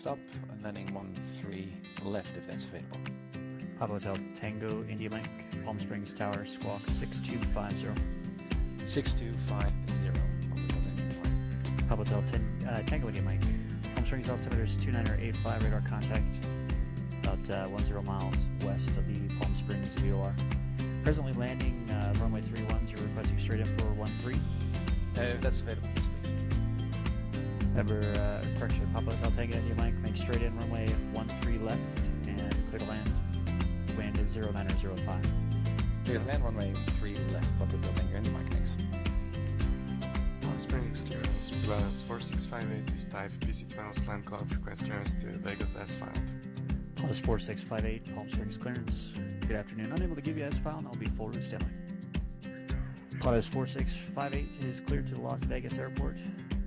Stop and landing 13 left if that's available. Papa Hotel Tango India Mike, Palm Springs Tower, squawk 6250. 6250. Papa Hotel Tango India Mike, Palm Springs altimeters 2985, radar contact about 10 miles west of the Palm Springs VOR. Presently landing runway 31, you're requesting straight in for 13. If that's available, yes please. Remember, correction, Papa Hotel Tango India Mike, make straight in runway 13 left and clear to land. Wind is 0905. Clear to land, runway 3 left, Papa Hotel Tango India Mike, thanks. Palm Springs clearance plus 4658 is type PC12 slam call, request clearance to Vegas S file. Plus 4658, Palm Springs clearance. Good afternoon, unable to give you S file, I'll be full route standby. Plus 4658 is cleared to the Las Vegas airport.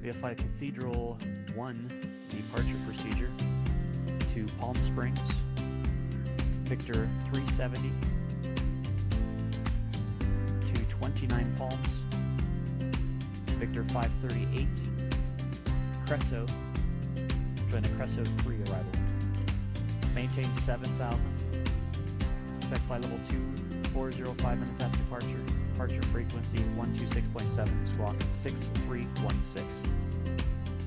VFI Cathedral 1 departure procedure to Palm Springs. Victor 370 to 29 Palms. Victor 538. Cresso. Join the Cresso 3 arrival. Maintain 7,000. Check flight level 2405 minutes after departure. Departure frequency 126.7, squawk 6316.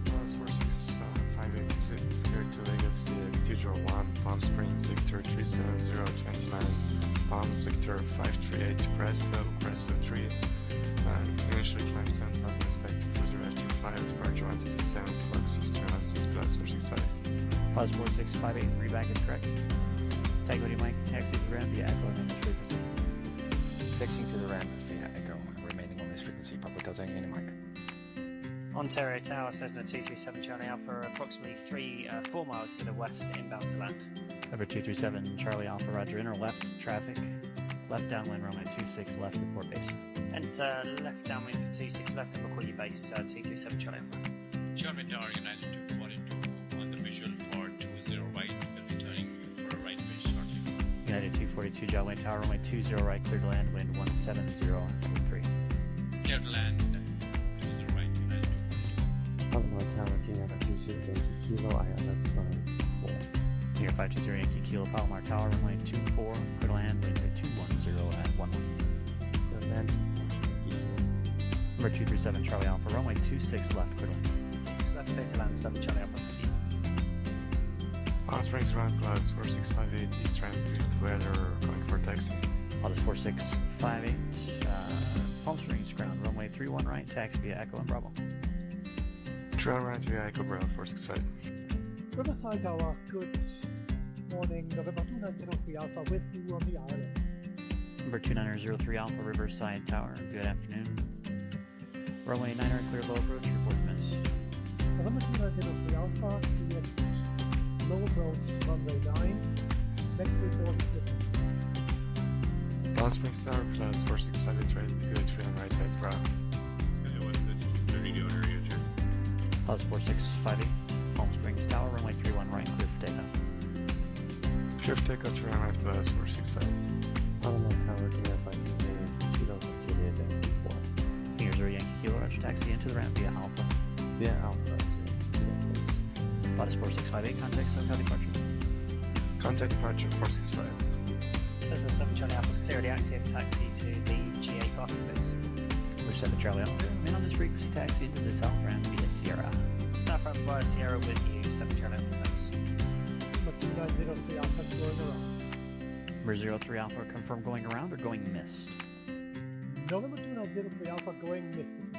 Plus 4658 is cleared to Vegas via Cathedral 1, Palm Springs, Victor 37029, Palms, Victor 538, Cresso 3, initial climb 7,000, expect cruiser F25, departure 167, squawk 6316 plus 465. Plus 4658, readback is correct. Tango Mike, taxi to the ground via Echo and this frequency. Taxiing to the ramp via Echo, remaining on this frequency, Papa Hotel Tango India Mike. Ontario Tower, Cessna 237 Charlie Alpha, approximately 4 miles to the west, inbound to land. Number 237 Charlie Alpha, roger, inner left traffic, left downwind runway 26 left report base. Enter left downwind for 26 left and record your base, 237 Charlie Alpha. Charlie Tower, United 242 on the visual for 20 right, will be turning for a right base shortly. United 242 Jolway Tower, runway 20 right, clear to land, wind 170.3. Clear to land, 20 right, United 242. Papa Tower, Kilo 220 Kilo, ILS 4. Here 520 Yankee Kilo, Palomar Tower, runway 24, clear to land, wind 210 at 11. The land, Number 237 Charlie Alpha, runway 26 left, clear to land. 26 left, clear to land, 7 Charlie Alpha. Palm Springs ground plus 4658 east ramp with weather going for taxi. Plus 4658, Palm Springs ground, runway 31 right, taxi via Echo and Bravo. Trail right via Echo Bravo 465. Riverside Tower, good morning, November 2903 Alpha with you on the ILS. Number 2903 Alpha, Riverside Tower, good afternoon. Runway 9 clear low approach, report miss. November 2903 Alpha, clear low approach, runway 9, next report is Palm Springs Tower plus 4658 ready to go 3 on right head Bravo. Plus 4658, Palm Springs Tower, runway 31 right, clear for takeoff. Clear for takeoff 3 on right plus 465. Papa Tower, Kilo 520 Kilo, Juliet Yankee 4. Here's our Yankee Kilo, roger, taxi into the ramp via Alpha. Via Alpha, Kilo, please. Plus 4658, contact SoCal departure. Contact departure 465. Cessna 7 Charlie Alpha's clearly active, taxi to the GA parking base. We're 7 Charlie Alpha, remain on this frequency, taxi into the south ramp via Sierra. South ramp via Sierra with you, 7 Charlie Alpha, thanks. November 2903 Alpha going around. Number 03 Alpha, confirm going around or going missed. November 2903 Alpha going missing.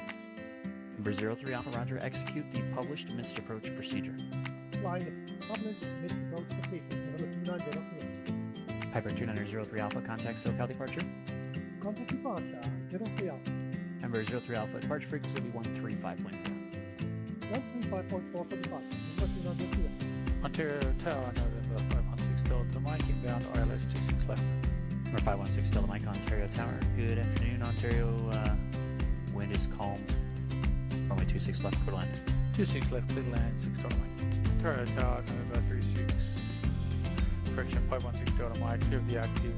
Number 03 Alpha, roger, execute the published missed approach procedure. Flying the published missed approach procedure, November 2903. Piper 2903 Alpha, contact SoCal departure. Contact departure, 03 Alpha. Number 03 Alpha, departure frequency will be 135.4. 135.4 for departure, November 2903 Alpha. Ontario Tower, November 516 Delta Mike, inbound ILS 26 left. Number 516 Delta Mike, Ontario Tower. Good afternoon, Ontario. Wind is calm. Runway 26 left, clear to land. 26 left, clear to land, 6 Delta Mike. Ontario Tower, November 36. Correction, 516 Delta Mike, clear of the active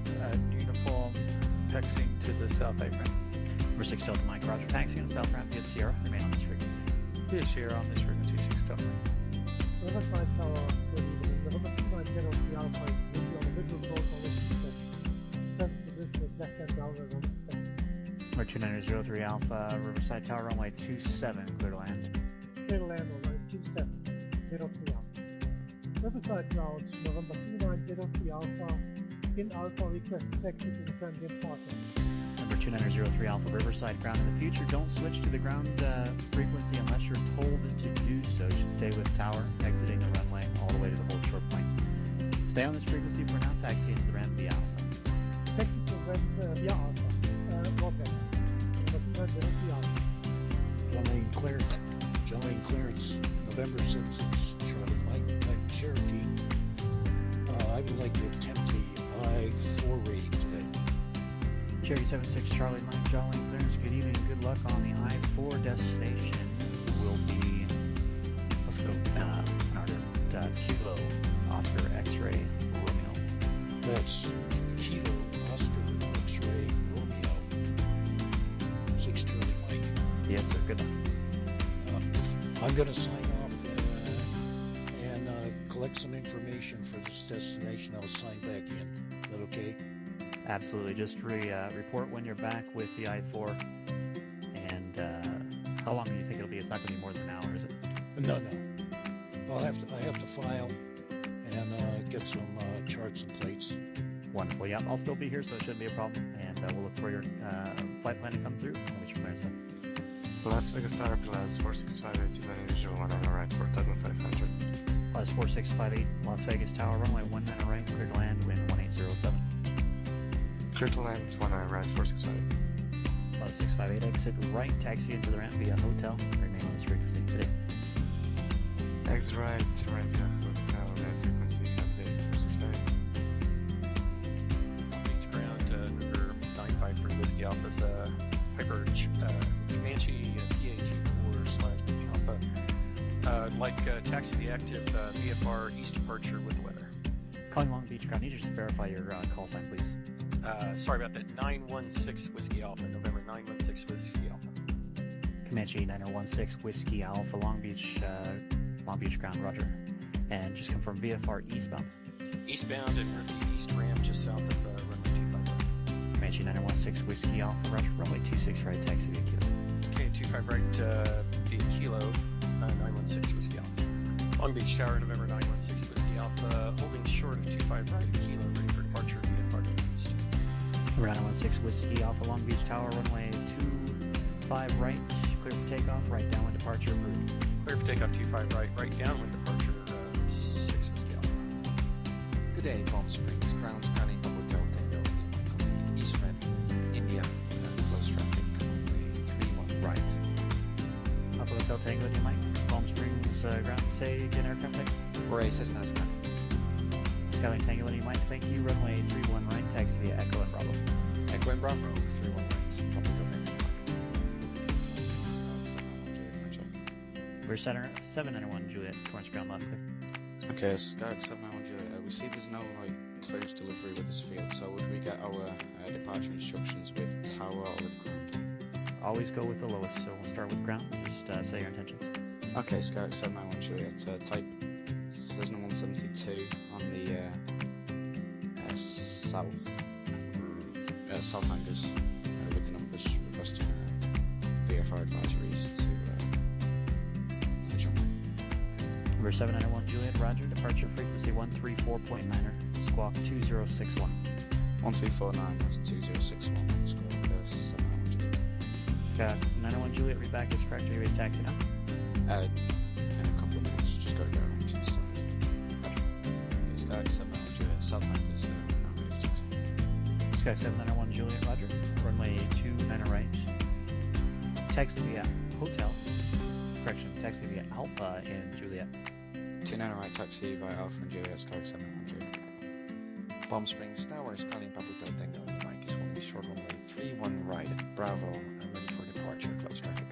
uniform, taxiing to the south apron. Number 6 Delta Mike, roger, taxi on the south ramp via Sierra. Remain on this frequency. Via Sierra on this frequency, 6 Delta Mike. Riverside Tower, Tower, Number 2903 Alpha, Riverside Tower, runway 27, clear to land. clear to land on runway 2703 Alpha. Riverside Ground, November 2903 Alpha, in Alpha request taxi to the transient partner. Number 2903 Alpha, Riverside Ground. In the future, don't switch to the ground frequency unless you're told to do so. You should stay with tower, exiting the runway all the way to the hold short point. Stay on this frequency for now, taxi into the ramp via Alpha. Taxi to ramp via Alpha, Northwest, November 2903 Alpha. Runway clearance, November 6th, Charlie Mike Cherokee. I would like to attempt the I-4 rating today. Cherokee 76 Charlie Mike Jolly clearance. Good evening. Good luck on the I-4 destination. Will be, let's go, Kilo Oscar X-ray Romeo. That's Kilo Oscar X-ray Romeo. 6 Charlie Mike. Yes, sir. Good luck. I'm going to sign off and collect some information for this destination. I'll sign back in. Is that okay? Absolutely. Just report when you're back with the I-4. And how long do you think it'll be? It's not going to be more than an hour, is it? No. I have to file and get some charts and plates. Wonderful. Yeah, I'll still be here, so it shouldn't be a problem. And we'll look for your flight plan to come through. We'll get your clearance then. Las Vegas Tower Plus 4658 is unusual one on the right, 4500. Plus 4658 Las Vegas Tower, runway 19 right, clear to land, wind 1807. Clear to land, 1 right, 465. Plus 658 exit right, taxi into the ramp via hotel. Remain on this frequency today. Exit right, right via hotel, land frequency, update, 465. Ground number 95 for Whiskey Alpha's Piper Comanche PH4/Alpha. Taxi the active VFR east departure with weather. Calling Long Beach Ground, need you to verify your call sign, please. Sorry about that. 916 Whiskey Alpha, November 916 Whiskey Alpha. Comanche 9016 Whiskey Alpha, Long Beach Ground, roger. And just confirm VFR eastbound. Eastbound and we're at the east ramp just south of runway 25. Comanche 9016 Whiskey Alpha, roger. Runway 26 right, taxi via Kilo. Okay, 25 right via Kilo, 916 Whiskey Alpha. Long Beach Tower, November 916 Whiskey Alpha, holding short of 25 right at Kilo, ready for departure via Fargo East. Number 916 Whiskey Alpha, Long Beach Tower, runway 25 right, clear for takeoff, right downwind departure approved. Clear for takeoff 25 right, right downwind departure 6 Whiskey Alpha. Good day, Palm Springs, ground scanning Hotel Tango, on the East Ramp, India, close traffic, runway 31 right. Papa Hotel Tango, do you mind? Palm Springs ground, say again, aircraft type. Or a Cessna scan. Skyline Tango, do you mind? Thank you, runway 31 right, taxi via Echo and Bravo. Echo and Bravo, 31 right. Papa Hotel Tango, We're center 791 Juliet, Torrance ground left clear. Okay, Skype 791 Juliet. We see there's no clearance delivery with this field, so would we get our departure instructions with tower or with ground? Always go with the lowest, so we'll start with ground. Just say your intentions. Okay, Skype 791 Juliet. Type Cessna 172 on the south hangars with the numbers requesting VFR advisories to John. Number 791 Juliet, roger. Departure frequency 134.9er, squawk 2061. 1349 was 2061. Squawk 791 Juliet. Got 901 Juliet, read back as correct. Are you ready to taxi now? In a couple of minutes, just go engine started. It's Skype 791 Juliet, south hangars now ready for taxi. Sky 791 Juliet, roger. Runway 29 right. Taxi via hotel. Correction, taxi via Alpha in Juliet. 29 right, taxi via Alpha and Juliet, Skype 791 Juliet. Palm Springs, Tower, Skyline Papa Hotel Tango, Mike is holding short runway 31 right, Bravo, ready for departure, close traffic.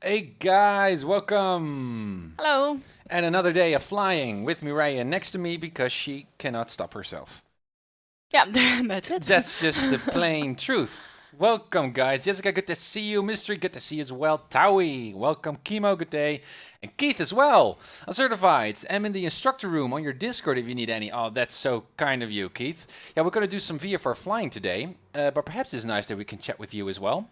Hey guys, welcome! Hello. And another day of flying with Mireia next to me because she cannot stop herself. Yeah, that's it. That's just the plain truth. Welcome guys. Jessica, good to see you. Mystery, good to see you as well. Towie, welcome. Chemo, good day. And Keith as well. Uncertified. I'm in the instructor room on your Discord if you need any. Oh, that's so kind of you, Keith. Yeah, we're going to do some VFR flying today. But perhaps it's nice that we can chat with you as well.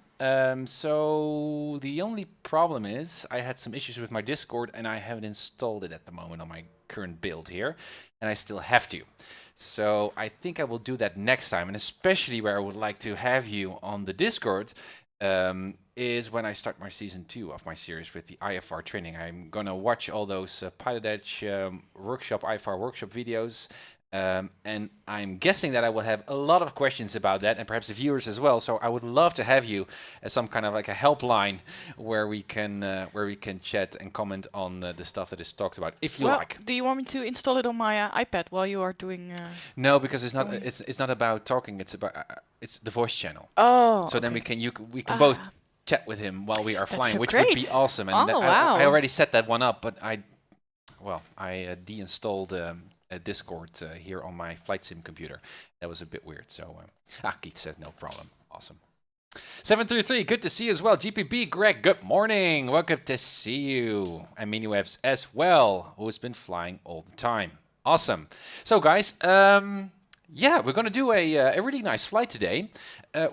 So the only problem is I had some issues with my Discord and I haven't installed it at the moment on my current build here. And I still have to. So I think I will do that next time. And especially where I would like to have you on the Discord is when I start my season 2 of my series with the IFR training. I'm going to watch all those PilotEdge workshop, IFR workshop videos. And I'm guessing that I will have a lot of questions about that and perhaps the viewers as well. So I would love to have you as some kind of like a helpline where we can chat and comment on the stuff that is talked about, if you like. Do you want me to install it on my iPad while you are doing? No, because it's not. It's not about talking. It's about it's the voice channel. Oh. So then we can both chat with him while we are flying, so which great. would be awesome. And Wow. I already set that one up, but I deinstalled Discord here on my flight sim computer. That was a bit weird. So Keith says no problem. Awesome. 733, good to see you as well. GPB, Greg, good morning. Welcome to see you. And MiniWebs as well, who has been flying all the time. Awesome. So guys, yeah, we're going to do a really nice flight today.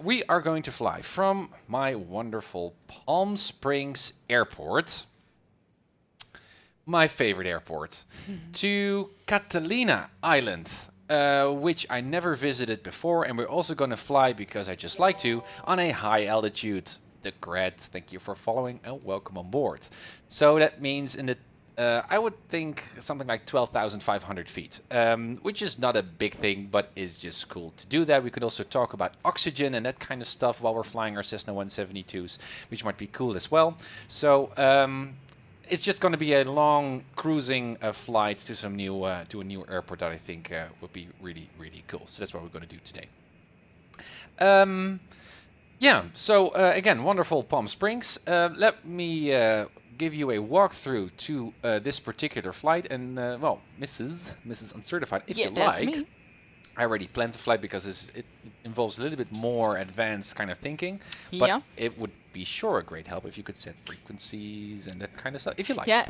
We are going to fly from my wonderful Palm Springs Airport, my favorite airport, to Catalina Island, which I never visited before. And we're also going to fly, because I just like to, on a high altitude. The Gret, thank you for following and welcome on board. So that means in the I would think something like 12,500 feet, which is not a big thing, but is just cool to do that. We could also talk about oxygen and that kind of stuff while we're flying our Cessna 172s, which might be cool as well. So it's just going to be a long cruising flight to some new to a new airport that I think would be really, really cool. So that's what we're going to do today. Yeah, so again, wonderful Palm Springs. Let me give you a walkthrough to this particular flight, and well, Mrs. Uncertified, if you like. Me. I already planned the flight because it involves a little bit more advanced kind of thinking, but it would be sure a great help if you could set frequencies and that kind of stuff, if you like. Yeah,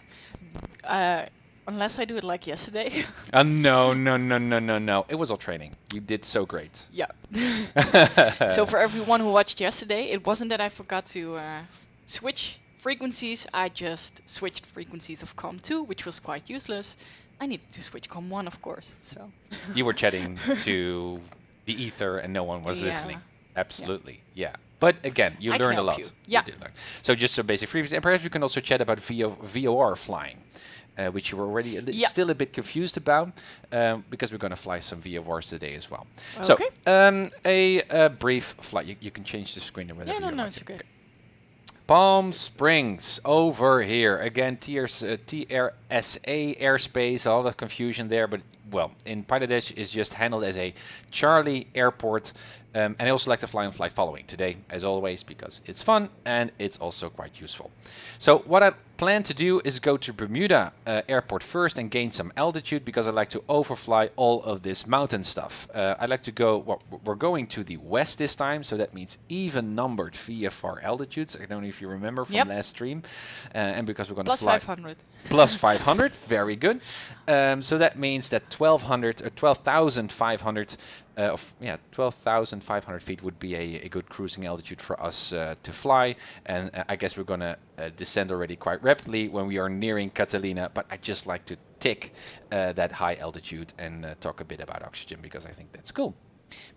unless I do it like yesterday. No. It was all training. You did so great. Yeah. So for everyone who watched yesterday, it wasn't that I forgot to switch frequencies. I just switched frequencies of COM2, which was quite useless. I needed to switch COM1, of course. So you were chatting to the ether and no one was listening. Absolutely, yeah. But again, you learned a lot. Yeah. So just some basic frequencies, and perhaps we can also chat about VOR flying, which you were already still a bit confused about, because we're going to fly some VORs today as well. Okay. So a brief flight. You can change the screen or whatever. No, it's okay. Palm Springs over here. Again, TRSA airspace, a lot of confusion there, but well, in PilotEdge is just handled as a Charlie airport. And I also like to fly on flight following today, as always, because it's fun and it's also quite useful. So what I plan to do is go to Bermuda airport first and gain some altitude, because I like to overfly all of this mountain stuff. I like to go, well, we're going to the west this time, so that means even numbered VFR altitudes. I don't know if you remember from last stream. And because we're going to fly... Plus 500. Plus 500, very good. So that means that 12,500 12,500 feet would be a good cruising altitude for us to fly. And I guess we're going to descend already quite rapidly when we are nearing Catalina. But I just like to tick that high altitude and talk a bit about oxygen, because I think that's cool.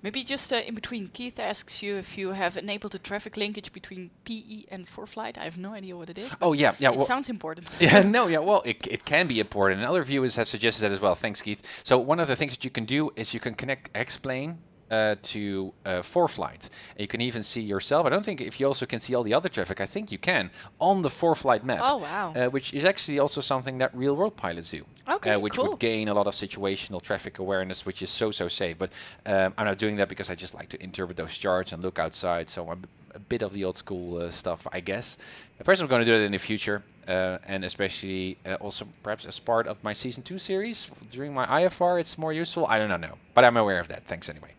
Maybe just in between, Keith asks you if you have enabled the traffic linkage between PE and ForeFlight. I have no idea what it is. Oh, yeah. It sounds important. Well, it can be important. And other viewers have suggested that as well. Thanks, Keith. So one of the things that you can do is you can connect X-Plane to ForeFlight. And you can even see yourself. I don't think if you also can see all the other traffic. I think you can on the ForeFlight map. Oh wow. Which is actually also something that real-world pilots do. Okay, Which cool. would gain a lot of situational traffic awareness, which is so safe. But I'm not doing that because I just like to interpret those charts and look outside. So I'm a bit of the old school stuff, I guess. Perhaps I'm going to do it in the future, and especially also perhaps as part of my Season 2 series. During my IFR, it's more useful. I don't know, but I'm aware of that. Thanks anyway.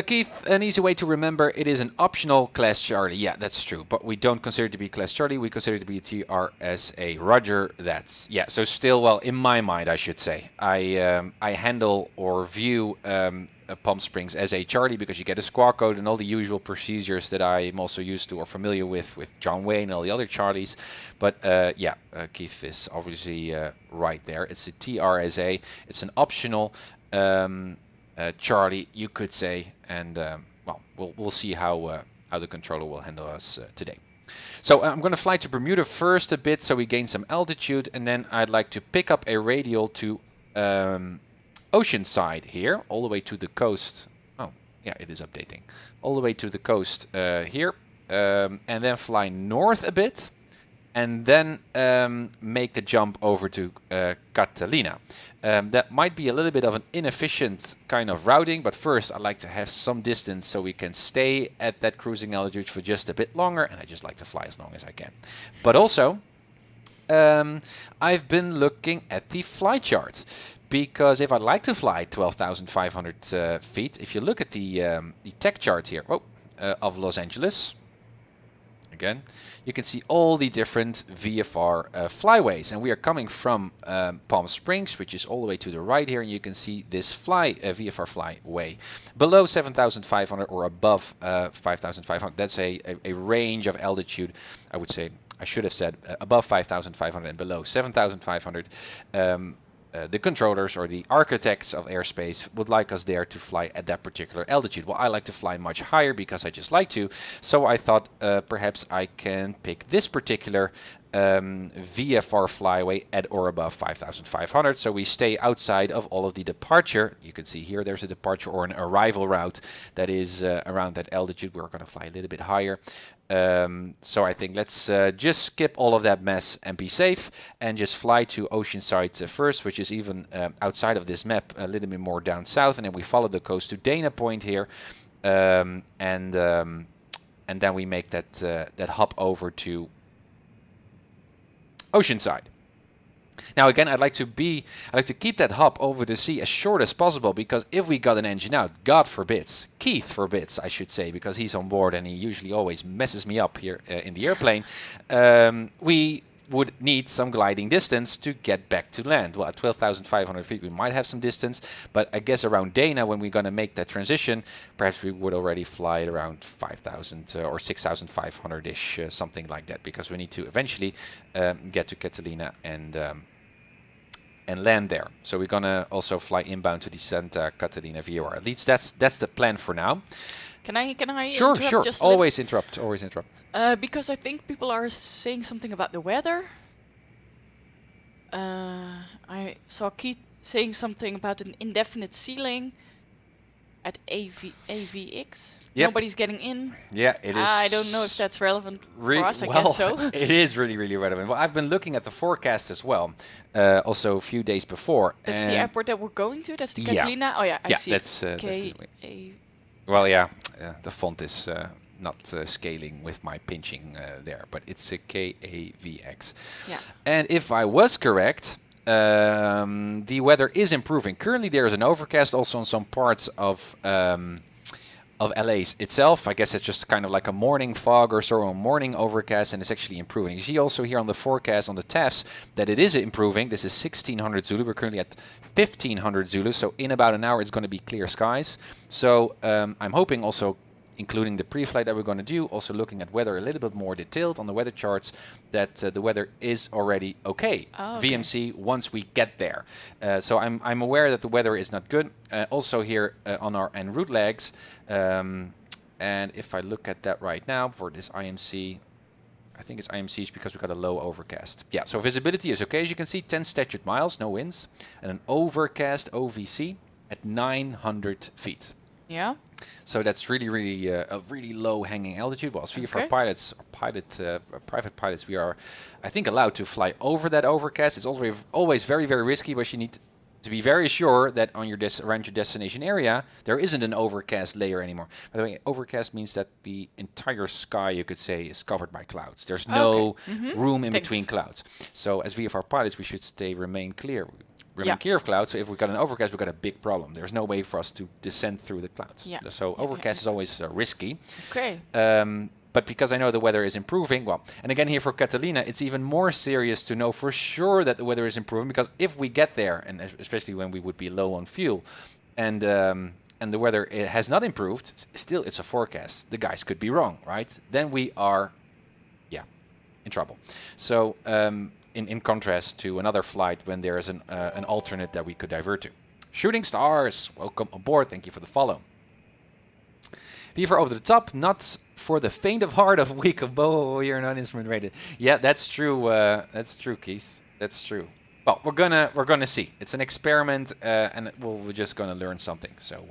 Keith, an easy way to remember, it is an optional Class Charlie. Yeah, that's true, but we don't consider it to be Class Charlie, we consider it to be a TRSA. Roger, that's, yeah, so still, well, in my mind, I should say, I handle or view Palm Springs as a Charlie because you get a squawk code and all the usual procedures that I'm also used to or familiar with John Wayne and all the other Charlies. But yeah, Keith is obviously right there. It's a TRSA. It's an optional Charlie, you could say, and well, we'll see how the controller will handle us today. So I'm going to fly to Bermuda first a bit, so we gain some altitude, and then I'd like to pick up a radial to Oceanside here, all the way to the coast. Oh, yeah, it is updating. All the way to the coast here, and then fly north a bit. And then make the jump over to Catalina. That might be a little bit of an inefficient kind of routing, but first I'd like to have some distance so we can stay at that cruising altitude for just a bit longer, and I just like to fly as long as I can. But also, I've been looking at the fly chart, because if I'd like to fly 12,500 feet, if you look at the tech chart here of Los Angeles, again, you can see all the different VFR flyways, and we are coming from Palm Springs, which is all the way to the right here, and you can see this VFR flyway below 7,500 or above 5,500. That's a range of altitude. I would say, I should have said above 5,500 and below 7,500. The controllers or the architects of airspace would like us there to fly at that particular altitude. Well, I like to fly much higher because I just like to. So I thought perhaps I can pick this particular VFR flyway at or above 5,500. So we stay outside of all of the departure. You can see here there's a departure or an arrival route that is around that altitude. We're going to fly a little bit higher. So I think let's just skip all of that mess and be safe and just fly to Oceanside first, which is even outside of this map, a little bit more down south, and then we follow the coast to Dana Point here, and then we make that hop over to Oceanside. Now again, I'd like to keep that hop over the sea as short as possible, because if we got an engine out, God forbids, Keith forbids, I should say, because he's on board and he usually always messes me up here in the airplane, we would need some gliding distance to get back to land. Well, at 12,500 feet we might have some distance, but I guess around Dana, when we're going to make that transition, perhaps we would already fly at around 5,000 or 6,500-ish, something like that, because we need to eventually get to Catalina and land there. So we're going to also fly inbound to the Santa Catalina VOR. At least that's the plan for now. Can I Sure, interrupt sure. just Always interrupt. Always interrupt. Because I think people are saying something about the weather. I saw Keith saying something about an indefinite ceiling at AVX. Yep. Nobody's getting in. Yeah, it is. I don't know if that's relevant for us. I well, guess so. It is really relevant. Well, I've been looking at the forecast as well, also a few days before. That's the airport that we're going to? That's the Catalina? Oh yeah, I see. That's K-A... Well, yeah, the font is not scaling with my pinching there, but it's a KAVX. Yeah. And if I was correct, the weather is improving. Currently, there is an overcast also on some parts of LA's itself. I guess it's just kind of like a morning fog or so, a morning overcast, and it's actually improving. You see also here on the forecast on the TAFs that it is improving. This is 1600 Zulu. We're currently at 1500 Zulu, so in about an hour it's going to be clear skies. So I'm hoping also, including the pre-flight that we're going to do, also looking at weather a little bit more detailed on the weather charts, that the weather is already okay. Oh, okay. VMC once we get there. So I'm aware that the weather is not good. Also here on our en route lags, and if I look at that right now for this IMC, I think it's IMCs because we got a low overcast. Yeah, so visibility is okay, as you can see, 10 statute miles, no winds, and an overcast OVC. at 900 feet. Yeah. So that's really a really low hanging altitude. Well, as VFR pilots, private pilots, we are, I think, allowed to fly over that overcast. It's always very risky, but you need to be very sure that on your around your destination area there isn't an overcast layer anymore. By the way, overcast means that the entire sky, you could say, is covered by clouds. There's no room in between clouds. So as VFR pilots, we should remain clear of clouds. So if we've got an overcast, we've got a big problem. There's no way for us to descend through the clouds. So overcast is always risky. Okay. But because I know the weather is improving, well, and again here for Catalina, it's even more serious to know for sure that the weather is improving, because if we get there, and especially when we would be low on fuel, and the weather has not improved, still it's a forecast. The guys could be wrong, right? Then we are, in trouble. So in contrast to another flight when there is an alternate that we could divert to. Shooting Stars, welcome aboard. Thank you for the follow. VFR over the top, not for the faint of heart of weak of bow. You're not instrument rated. Yeah, that's true. That's true, Keith. That's true. Well, we're gonna see. It's an experiment, and we're just gonna learn something. So.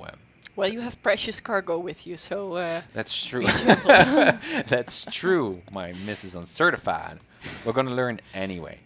Well, you have precious cargo with you, so. That's true. That's true. My Mrs. Uncertified. We're gonna learn anyway.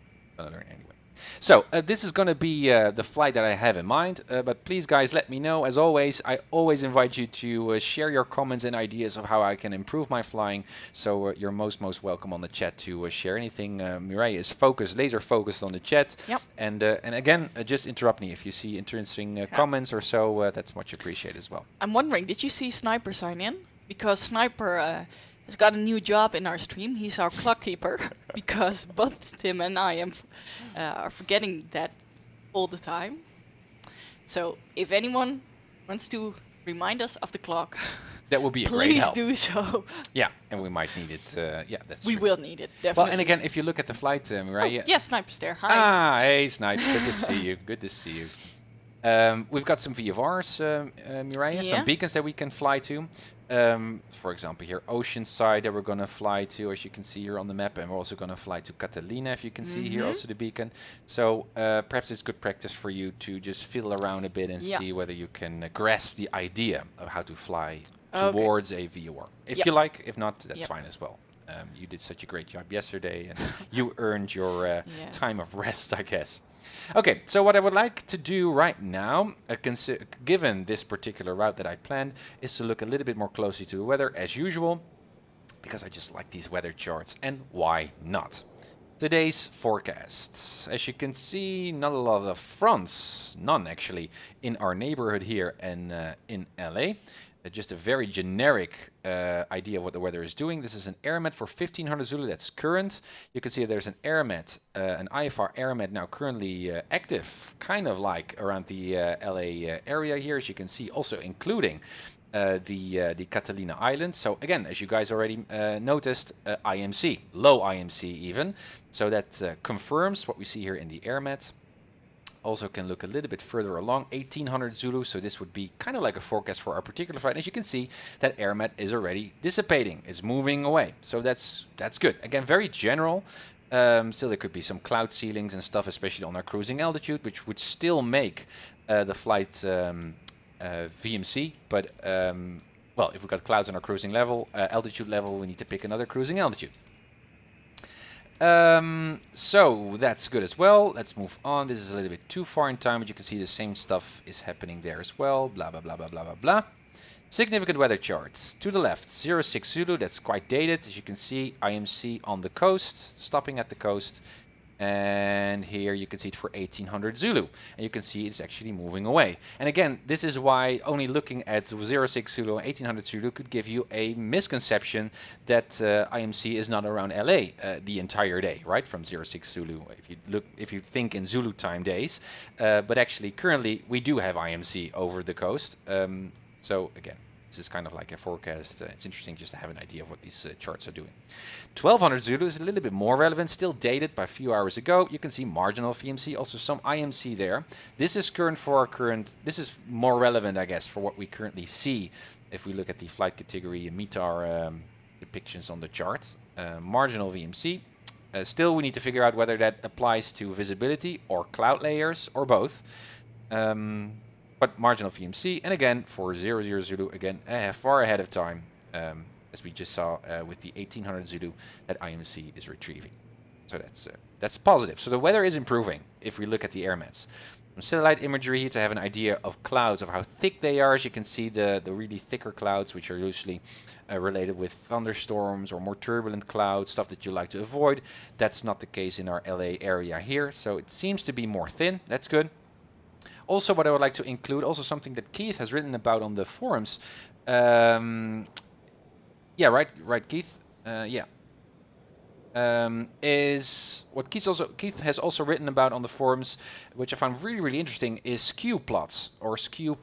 So this is going to be the flight that I have in mind, but please guys, let me know. As always, I always invite you to share your comments and ideas of how I can improve my flying. So you're most welcome on the chat to share anything. Mireille is laser focused on the chat. Yep. And again, just interrupt me if you see interesting comments or so. That's much appreciated as well. I'm wondering, did you see Sniper sign in? Because Sniper has got a new job in our stream. He's our clock keeper, because both Tim and I are forgetting that all the time. So if anyone wants to remind us of the clock, that would be a great help. Please do so. Yeah, and we might need it. That's we true. will need it, definitely. Well, and again, if you look at the flight, Mireille. Oh, yeah, Sniper's there. Hi. Hey, Snipe. Good to see you. Good to see you. We've got some VFRs, Mireille, some beacons that we can fly to. For example, here, Oceanside that we're going to fly to, as you can see here on the map. And we're also going to fly to Catalina, if you can see here, also the beacon. So perhaps it's good practice for you to just fiddle around a bit and see whether you can grasp the idea of how to fly towards a VOR. If you like, if not, that's fine as well. You did such a great job yesterday, and you earned your time of rest, I guess. Okay, so what I would like to do right now, given this particular route that I planned, is to look a little bit more closely to the weather as usual, because I just like these weather charts, and why not? Today's forecasts. As you can see, not a lot of fronts, none actually, in our neighborhood here and in LA. Just a very generic idea of what the weather is doing. This is an AirMet for 1500 Zulu, that's current. You can see there's an AirMet, an IFR AirMet now currently active, kind of like around the LA area here, as you can see, also including the Catalina Islands. So again, as you guys already noticed, IMC, low IMC even. So that confirms what we see here in the AirMet. Also can look a little bit further along, 1800 Zulu, so this would be kind of like a forecast for our particular flight. As you can see, that AirMet is already dissipating, is moving away. So that's good. Again, very general. Still, there could be some cloud ceilings and stuff, especially on our cruising altitude, which would still make the flight VMC. But, well, if we've got clouds on our cruising level, altitude level, we need to pick another cruising altitude. So that's good as well. Let's move on. This is a little bit too far in time, but you can see the same stuff is happening there as well. Blah, blah, blah, blah, blah, blah, blah. Significant weather charts. To the left, 06 Zulu, that's quite dated. As you can see, IMC on the coast, stopping at the coast. And here you can see it for 1800 Zulu. And you can see it's actually moving away. And again, this is why only looking at 06 Zulu and 1800 Zulu could give you a misconception that IMC is not around LA the entire day, right? From 06 Zulu, if you think in Zulu time days. But actually, currently, we do have IMC over the coast. So again, this is kind of like a forecast. It's interesting just to have an idea of what these charts are doing. 1200 Zulu is a little bit more relevant, still dated by a few hours ago. You can see marginal VMC, also some IMC there. This is current for our current, this is more relevant, I guess, for what we currently see if we look at the flight category METAR depictions on the chart. Marginal VMC. Still, we need to figure out whether that applies to visibility or cloud layers or both. but marginal VMC, and again for 00 Zulu, again far ahead of time, as we just saw with the 1800 Zulu that IMC is retrieving. So that's positive. So the weather is improving if we look at the air mats. Some satellite imagery here to have an idea of clouds, of how thick they are. As you can see, the really thicker clouds, which are usually related with thunderstorms or more turbulent clouds, stuff that you like to avoid. That's not the case in our LA area here. So it seems to be more thin. That's good. Also, what I would like to include, also something that Keith has written about on the forums. Yeah, right, Keith. Yeah. Is what Keith has also written about on the forums, which I found really interesting, is skew plots or skew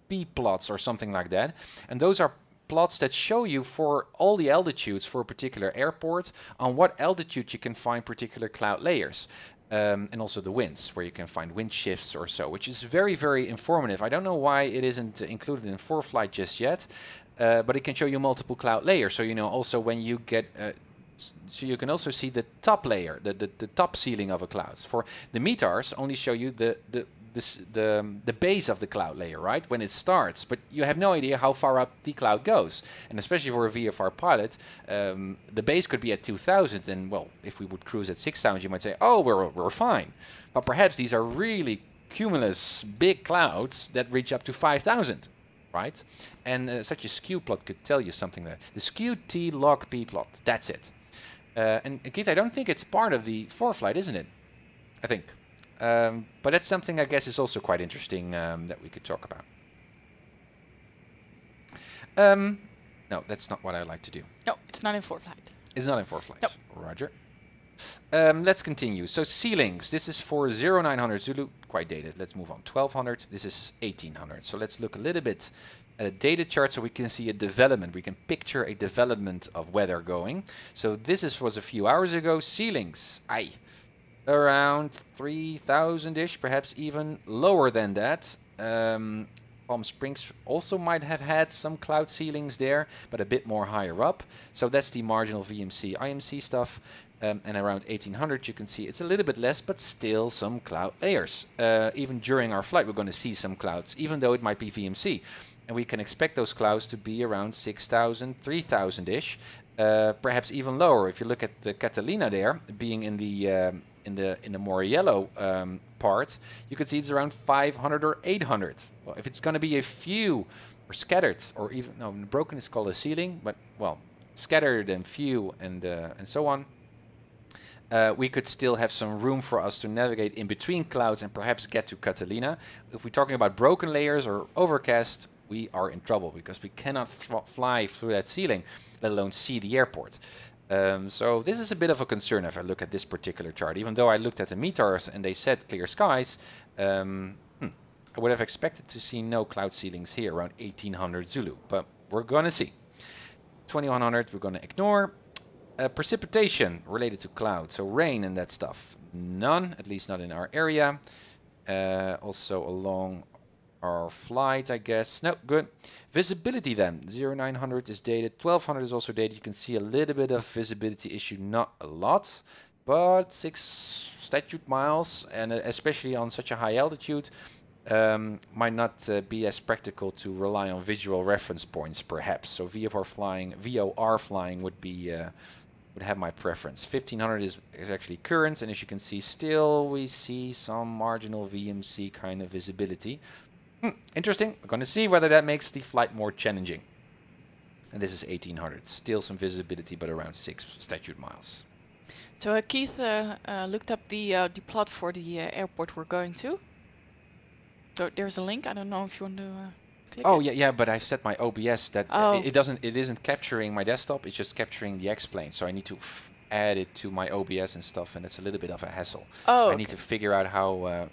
P plots or something like that. And those are plots that show you for all the altitudes for a particular airport on what altitude you can find particular cloud layers. And also the winds, where you can find wind shifts or so, which is very informative. I don't know why it isn't included in ForeFlight just yet, but it can show you multiple cloud layers. So you know also when you get so you can also see the top layer, the top ceiling of a cloud. For the METARs only show you the base of the cloud layer, right, when it starts, but you have no idea how far up the cloud goes. And especially for a VFR pilot, the base could be at 2,000, and well, if we would cruise at 6,000, you might say, oh, we're fine. But perhaps these are really cumulus big clouds that reach up to 5,000. Right? And such a skew plot could tell you something there. The skew T log P plot, that's it. And Keith, I don't think it's part of the ForeFlight, isn't it? I think. But that's something I guess is also quite interesting that we could talk about. No, that's not what I like to do. No, it's not in ForeFlight. It's not in ForeFlight. Nope. Roger. Let's continue. So ceilings. This is for 0900 Zulu. Quite dated. Let's move on. 1200. This is 1800. So let's look a little bit at a data chart so we can see a development. We can picture a development of weather going. So this was a few hours ago. Ceilings. Around 3,000-ish, perhaps even lower than that. Palm Springs also might have had some cloud ceilings there, but a bit more higher up. So that's the marginal VMC IMC stuff. And around 1800 you can see it's a little bit less, but still some cloud layers. Even during our flight we're going to see some clouds, even though it might be VMC. And we can expect those clouds to be around 6,000, 3,000-ish, perhaps even lower. If you look at the Catalina there, being in the more yellow part, you can see it's around 500 or 800. Well, if it's going to be a few or scattered, or even no, broken is called a ceiling, but well, scattered and few and so on. We could still have some room for us to navigate in between clouds and perhaps get to Catalina. If we're talking about broken layers or overcast, we are in trouble because we cannot fly through that ceiling, let alone see the airport. So this is a bit of a concern if I look at this particular chart. Even though I looked at the METARs and they said clear skies, I would have expected to see no cloud ceilings here around 1800 Zulu, but we're going to see. 2100 we're going to ignore. Precipitation related to clouds, so rain and that stuff. None, at least not in our area. Also along our flight, I guess. No, good. Visibility then. 0900 is dated. 1200 is also dated. You can see a little bit of visibility issue, not a lot, but 6 statute miles, and especially on such a high altitude, might not be as practical to rely on visual reference points, perhaps. So VOR flying would be would have my preference. 1500 is actually current, and as you can see, still we see some marginal VMC kind of visibility. Interesting. We're going to see whether that makes the flight more challenging. And this is 1800. Still some visibility, but around 6 statute miles. So Keith looked up the plot for the airport we're going to. So there's a link. I don't know if you want to click it. Yeah, but I've set my OBS that it isn't capturing my desktop. It's just capturing the X-plane. So I need to add it to my OBS and stuff, and it's a little bit of a hassle. I need to figure out how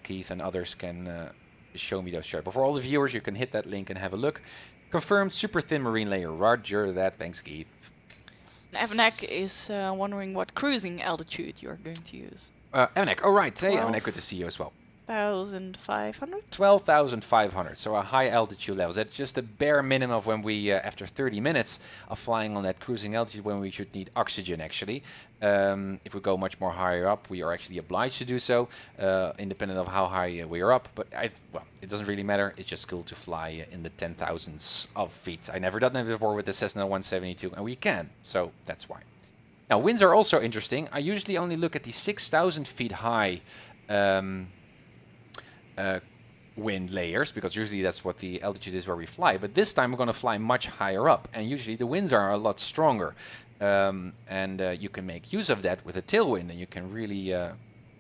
Keith and others can show me those charts. But for all the viewers, you can hit that link and have a look. Confirmed super thin marine layer. Roger that. Thanks, Keith. Evanek is wondering what cruising altitude you're going to use. Evanek, all right. Hey, Evanek, good to see you as well. 12,500. 12,500, so a high altitude level. That's just the bare minimum of when we, after 30 minutes of flying on that cruising altitude, when we should need oxygen actually. If we go much more higher up, we are actually obliged to do so, independent of how high we are up. But well, it doesn't really matter. It's just cool to fly in the 10,000s of feet. I never done that before with the Cessna 172, and we can, so that's why. Now, winds are also interesting. I usually only look at the 6,000 feet high wind layers, because usually that's what the altitude is where we fly. But this time we're going to fly much higher up, and usually the winds are a lot stronger. You can make use of that with a tailwind, and you can really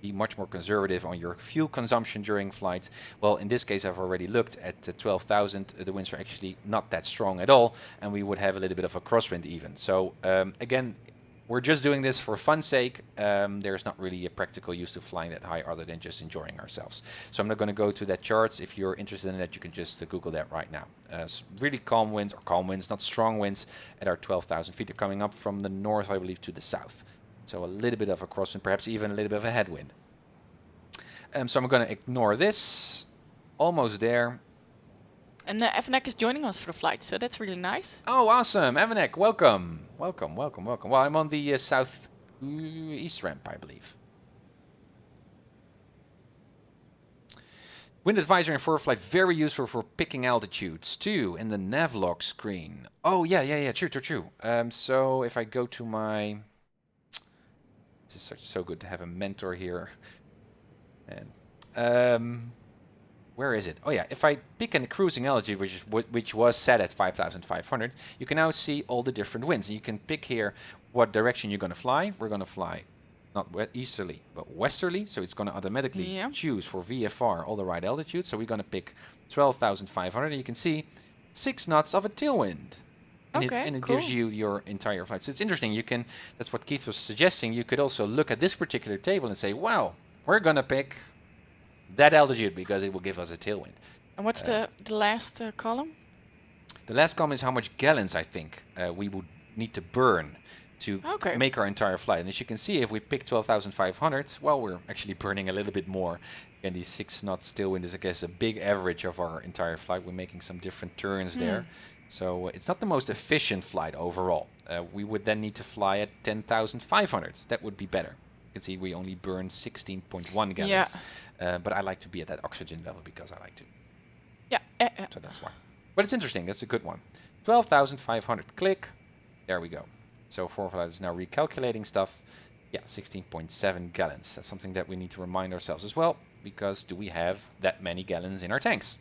be much more conservative on your fuel consumption during flight. Well, in this case, I've already looked at 12,000. The winds are actually not that strong at all, and we would have a little bit of a crosswind even. So again, we're just doing this for fun's sake. There's not really a practical use to flying that high other than just enjoying ourselves. So I'm not going to go to that charts. If you're interested in that, you can just Google that right now. Really calm winds, or calm winds, not strong winds, at our 12,000 feet. They're coming up from the north, I believe, to the south. So a little bit of a crosswind, perhaps even a little bit of a headwind. So I'm going to ignore this. Almost there. And Evanek is joining us for the flight, so that's really nice. Oh, awesome. Evanek, welcome. Welcome, welcome, welcome. Well, I'm on the southeast ramp, I believe. Wind advisory and forward flight, very useful for picking altitudes too in the navlog screen. Oh, yeah, true. So if I go to my... This is so good to have a mentor here. And where is it? Oh yeah, if I pick a cruising altitude, which was set at 5,500, you can now see all the different winds. And you can pick here what direction you're going to fly. We're going to fly not easterly, but westerly. So it's going to automatically choose for VFR all the right altitudes. So we're going to pick 12,500. And you can see 6 knots of a tailwind. And it cool. gives you your entire flight. So it's interesting. You can, that's what Keith was suggesting. You could also look at this particular table and say, wow, we're going to pick that altitude because it will give us a tailwind. And what's the last column? The last column is how much gallons I think we would need to burn to make our entire flight. And as you can see, if we pick 12,500, well, we're actually burning a little bit more. And these 6 knots tailwind is, I guess, a big average of our entire flight. We're making some different turns there. So it's not the most efficient flight overall. We would then need to fly at 10,500. That would be better. You can see we only burn 16.1 gallons. But I like to be at that oxygen level because I like to. So that's why. But it's interesting. That's a good one. 12,500. Click. There we go. So forward is now recalculating stuff. Yeah, 16.7 gallons. That's something that we need to remind ourselves as well, because do we have that many gallons in our tanks?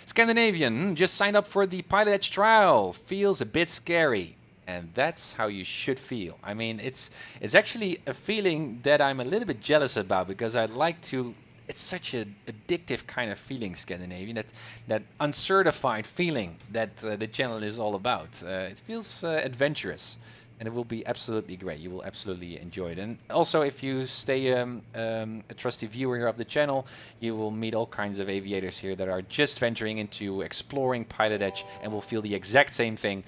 Scandinavian just signed up for the PilotEdge trial. Feels a bit scary. And that's how you should feel. I mean, it's actually a feeling that I'm a little bit jealous about, because I'd like to... It's such an addictive kind of feeling, Scandinavian, that uncertified feeling that the channel is all about. It feels adventurous, and it will be absolutely great. You will absolutely enjoy it. And also, if you stay a trusty viewer here of the channel, you will meet all kinds of aviators here that are just venturing into exploring PilotEdge and will feel the exact same thing.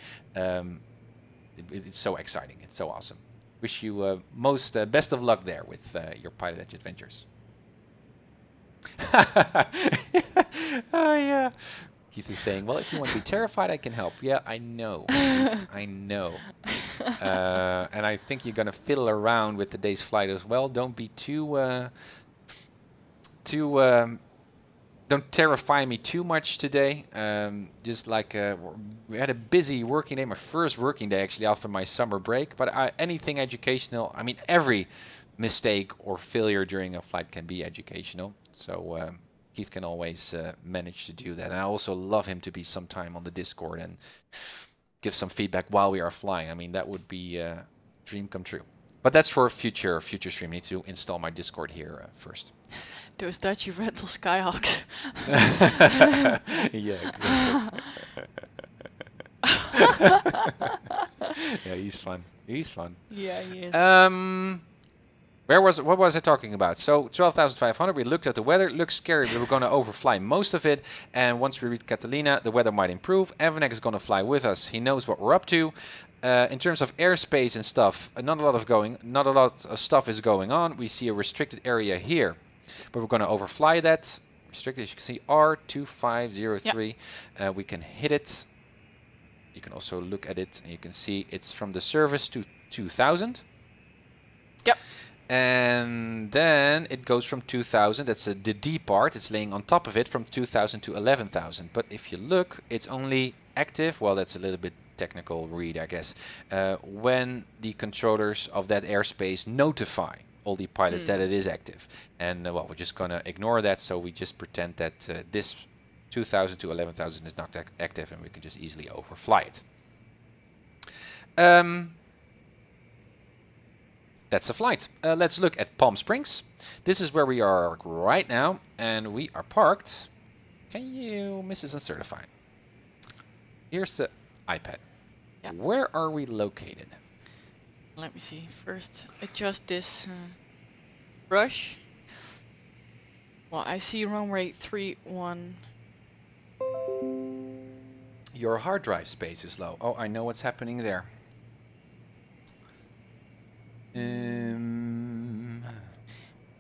It's so exciting. It's so awesome. Wish you best of luck there with your PilotEdge adventures. Oh yeah. Keith is saying, well, if you want to be terrified, I can help. Yeah, I know. I know. And I think you're going to fiddle around with today's flight as well. Don't be don't terrify me too much today. Just like we had a busy working day, my first working day actually after my summer break. But anything educational, I mean, every mistake or failure during a flight can be educational. So Keith can always manage to do that. And I also love him to be sometime on the Discord and give some feedback while we are flying. I mean, that would be a dream come true. But that's for a future stream. I need to install my Discord here first. Those Dutch rental Skyhawks. Yeah, exactly. Yeah, he's fun. He's fun. Yeah, he is. What was I talking about? So 12,500, we looked at the weather. It looks scary. We were going to overfly most of it. And once we reach Catalina, the weather might improve. Evanek is going to fly with us. He knows what we're up to. In terms of airspace and stuff, not a lot of stuff is going on. We see a restricted area here. but we're going to overfly that. Restricted, as you can see, R2503. We can hit it. You can also look at it, and you can see it's from the service to 2000. Yep. And then it goes from 2000, that's the D part, it's laying on top of it, from 2000 to 11,000. But if you look, it's only active, well, that's a little bit technical read, I guess, when the controllers of that airspace notify all the pilots that it is active. And well, we're just going to ignore that, so we just pretend that this 2000 to 11,000 is not active, and we can just easily overfly it. That's a flight. Let's look at Palm Springs. This is where we are right now, and we are parked. Can you, Mrs. Uncertified? Here's the iPad. Yeah. Where are we located? Let me see. First, adjust this brush. Well, I see roam rate 3.1. Your hard drive space is low. Oh, I know what's happening there.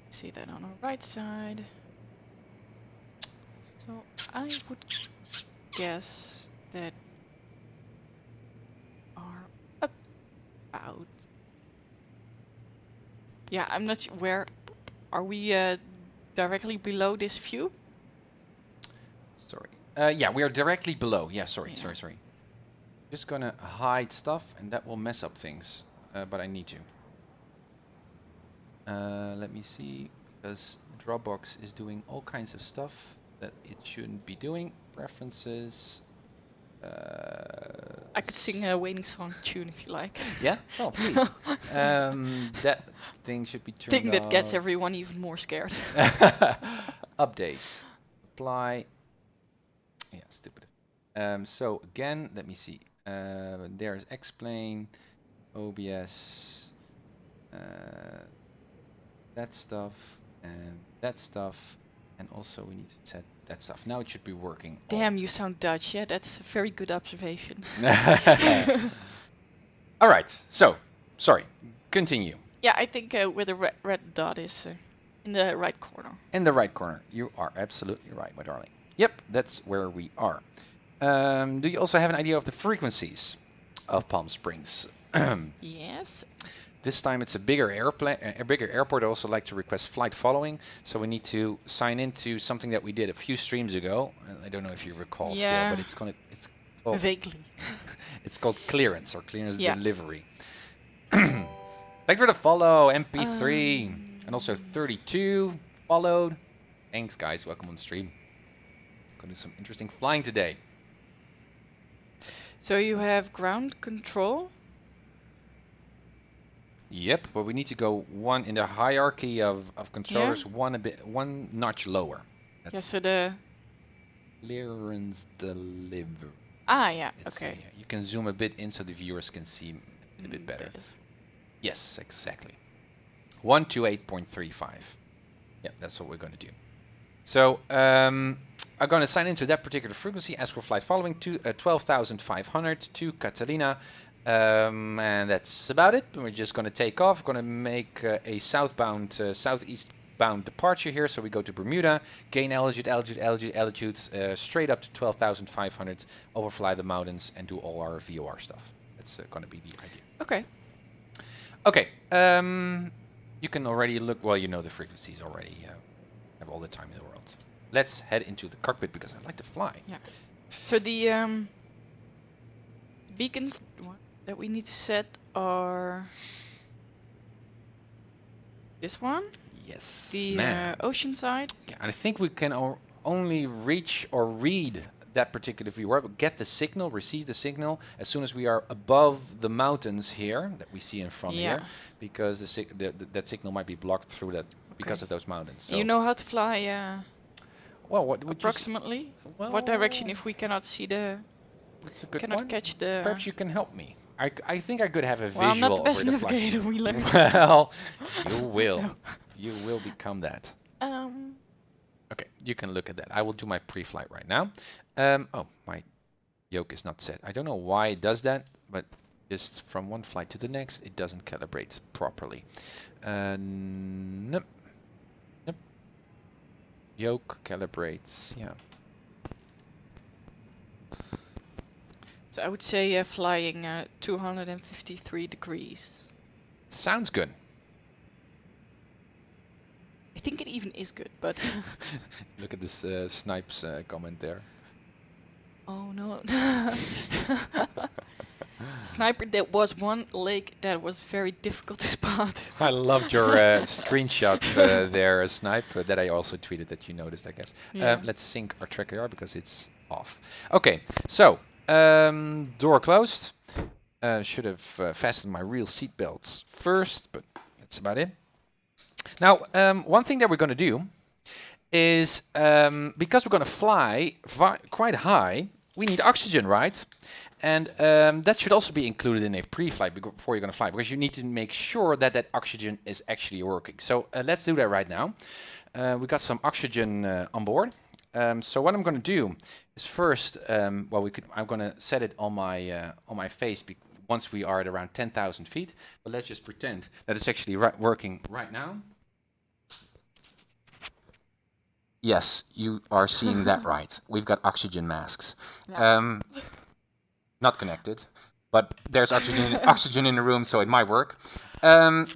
See that on the right side. So I would guess that are about. Yeah, I'm not sure. Where are we? Directly below this view? Sorry. Yeah, we are directly below. Yeah, sorry. Just gonna hide stuff, and that will mess up things. But I need to. Let me see, because Dropbox is doing all kinds of stuff that it shouldn't be doing. Preferences. I could sing a Waiting Song tune if you like. Yeah? Oh, please. That thing should be turned Thing that off. gets everyone even more scared. Updates. Apply. Yeah, stupid. So again, let me see. There's explain, OBS, that stuff, and also we need to set that stuff. Now it should be working. Damn, you sound Dutch. Yeah, that's a very good observation. All right. So, sorry. Continue. Yeah, I think where the red dot is in the right corner. In the right corner. You are absolutely right, my darling. Yep, that's where we are. Do you also have an idea of the frequencies of Palm Springs? Yes. This time it's a bigger airplane, a bigger airport. I also like to request flight following, so we need to sign into something that we did a few streams ago. I don't know if you recall still, but it's called vaguely. It's called clearance or clearance delivery. Thanks for the follow, MP3, and also 32 followed. Thanks, guys. Welcome on the stream. Gonna do some interesting flying today. So you have ground control. Yep, but we need to go one in the hierarchy of controllers, one notch lower. That's yeah, so the clearance delivery. Ah, yeah, It's, okay. You can zoom a bit in so the viewers can see a bit better. Yes, exactly. 128.35. Yeah, that's what we're going to do. So I'm going to sign into that particular frequency, ask for flight following to 12,500 to Catalina. And that's about it. We're just going to take off. Going to make a southbound, southeastbound departure here. So we go to Bermuda, gain altitude, straight up to 12,500, overfly the mountains, and do all our VOR stuff. That's going to be the idea. Okay. Okay. You can already look. Well, you know the frequencies already. Have all the time in the world. Let's head into the cockpit because I like to fly. Yeah. So the beacons that we need to set are this one. Yes. The ocean side. Yeah, and I think we can only reach or read that particular VOR, but get the signal, receive the signal as soon as we are above the mountains here that we see in front here, because that signal might be blocked through that because of those mountains. So you know how to fly? Well, what would approximately? What direction if we cannot see the? That's a good cannot one. catch the. Perhaps you can help me. I think I could have a well, visual I'm not the best over the navigator. We learned. Well, you will. No. You will become that. Okay, you can look at that. I will do my pre-flight right now. Oh, my yoke is not set. I don't know why it does that, but just from one flight to the next, it doesn't calibrate properly. Nope. Yoke calibrates. Yeah. So I would say flying 253 degrees. Sounds good. I think it even is good, but Look at this Snipes comment there. oh no. Sniper, there was one lake that was very difficult to spot. I loved your screenshot there, Snipe, that I also tweeted that you noticed, I guess. Yeah. Let's sync our tracker because it's off. Okay, so door closed. Should have fastened my real seat belts first, but that's about it. Now, one thing that we're going to do is, because we're going to fly quite high, we need oxygen, right? And that should also be included in a pre-flight before you're going to fly, because you need to make sure that that oxygen is actually working. So let's do that right now. We got some oxygen on board. So what I'm going to do is first, I'm going to set it on my face once we are at around 10,000 feet. But let's just pretend that it's actually working right now. Yes, you are seeing that right. We've got oxygen masks. Yeah. Not connected, but there's oxygen in the room, so it might work.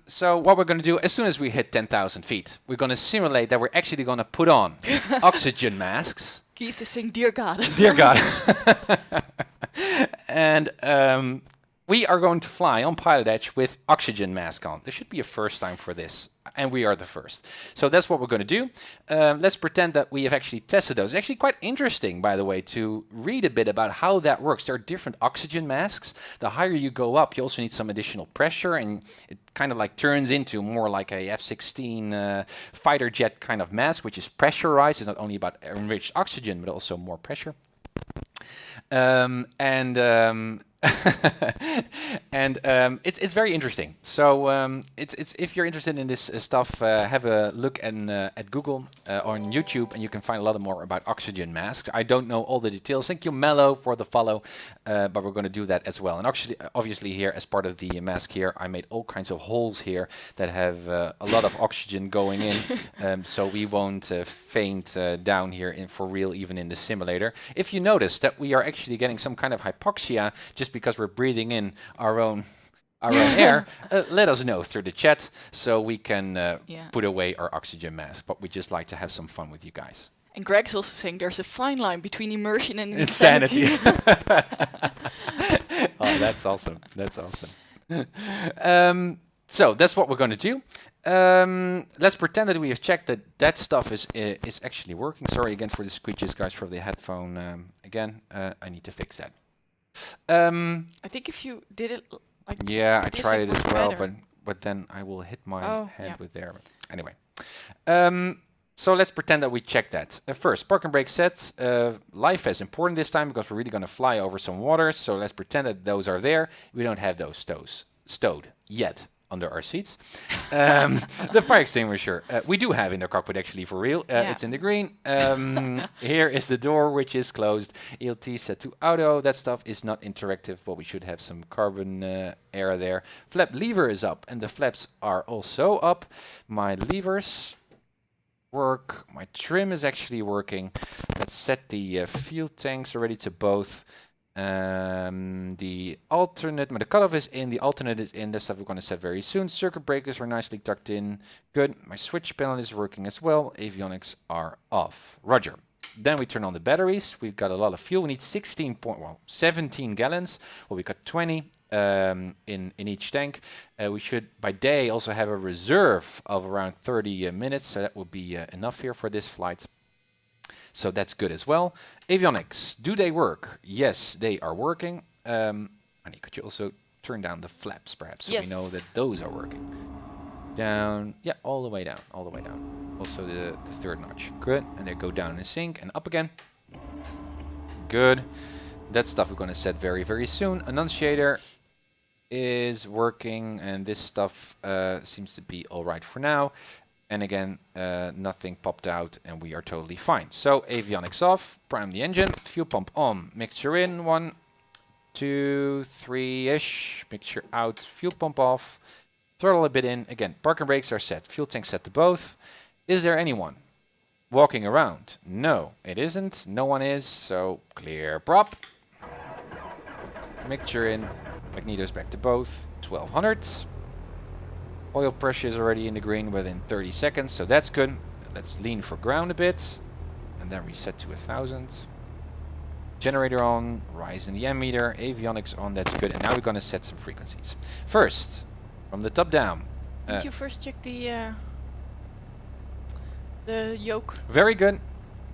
So what we're going to do, as soon as we hit 10,000 feet, we're going to simulate that we're actually going to put on oxygen masks. Keith is saying, dear God. Dear God. And we are going to fly on PilotEdge with oxygen mask on. There should be a first time for this, and we are the first. So that's what we're going to do. Let's pretend that we have actually tested those. It's actually quite interesting, by the way, to read a bit about how that works. There are different oxygen masks. The higher you go up, you also need some additional pressure, and it kind of like turns into more like a F-16 fighter jet kind of mask, which is pressurized. It's not only about enriched oxygen, but also more pressure. It's very interesting. So it's if you're interested in this stuff, have a look at Google on YouTube, and you can find a lot more about oxygen masks. I don't know all the details. Thank you, Mello, for the follow, but we're going to do that as well. And actually, obviously, here as part of the mask here, I made all kinds of holes here that have a lot of oxygen going in, so we won't faint down here for real, even in the simulator. If you notice that we are actually getting some kind of hypoxia just because we're breathing in our own air, let us know through the chat so we can put away our oxygen mask. But we just like to have some fun with you guys. And Greg's also saying there's a fine line between immersion and insanity. Oh, that's awesome. That's awesome. So that's what we're going to do. Let's pretend that we have checked that that stuff is actually working. Sorry again for the squeeches, guys, for the headphone. Again, I need to fix that. I think if you did it like yeah, I tried it as well, better. but then I will hit my hand with there. Anyway, so let's pretend that we check that. First, park and brake sets. Life is important this time because we're really going to fly over some waters. So let's pretend that those are there. We don't have those stowed yet under our seats. The fire extinguisher we do have in the cockpit, actually, for real. It's in the green. Here is the door, which is closed. ELT set to auto. That stuff is not interactive, but we should have some carbon air there. Flap lever is up, and the flaps are also up. My levers work. My trim is actually working. Let's set the fuel tanks already to both. The alternate, the cutoff is in, the alternate is in. That stuff we're going to set very soon. Circuit breakers are nicely tucked in. Good. My switch panel is working as well. Avionics are off. Roger. Then we turn on the batteries. We've got a lot of fuel. We need 17 gallons. Well, we got 20 in each tank. We should, by day, also have a reserve of around 30 minutes. So that will be enough here for this flight. So that's good as well. Avionics, do they work? Yes, they are working. Annie, could you also turn down the flaps, perhaps, so we know that those are working? Down, yeah, all the way down, all the way down. Also the third notch. Good, and they go down in sync and up again. Good. That stuff we're going to set very, very soon. Annunciator is working, and this stuff seems to be all right for now. And again, nothing popped out, and we are totally fine. So avionics off, prime the engine, fuel pump on, mixture in, 1, 2, 3-ish, mixture out, fuel pump off, throttle a bit in. Again, park and brakes are set, fuel tank set to both. Is there anyone? walking around? No, it isn't. No one is. So clear prop. Mixture in. Magnetos back to both. 1200. Oil pressure is already in the green within 30 seconds, so that's good. Let's lean for ground a bit, and then reset to 1000. Generator on, rise in the ammeter, avionics on, that's good. And now we're going to set some frequencies. First, from the top down. Did you first check the yoke? Very good.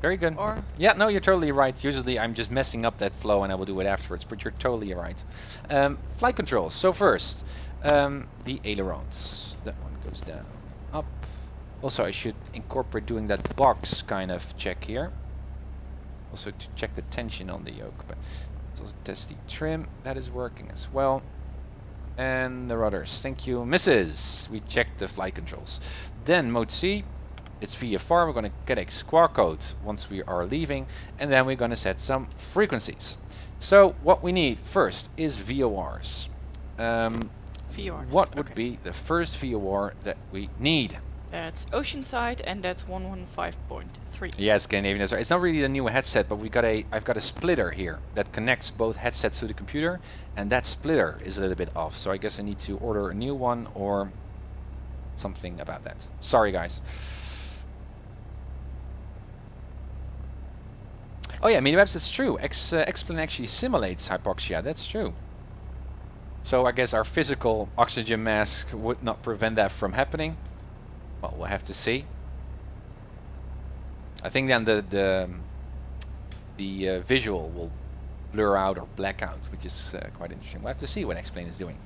Very good. Or yeah, no, you're totally right. Usually I'm just messing up that flow and I will do it afterwards, but you're totally right. Flight controls. So first, the ailerons. That one goes down, up. Also, I should incorporate doing that box kind of check here. Also to check the tension on the yoke, but let's also test the trim. That is working as well. And the rudders. Thank you, misses. We checked the flight controls. Then mode C. It's VFR. We're going to get a squawk code once we are leaving, and then we're going to set some frequencies. So what we need first is VORs. VORs. What would be the first VOR that we need? That's Oceanside, and that's 115.3. Yes, Scandinavian. It's not really the new headset, but I've got a splitter here that connects both headsets to the computer, and that splitter is a little bit off. So I guess I need to order a new one or something about that. Sorry, guys. Oh yeah, Minimaps, that's true. X-Plane actually simulates hypoxia. That's true. So I guess our physical oxygen mask would not prevent that from happening. Well, we'll have to see. I think then the visual will blur out or black out, which is quite interesting. We'll have to see what X-Plane is doing.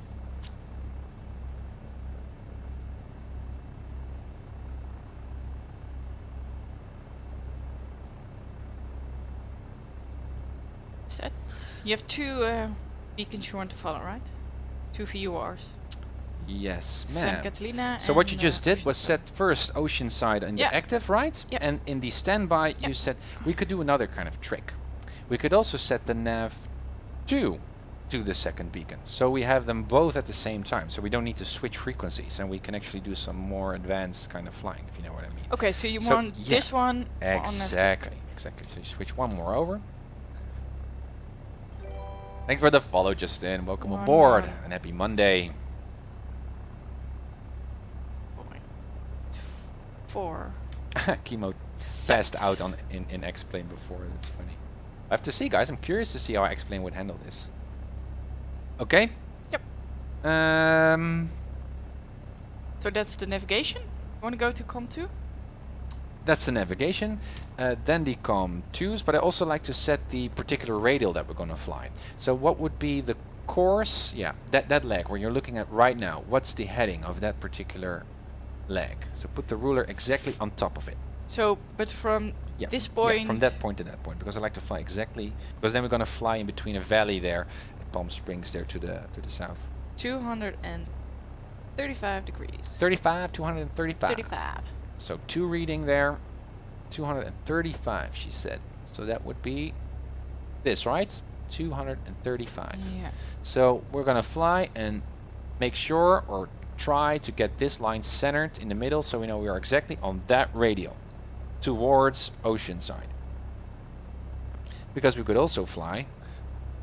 Set. You have two beacons you want to follow, right? Two VORs. Yes, San ma'am. Catalina. So what you and, just did was set first Oceanside in the active, right? Yeah. And in the standby, you said we could do another kind of trick. We could also set the nav 2 to the second beacon. So we have them both at the same time. So we don't need to switch frequencies, and we can actually do some more advanced kind of flying, if you know what I mean. Okay, so you want this one Exactly, exactly. So you switch one more over. Thank you for the follow, Justin. Welcome aboard, and happy Monday. 4. Chemo passed out on in X-Plane before. That's funny. I have to see, guys. I'm curious to see how X-Plane would handle this. Okay. Yep. So that's the navigation. You want to go to COM2? That's the navigation. Then the COM2s, but I also like to set the particular radial that we're going to fly. So what would be the course? Yeah, that leg where you're looking at right now. What's the heading of that particular leg? So put the ruler exactly on top of it. So, but from this point... Yeah, from that point to that point, because I like to fly exactly... Because then we're going to fly in between a valley there at Palm Springs there to the south. 235 degrees. 235. 35. So 2 reading there, 235 she said. So that would be this, right? 235. Yeah. So we're going to fly and make sure or try to get this line centered in the middle so we know we are exactly on that radial towards Oceanside. Because we could also fly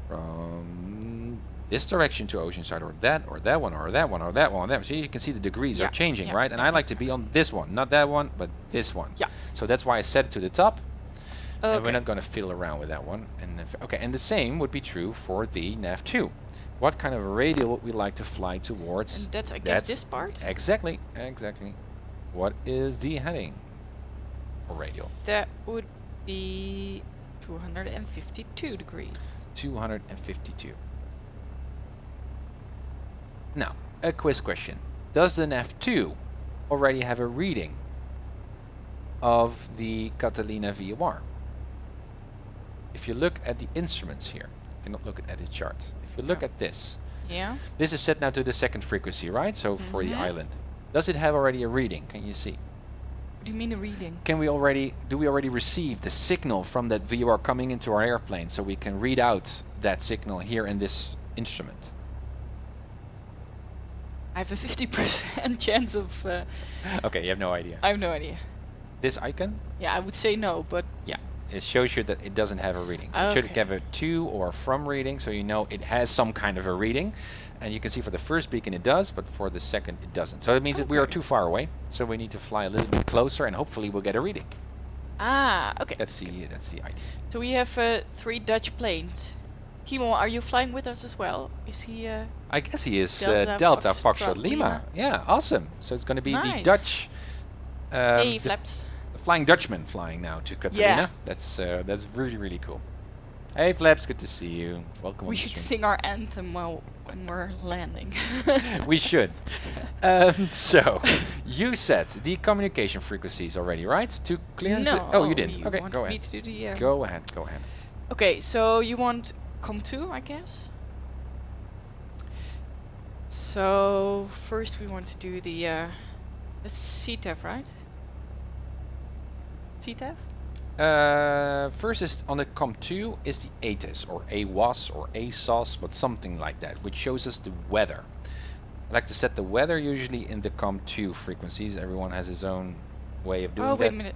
from this direction to Oceanside, or that one, or that one, or that one, or that one. So you can see the degrees are changing, right? And I like to be on this one, not that one, but this one. Yeah. So that's why I set it to the top. Okay. And we're not going to fiddle around with that one. And okay, and the same would be true for the nav2. What kind of radial would we like to fly towards? And that's, I guess, this part? Exactly, exactly. What is the heading for radial? That would be 252 degrees. 252. Now, a quiz question. Does the nav2 already have a reading of the Catalina VOR? If you look at the instruments here, you cannot look at the charts. If you look at this, this is set now to the second frequency, right? So for the island. Does it have already a reading? Can you see? What do you mean a reading? Do we already receive the signal from that VOR coming into our airplane so we can read out that signal here in this instrument? I have a 50% chance of... Okay, you have no idea. I have no idea. This icon, Yeah, I would say no, but yeah, it shows you that it doesn't have a reading. It should Okay. have a to or from reading, so you know it has some kind of a reading. And you can see for the first beacon it does, but for the second it doesn't. So it means that we are Okay. too far away. So we need to fly a little bit closer, and hopefully we'll get a reading. okay. That's the idea. So we have 3 Dutch planes. Kimo, are you flying with us as well? Is he? I guess he is Delta Delta Foxtrot Foxtrot Lima. Lima. Yeah, awesome. So it's going to be the Nice. Dutch, Hey, the Flaps. Flying Dutchman flying now to Catalina. That's really, really cool. Hey Flaps, good to see you. Welcome. We on the should stream. sing our anthem when we're landing. We should. So, you set the communication frequencies already, right? To clearance. No, Oh, you didn't. you Okay, wanted go me ahead. to do the, Go ahead. Go ahead. Okay, so you want COM2, I guess? So first we want to do the that's CTEF, right? CTEF? First is on the COM2 is the ATIS or AWAS or ASOS, but something like that, which shows us the weather. I like to set the weather usually in the COM2 frequencies. Everyone has his own way of doing Oh, that. wait a minute.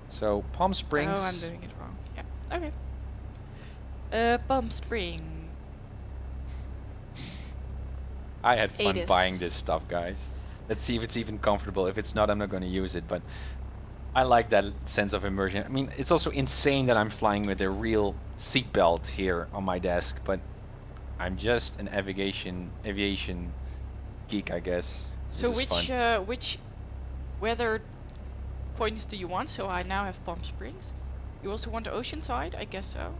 So Palm Springs. Oh, I'm doing it wrong. Yeah. Okay. Palm Spring. I had fun ATIS. buying this stuff, guys. Let's see if it's even comfortable. If it's not, I'm not going to use it, but I like that sense of immersion. I mean, it's also insane that I'm flying with a real seatbelt here on my desk, but I'm just an aviation geek, I guess. So This is fun. which weather points do you want? So I now have Palm Springs. You also want Oceanside, I guess so,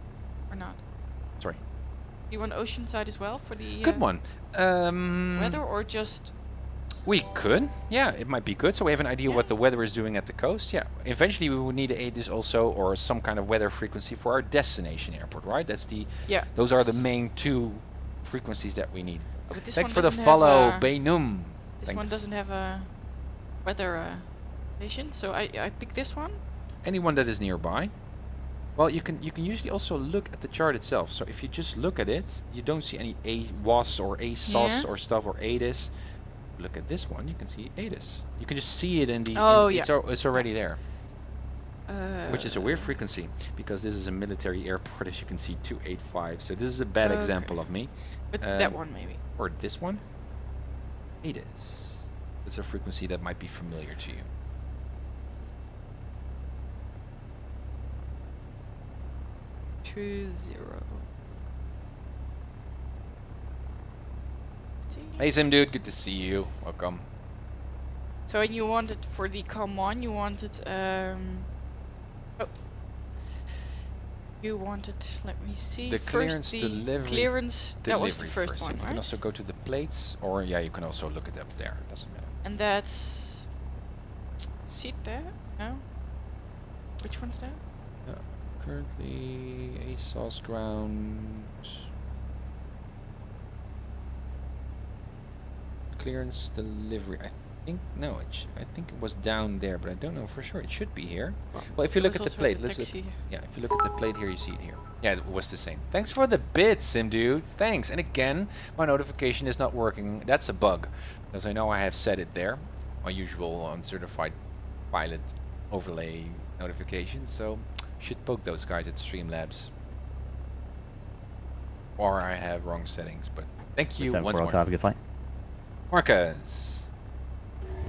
or not? Sorry. You want Oceanside as well for the Good one. weather, or just? We could. Yeah, it might be good. So we have an idea Yeah. what the weather is doing at the coast. Yeah. Eventually we would need to aid this also, or some kind of weather frequency for our destination airport, right? That's the. Yeah. Those are the main 2 frequencies that we need. Oh, but this Thanks one for the doesn't follow, have, Bainum. This one Thanks. doesn't have a weather station, so I pick this one. Anyone that is nearby. Well, you can usually also look at the chart itself. So if you just look at it, you don't see any AWAS or ASOS Yeah. or stuff or ATIS. Look at this one, you can see ATIS. You can just see it in the. Oh, in, yeah. It's already there. Which is a weird Uh, frequency because this is a military airport, as you can see, 285. So this is a bad Okay. example of me. But that one maybe. Or this one. ATIS. It's a frequency that might be familiar to you. Two zero. Hey Sim dude, good to see you. Welcome. So and you wanted for the COM1, you wanted oh. You wanted, let me see. The clearance first the delivery. clearance, that was the Delivery first one, You right? can also go to the plates, or yeah, you can also look it up there. Doesn't matter. And that's seat there? No? Which one's that? Currently ASOS ground. Clearance delivery. I think no. I think it was down there, but I don't know for sure. It should be here. Well, if you There look was at the also plate, the let's look. taxi. Yeah, if you look at the plate here, you see it here. Yeah, it was the same. Thanks for the bits, Sim dude. Thanks. And again, my notification is not working. That's a bug, because I know I have set it there. My usual uncertified pilot overlay notification. So should poke those guys at Streamlabs. Or I have wrong settings, but thank you once more. Have a good flight. Marcus.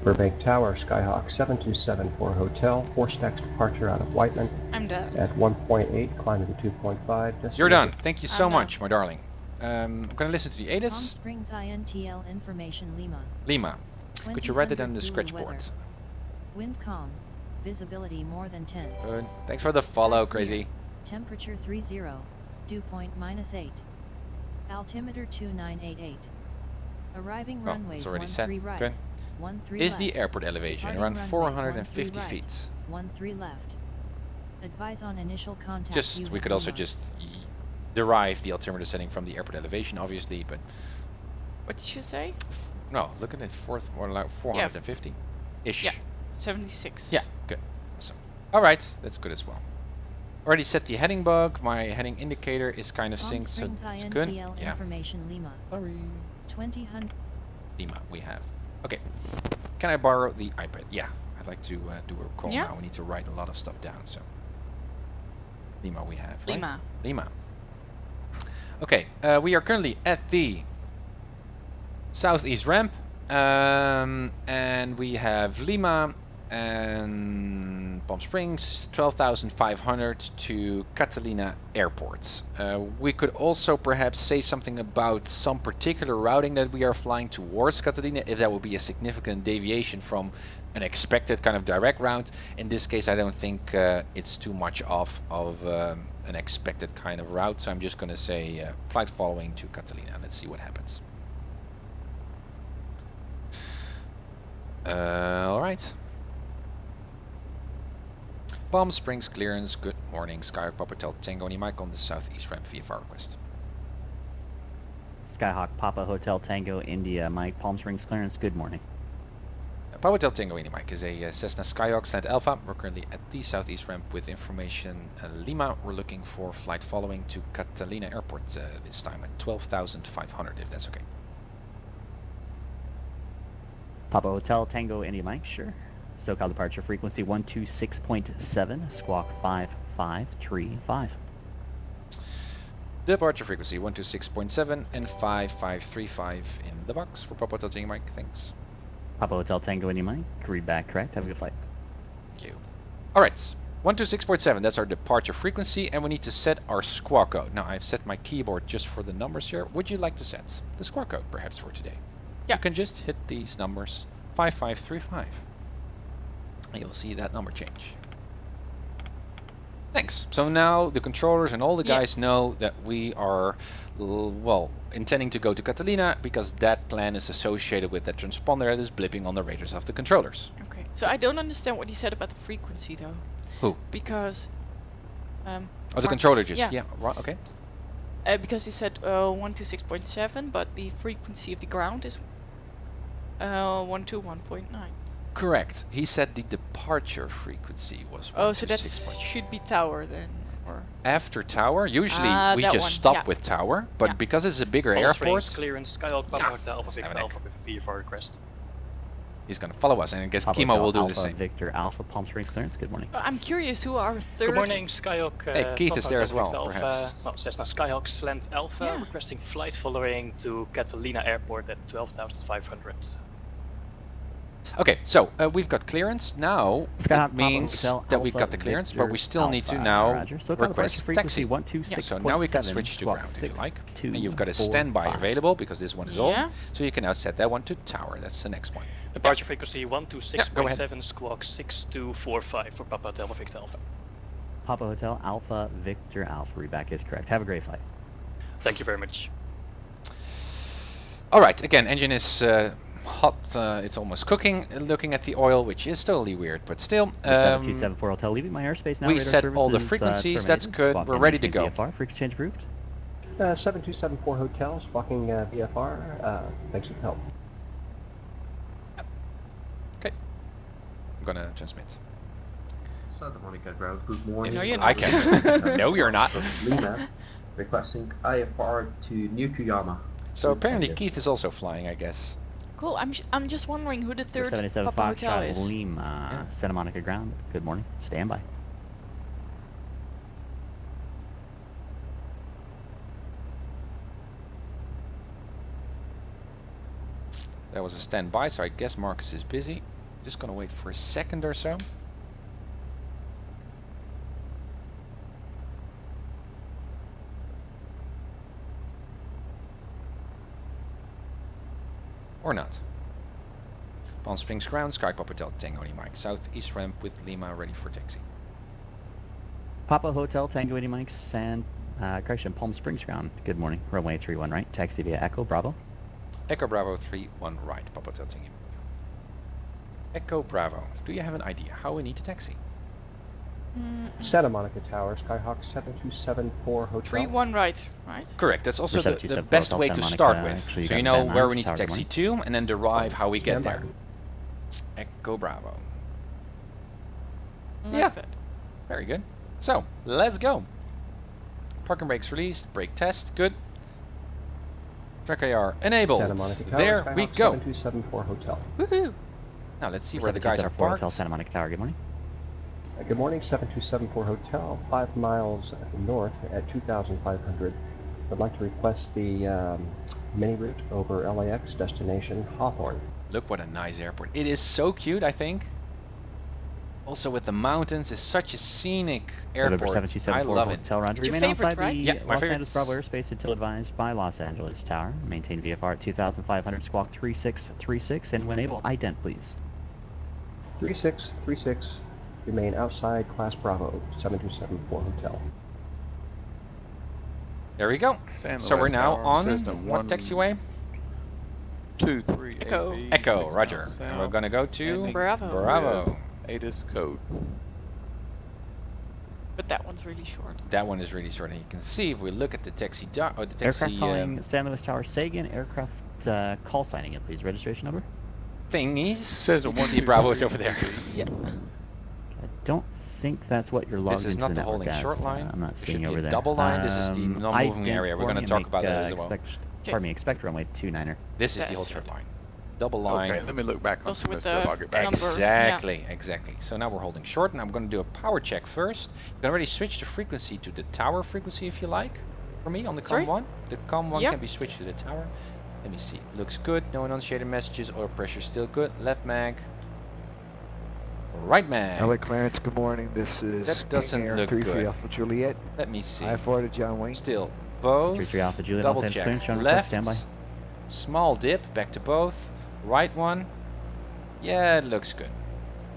Burbank Tower, Skyhawk 7274 Hotel, 4 stacks departure out of Whiteman I'm done. at 1.8, climbing to 2.5. You're done. destination- Thank you so I'm done. much, my darling. I'm gonna listen to the Palm ATIS. Springs INTL information Lima. Lima. Could you write it 2000 on the Zulu scratch weather. board? Wind calm. Visibility more than 10. Good. Thanks for the follow, Crazy. Temperature 30. Dew point -8. Altimeter 2988. Arriving Oh, runways it's already 13 set. right. Good. 13 Is left. the airport elevation Departing around runways 450 13 right. feet? 13 left. Advise on initial contact. Just you we have could also Lima. just derive the altimeter setting from the airport elevation, obviously, but What did you say? no, look at it, or like 450 ish. Yeah. 76. Yeah, good. Awesome. All right, that's good as well. Already set the heading bug. My heading indicator is kind of Palm synced, so Springs it's good. INTL Yeah. information Lima. Sorry. 2000. Lima, we have. Okay. Can I borrow the iPad? Yeah, I'd like to do a call Yeah. now. We need to write a lot of stuff down. So Lima we have, right? Lima. Lima. Okay, we are currently at the southeast ramp, and we have Lima and Palm Springs, 12,500 to Catalina Airport. We could also perhaps say something about some particular routing that we are flying towards Catalina, if that would be a significant deviation from an expected kind of direct route. In this case, I don't think it's too much off of an expected kind of route, so I'm just going to say flight following to Catalina. Let's see what happens. All right. Palm Springs clearance, good morning. Skyhawk Papa Hotel Tango Mike on the southeast ramp VFR request. Skyhawk Papa Hotel Tango India Mike, Palm Springs clearance, good morning. Papa Hotel Tango Mike is a Cessna Skyhawk Stand Alpha. We're currently at the southeast ramp with information Lima. We're looking for flight following to Catalina Airport this time at 12,500, if that's okay. Papa Hotel Tango India Mike, sure. SoCal departure frequency 126.7, squawk 5535. Departure frequency 126.7 and 5535 in the box for Papa Hotel Tango Mike, thanks. Papa Hotel Tango India Mike, read back correct, have a good flight. Thank you. Alright, 126.7, that's our departure frequency, and we need to set our squawk code. Now I've set my keyboard just for the numbers here. Would you like to set the squawk code perhaps for today? Yeah. You can just hit these numbers, 5535. And you'll see that number change. Thanks. So now the controllers and all the guys know that we are, well, intending to go to Catalina because that plan is associated with that transponder that is blipping on the radars of the controllers. Okay. So I don't understand what he said about the frequency though. Who? Because. Oh, the controller just. Yeah. Right, okay. Because he said 126.7, but the frequency of the ground is 121.9. Correct. He said the departure frequency was 126.7. Oh, so that should be tower then, or after tower. Usually we that just one, stop yeah. with tower, but Yeah. because it's a bigger Palm airport, Springs clearance, Skyhawk Papa Hotel Alpha Let's have Victor an Alpha with a VFR request. he's gonna follow us, and I guess Papa Kimo Hotel will do Alpha the same. Victor Alpha Palm Springs clearance, good morning. I'm curious who our third. Good morning, Skyhawk. Hey, Keith Papa is there as Hotel well, Victor perhaps. Alpha, well, Cessna Skyhawk Slant Alpha Yeah. requesting flight following to Catalina Airport at 12,500. Okay, so we've got clearance. Now Skyhawk that Papa means Hotel that we've Alpha got the clearance, Victor but we still need to Alpha, now Roger. So request taxi. 126.7, So now we can switch to squawk ground if you like. 6, And you've got a 2, 4, standby 5. available because this one is all. Yeah. So you can now set that one to tower. That's the next one. Departure frequency go ahead. 126.7, squawk 6245 for Papa Hotel Victor Alpha. Papa Hotel Alpha Victor Alpha, read back is correct. Have a great flight. Thank you very much. All right, again, engine is hot. It's almost cooking. Looking at the oil, which is totally weird, but still. 274 Hotel, leaving my airspace now. We radar set all the services, frequencies. That's terminated. good. Squawk We're ready to into go. VFR, frequency change approved. 7274 Hotel, squawking VFR. Thanks for the help. Okay. I'm gonna transmit. Santa Monica ground, good morning. If No, you're I not. can. No, you're not. Lima, requesting IFR to New Kuyama. So apparently Thank Keith is also flying, I guess. Cool. I'm just wondering who the third 77 Papa Hotel Foxtrot is. Lima, Santa Monica ground. Good morning. Stand by. That was a standby, so I guess Marcus is busy. Just gonna wait for a second or so. Or not. Palm Springs ground, Sky Papa Hotel Tango Mike, southeast ramp with Lima ready for taxi. Papa Hotel Tango 80 Mike, correction, Palm Springs ground. Good morning. Runway 31 right. Taxi via Echo Bravo. Echo Bravo 3-1 right, Papa Hotel Tango. Echo Bravo, do you have an idea how we need to taxi? Santa Monica Tower, Skyhawk 7274 Hotel. 3-1 right, right? Correct, that's also the 727 best Hotel way Santa to Monica, start with. actually you So you got know Van where Nuys, we need to Tower taxi Good to and then derive how we get Standby. there. Echo Bravo. Like Yeah. that. Very good. So, let's go. Parking brakes released, brake test, good. Track AR enabled. Santa Monica Tower, There Skyhawk we go. 7274 Hotel. Woohoo! Now let's see where the guys are 7274 parked. Hotel Santa Monica Tower, good morning. Good morning, 7274 Hotel, 5 miles north at 2,500. I'd like to request the mini route over LAX, destination Hawthorne. Look what a nice airport. It is so cute, I think. Also with the mountains, it's such a scenic airport. I love it. Hotel Roger. It's your Remain favorite, outside right? the Yeah, my Los favorite. Angeles Bravo airspace until advised by Los Angeles Tower. Maintain VFR at 2,500, squawk 3636, and when able, ident, please. 3636, remain outside Class Bravo, 7274 Hotel. There we go. San So we're Luis now Tower, on Cessna what taxiway? 123 Echo. AB, Echo, 6 Roger. miles And we're south, gonna go to ending Bravo. Bravo. with ATC code. But that one's really short. That one is really short, and you can see if we look at the taxi or the Aircraft taxi calling San Luis Tower, Sagan, aircraft call signing it, please. Registration number? thingies. Says You a can see Bravo's 123 over there. Yeah. I don't think that's what you're logged This is into not the the network holding as. short line. I'm not There seeing should be over a there. double line. This is the non-moving area. We're going to talk about that as well. Pardon me, expect runway 29er. This is the Yes. hold short line. Double line. Okay, let me look back on Also some with of this stuff. the I'll get back. number. Exactly, exactly. So now we're holding short, and I'm going to do a power check first. You can already switch the frequency to the tower frequency if you like. For me, on the Sorry? COM1. The COM1 Yep. can be switched to the tower. Let me see. Looks good. No enunciated messages. Oil pressure still good. Left mag. Right mag. LA Clarence, good morning. This is That doesn't King Air look 33 good. Alpha Juliet. Let me see. I forwarded John Wayne. Still both. 33 Alpha Juliet, Double Los Angeles check. clearance, John Left. request, standby. Small dip. Back to both. Right one. Yeah, it looks good.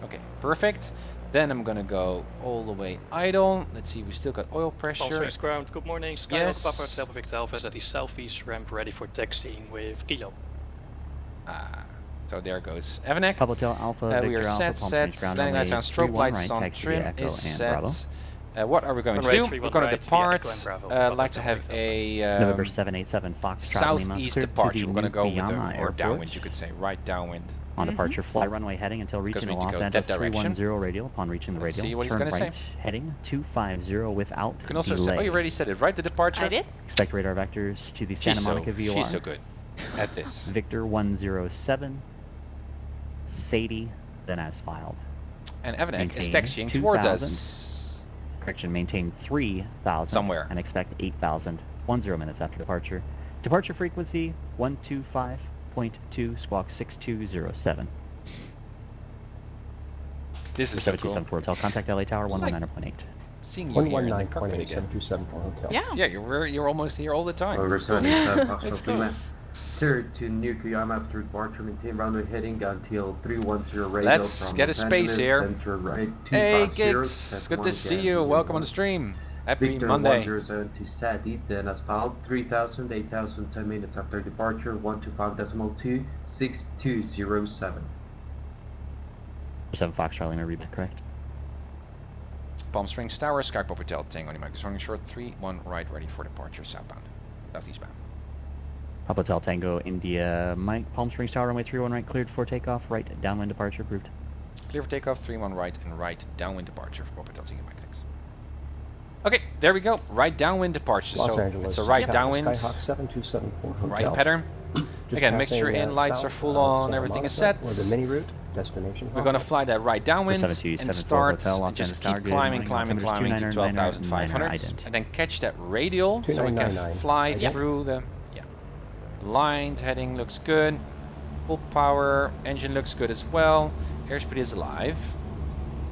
Okay, perfect. Then I'm gonna go all the way idle. Let's see, we still got oil pressure. False ground, good morning. Skyhawk Yes. Papa, Delta Victor Alpha is at the southeast ramp ready for taxiing with Kilo. So there goes Evanek. Pablo Hotel Alpha, we Victor are Alpha, set, Palm set. Springs ground Landing lights runway on, strobe 31 lights right, on, taxi trim Echo is and set. Bravo. What are we going to Runway do? 31 We're going to right via depart. Echo and Bravo. I'd like to have a November 787 Foxtrot Lima, southeast cleared to departure. the We're going to go with Nukuyama a more Airport. downwind, you could say. Right downwind. On departure, fly runway heading until Because reaching we the need to Los go that Angeles direction. 310 radial. Upon reaching the Let's radial, see what he's turn gonna say. right, heading 250 without You can also say, delay. oh, you already said it, right? The departure? I did. Expect radar vectors to the Santa Monica VOR. She's so good at this. Victor 107, Sadie, then as filed. And Evanek is Maintain taxiing towards 2000. us. Correction, maintain 3,000. Somewhere. And expect 8,000, 10 minutes after departure. Departure frequency 125.2, squawk 6207. This is so cool. 7274 Hotel, contact LA Tower 119.8. Seeing you here in the cockpit 119.8, again. 7274 Hotel. Yeah. Yeah, you're almost here all the time. Over It's cool. 75 It's Foxtrot cool. Lima. Third to Nukuyama after departure, maintain runway heading until 310 radial. Let's from get a Los space Angeles, here. then turn right Hey 250, Gigs, set good to 1 see again, you. Juliet Welcome on 1. the stream. Happy Victor Monday. 107 to Sadie, then as filed, 3,000, 8,000, 10 minutes after departure, 125.2, 6207. 7 Foxtrot Lima, read that correct. Palm Springs Tower, Skypop Hotel, Tango Lima, running short, 3-1 right, ready for departure, southbound, southeastbound. Papa Hotel Tango India Mike, Palm Springs Tower, runway 31 right, cleared for takeoff, right, downwind departure, approved. Clear for takeoff, 3-1 right, and right, downwind departure for Papa Hotel Tango Mike, thanks. Okay, there we go, right downwind departure, Los so Angeles, it's a right Skyhawk downwind, 7274 Hotel. right pattern. Just Again, make sure passing, in lights south are full of on, Santa everything is Monica, set. Or the mini route, destination. We're going to fly that right downwind 7274 and start Hotel, Los and just Angeles keep Tower, good climbing, morning, climbing, climbing to 2999, 12,500 ident. and then catch that radial so we can 2999. fly Yep. through the lined heading looks good. Full power, engine looks good as well. Airspeed is alive.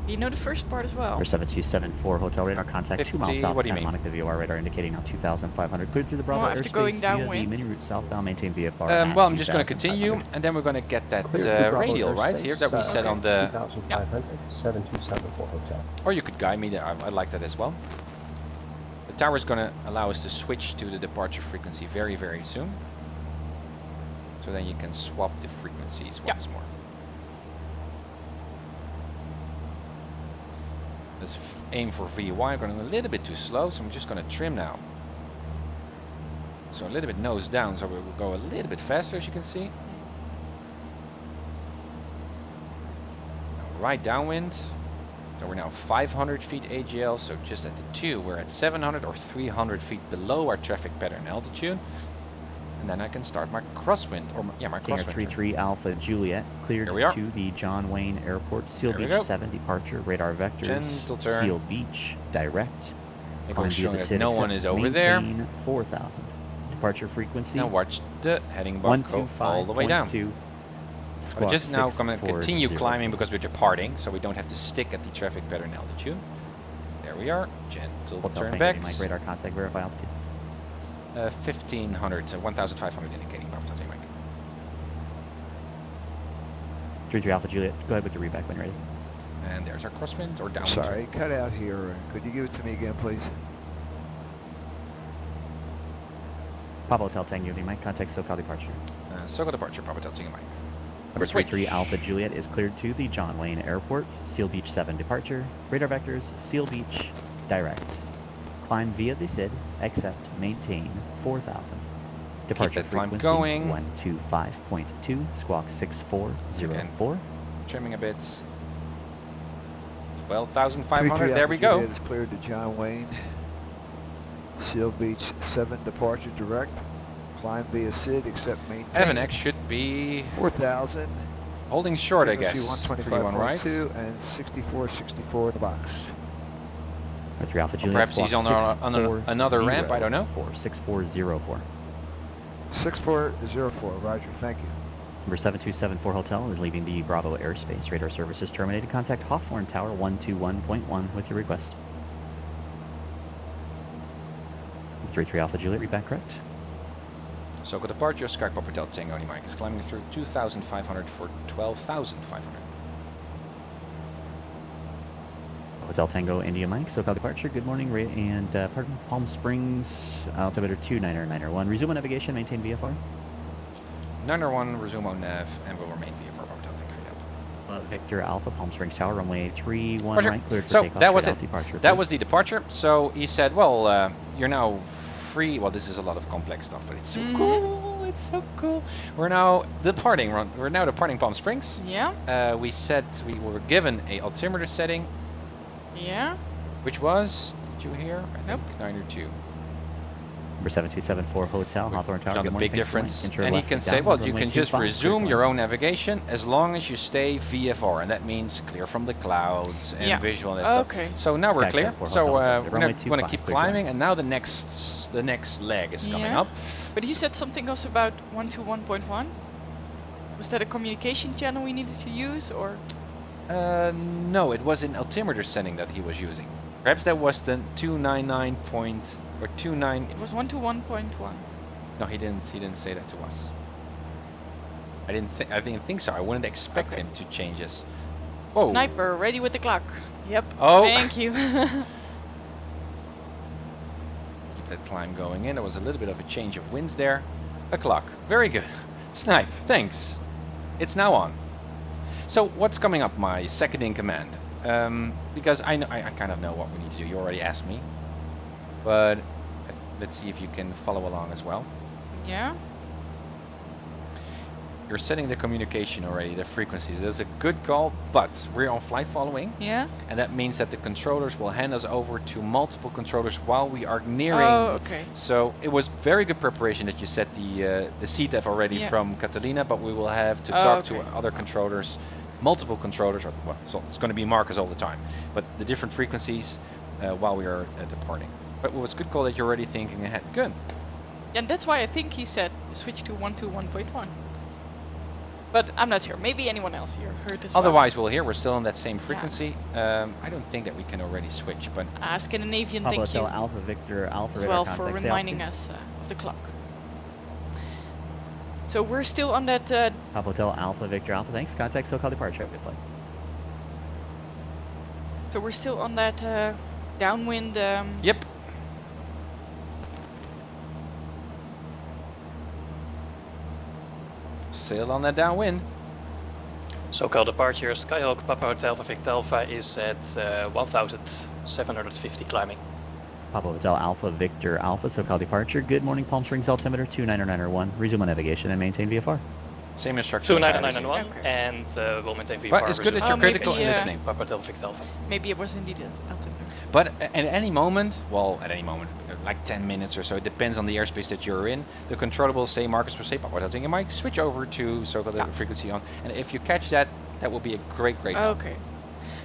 You know the first part as well. For 7274 Hotel radar contact 2 miles 50, south what of do you Santa mean? Monica VOR radar indicating now 2,500. Cleared through the Bravo Well, after airspace going via the downwind. mini route southbound, maintain VFR. Well, I'm just going to continue and then we're going to get that Clear through Bravo radial right airspace, here that we set on the... 2,500, 7274 Hotel. Or you could guide me there, I like that as well. The tower is going to allow us to switch to the departure frequency very, very soon. So then you can swap the frequencies once more. Let's aim for VY. I'm going a little bit too slow, so I'm just going to trim now. So a little bit nose down, so we will go a little bit faster, as you can see. Now, right downwind. So we're now 500 feet AGL, so just at the 2, we're at 700 or 300 feet below our traffic pattern altitude. And then I can start my crosswind, or yeah, my Hangar crosswind. 33 Alpha Juliet, cleared Here we are. to the John Wayne Airport, Seal There we Beach go. 7 departure, radar vectors, Gentle turn. Seal Beach, direct. It Climb goes via showing the that SID no one accept, is over there. maintain 4,000. Departure frequency. Now watch the heading bar go all the way down. 125.2. We're just now going to continue 640. climbing because we're departing, so we don't have to stick at the traffic pattern altitude. There we are. Gentle Hotel turn Tango, back. Mike, radar contact, verify altitude. 1500, so 1500 indicating Bravo Delta Mike. 33 Alpha Juliet, go ahead with the reback when ready. And there's our crosswind or downwind. Sorry, cut out here. Could you give it to me again, please? Papa Hotel Tango, Mike, contact SoCal departure. SoCal departure, Papa Delta Mike. Number Switch. 33 Alpha Juliet is cleared to the John Wayne Airport, Seal Beach 7 departure, radar vectors, Seal Beach, direct. Climb via the SID, accept, maintain 4,000. Departure that climb frequency going. 125.2, squawk 6404. Trimming a bit. 12,500, 33 there we Alpha go. Juliet is cleared to John Wayne. Seal Beach 7 departure direct. Climb via SID, except maintain. Avanex should be 4,000. holding short, I Frequency guess. 31 right. 125.2 and 6464 in the box. 33 Alpha Juliet. Perhaps he's on another ramp, I don't know. 6404. 6404, roger, thank you. Number 7274 Hotel is leaving the Bravo airspace. Radar services terminated. Contact Hawthorne Tower 121.1 with your request. 33 Alpha Juliet, read back correct. SoCal departure, Sky Papa Delta Tango Mike is climbing through 2,500 for 12,500. Hotel Tango India Mike, SoCal departure. Good morning, pardon, Palm Springs, altimeter 29991. Resume on navigation, maintain VFR. 901, resume on nav, and will remain VFR Papa Delta. Thank you for your help. Victor Alpha, Palm Springs Tower, runway 31 Roger. right, cleared for So takeoff. that was it. Departure, That please. was the departure. So he said, well, you're now free. Well, this is a lot of complex stuff, but it's so cool. It's so cool. We're now departing. We're now departing Palm Springs. Yeah. We said we were given a altimeter setting. Yeah. Which was, did you hear? I think 902. Number 7274 Hotel, Hawthorne Tower. Not Good a morning, big thanks for difference. enter And he left can and say, down, well, runway you can just 25, resume clear your climb. own navigation as long as you stay VFR, and that means clear from the clouds and visual and that stuff. Okay. So now we're Gotcha, clear. for So Hotel we're Runway going to 25, keep clear climb. climbing, and now the next leg is coming up. But he said something else about 121.1. Was that a communication channel we needed to use, or? No, it was an altimeter setting that he was using. Perhaps that was the 299 point or 29. It was 121.1. No, he didn't say that to us. I didn't think so. I wouldn't expect him to change this. Whoa. Sniper, ready with the clock. Yep. Oh. Thank you. Keep that climb going in. There was a little bit of a change of winds there. A clock. Very good. Snipe. Thanks. It's now on. So what's coming up, my second in command? Because I kind of know what we need to do. You already asked me. But let's see if you can follow along as well. Yeah. You're setting the communication already, the frequencies. That's a good call, but we're on flight following. Yeah. And that means that the controllers will hand us over to multiple controllers while we are nearing. Oh, okay. So it was very good preparation that you set the CTEF already from Catalina, but we will have to talk to other controllers, multiple controllers, or well, so it's going to be Marcus all the time, but the different frequencies while we are departing. But it was a good call that you're already thinking ahead. Good. And that's why I think he said switch to 121.1. But I'm not sure. Maybe anyone else here heard as well. Otherwise, we'll hear. We're still on that same frequency. I don't think that we can already switch, but... Scandinavian, Papa thank you. Hotel Alpha Victor Alpha as radar well for contact, reminding us of the clock. So we're still on that... Papa Hotel Alpha Victor Alpha, thanks. Contact SoCal departure. Have a good flight. So we're still on that downwind... Yep. Still on that downwind. SoCal departure, Skyhawk Papa Hotel Victor Alpha is at 1,750 climbing. Papa Hotel Alpha Victor Alpha, SoCal departure. Good morning, Palm Springs altimeter 29901. Resume on navigation and maintain VFR. Same instructions. 299 as I and 1, and we'll maintain VFR. But it's good that you're critical and listening. Papa Delta Victor Alpha. Maybe it was indeed alternative. But at any moment, well, at any moment, like 10 minutes or so, it depends on the airspace that you're in. The controllable say, Marcus will say, Papa Delta, you might switch over to so-called frequency on. And if you catch that, that will be a great help. Okay.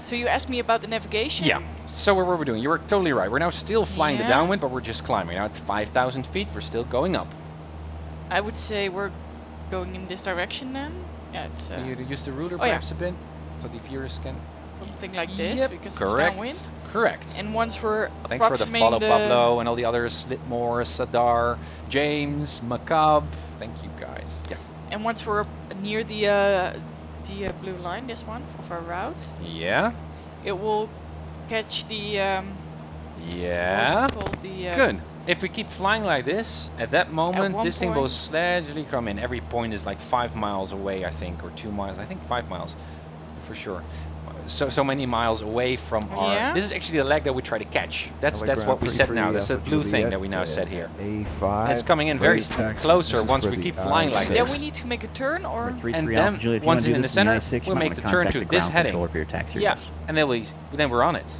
So you asked me about the navigation? Yeah. So what we're doing, you were totally right. We're now still flying the downwind, but we're just climbing. Now at 5,000 feet, we're still going up. I would say we're going in this direction then. Yeah, it's. Can you use the ruler perhaps a bit, so the viewers can. Something like this, Yep, because correct. it's downwind. Correct. And once we're thanks for the follow, Pablo, and all the others, Slitmore, Sadar, James, Macab. Thank you guys. Yeah. And once we're near the blue line, this one of our route. Yeah. It will catch the. Yeah. Called the, good. If we keep flying like this, at that moment, this thing will gradually come in. Every point is like 5 miles away, I think, or 2 miles. I think 5 miles, for sure. So many miles away from our. Yeah? This is actually the leg that we try to catch. That's what we set now. That's the blue thing that we now set here. A5. And it's coming in very closer once we keep flying like this. Then we need to make a turn, or. And then once it's in the center, we'll make the turn to this heading. Yeah. And then we're on it.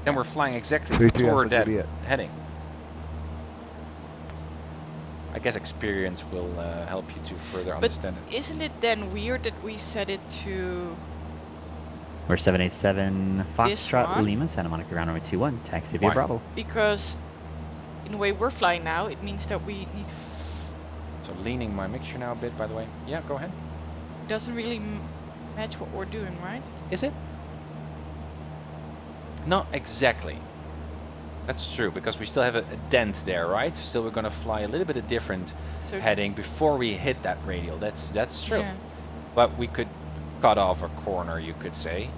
Then we're flying exactly toward that heading. I guess experience will help you to further understand it. Isn't it then weird that we set it to? We're 787 Foxtrot Lima, Santa Monica ground number 21, taxi via Bravo. Because in the way we're flying now, it means that we need to. So leaning my mixture now a bit, by the way. Yeah, go ahead. Doesn't really match what we're doing, right? Is it? Not exactly. That's true, because we still have a dent there, right? Still, we're going to fly a little bit of different heading before we hit that radial. That's true. Yeah. But we could cut off a corner, you could say.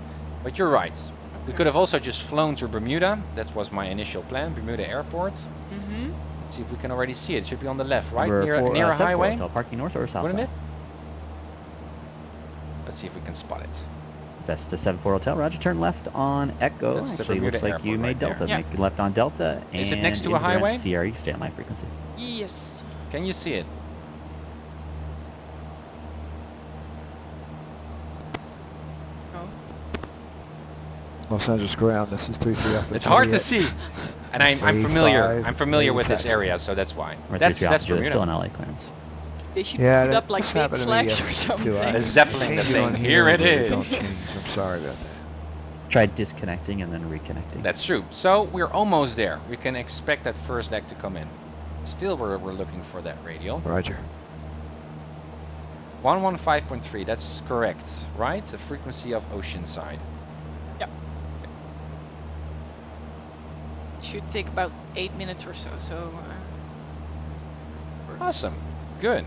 But you're right. We could have also just flown to Bermuda. That was my initial plan, Bermuda Airport. Mm-hmm. Let's see if we can already see it. It should be on the left, right? Near a highway? Parking north or south? Wouldn't it? Let's see if we can spot it. That's the 74 Hotel. Roger, turn left on Echo. That's the Actually, looks like you made Delta. Make left on Delta. Is it next to a highway? CRE, stay on my frequency. Yes. Can you see it? Los Angeles ground. This is 33 Alpha. It's hard to see, and I'm familiar. I'm familiar with this area, so that's why. That's Bermuda. Still in LA clearance. They should put up like big flags or something. A Zeppelin that's saying, "Here it is." I'm sorry about that. Try disconnecting and then reconnecting. That's true. So we're almost there. We can expect that first leg to come in. Still, we're looking for that radial. Roger. 115.3. That's correct, right? The frequency of Oceanside. Should take about 8 minutes or so. So. Awesome. Good.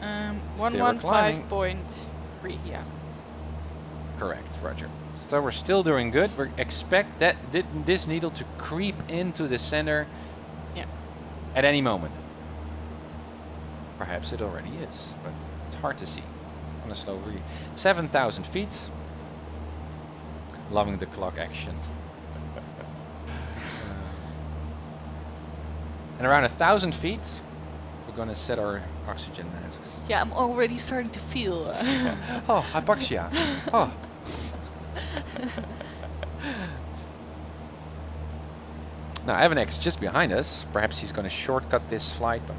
115.3. Yeah. Correct, Roger. So we're still doing good. We expect that this needle to creep into the center. Yeah. At any moment. Perhaps it already is, but it's hard to see. On a slow read. 7,000 feet. Loving the clock action. And around 1,000 feet, we're going to set our oxygen masks. Yeah, I'm already starting to feel. Oh, hypoxia. Oh. Now, Avanex just behind us. Perhaps he's going to shortcut this flight. But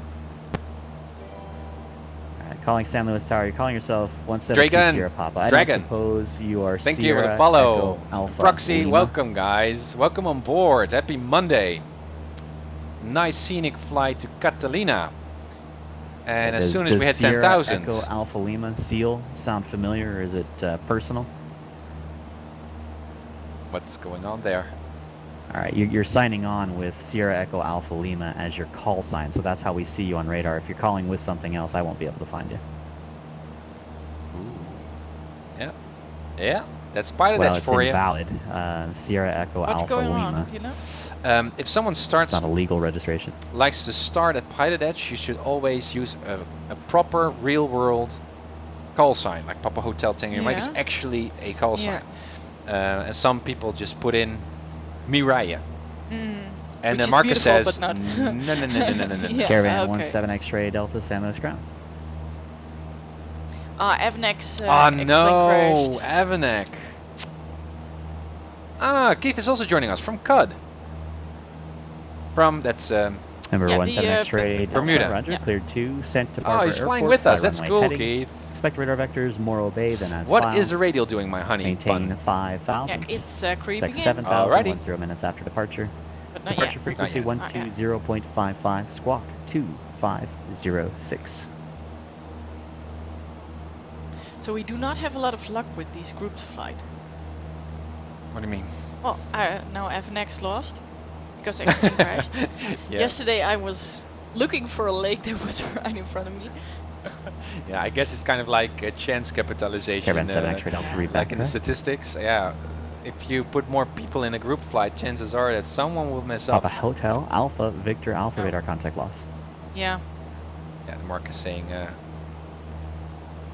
Alright, calling San Luis Tower. You're calling yourself 172 Dragon. Sierra Papa. I Dragon. suppose you are Thank Sierra you for the follow. Echo Alpha Proxy, Lima. welcome guys. Welcome on board. Happy Monday. Nice scenic flight to Catalina. And as soon as we hit 10,000. Echo Alpha Lima seal sound familiar, or is it personal? What's going on there? All right, you're signing on with Sierra Echo Alpha Lima as your call sign, so that's how we see you on radar. If you're calling with something else, I won't be able to find you. Ooh. Yeah. Yeah. That's PilotEdge for you. Valid. Sierra Echo What's Alpha going Lima. on? You know? If someone starts, it's not a legal registration. Likes to start at PilotEdge, you should always use a proper real-world call sign, like Papa Hotel Tango Mike is actually a call sign. And some people just put in Mireille. And then Marcus says, no. Caravan 17 X-ray Delta San Luis ground. Avnex X-Plane no, crashed. Avanek. Keith is also joining us from CUD. That's Number Yeah, 17 the, X-ray Bermuda. Roger, Yeah. cleared 2, sent to Oh, Barber he's flying Airport, with us. fly That's runway cool, heading. Keith. Expect radar vectors, Morro Bay, then as What filed. is the radial doing, my honey Maintain bun? 5,000. Yeah, it's creeping in. 7,000, 10 minutes after departure. But not Departure yet. frequency Not yet. 120.55, squawk 2506. So we do not have a lot of luck with these groups flight. What do you mean? Well, now Avnex lost because X-Plane crashed. Yeah. Yesterday I was looking for a lake that was right in front of me. Yeah, I guess it's kind of like a chance capitalization, Caravan 7 X-ray Delta 3 like back, in the correct? statistics. Yeah, if you put more people in a group flight, chances are that someone will mess up. Papa Hotel, Alpha, Victor, Alpha, radar contact lost. Yeah. Yeah, the Mark is saying,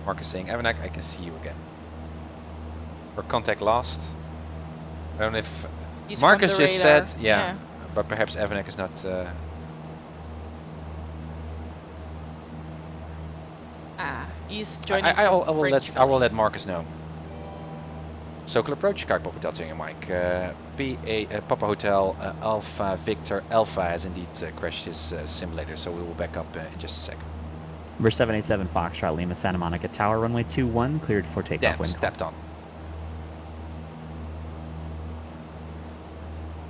Avanek, I can see you again. Or contact lost. I don't know if He's from Marcus the just radar. said, yeah, but perhaps Avanek is not. He's joining. I will French let Marcus know. Circle approach, Kijk Papa Hotel to Mike. Papa Hotel Alpha Victor Alpha has indeed crashed his simulator, so we will back up in just a sec. Number 787 Foxtrot Lima Santa Monica Tower, runway 21, cleared for takeoff. Damn, wind stepped on.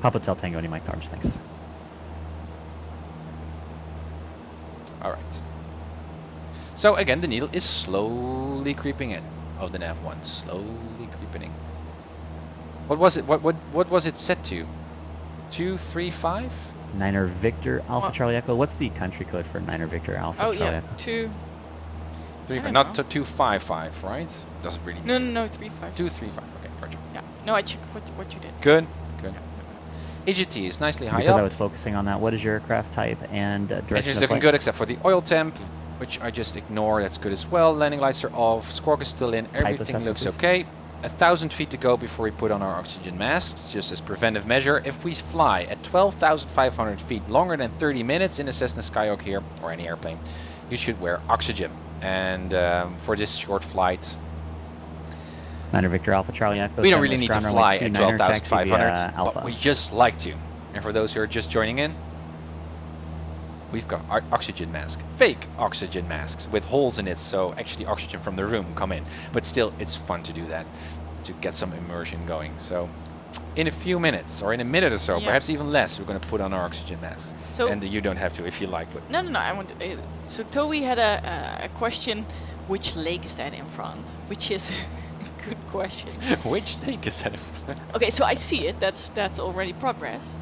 Papa Hotel Tango, any Mike Arms, thanks. Alright. So again, the needle is slowly creeping in of the nav1, slowly creeping in. What was it? What was it set to? 235? Niner Victor Alpha Charlie Echo. What's the country code for Niner Victor Alpha Charlie Echo? 3, not to 255, right? Doesn't really. No, 35. 235. Okay, Roger. Yeah. No, I checked what you did. Good. Good. AGT is nicely high Because up. I was focusing on that, what is your aircraft type and direction Engine's of looking flight? good except for the oil temp, which I just ignore. That's good as well. Landing lights are off. Squawk is still in. Everything looks okay. 1,000 feet to go before we put on our oxygen masks, just as preventive measure. If we fly at 12,500 feet longer than 30 minutes in a Cessna Skyhawk here, or any airplane, you should wear oxygen. And for this short flight, Niner Victor Alpha Charlie Echo. we don't really need to ground fly runway at 29, taxi 12,500, via Alpha. but we just like to. And for those who are just joining in, we've got our oxygen mask, fake oxygen masks with holes in it, so actually oxygen from the room come in. But still, it's fun to do that, to get some immersion going. So in a few minutes, or in a minute or so, perhaps even less, we're going to put on our oxygen masks. So and you don't have to if you like. But no, I want. So Toby had a question. Which lake is that in front? Which is a good question. Which lake is that in front? Okay, so I see it. That's already progress.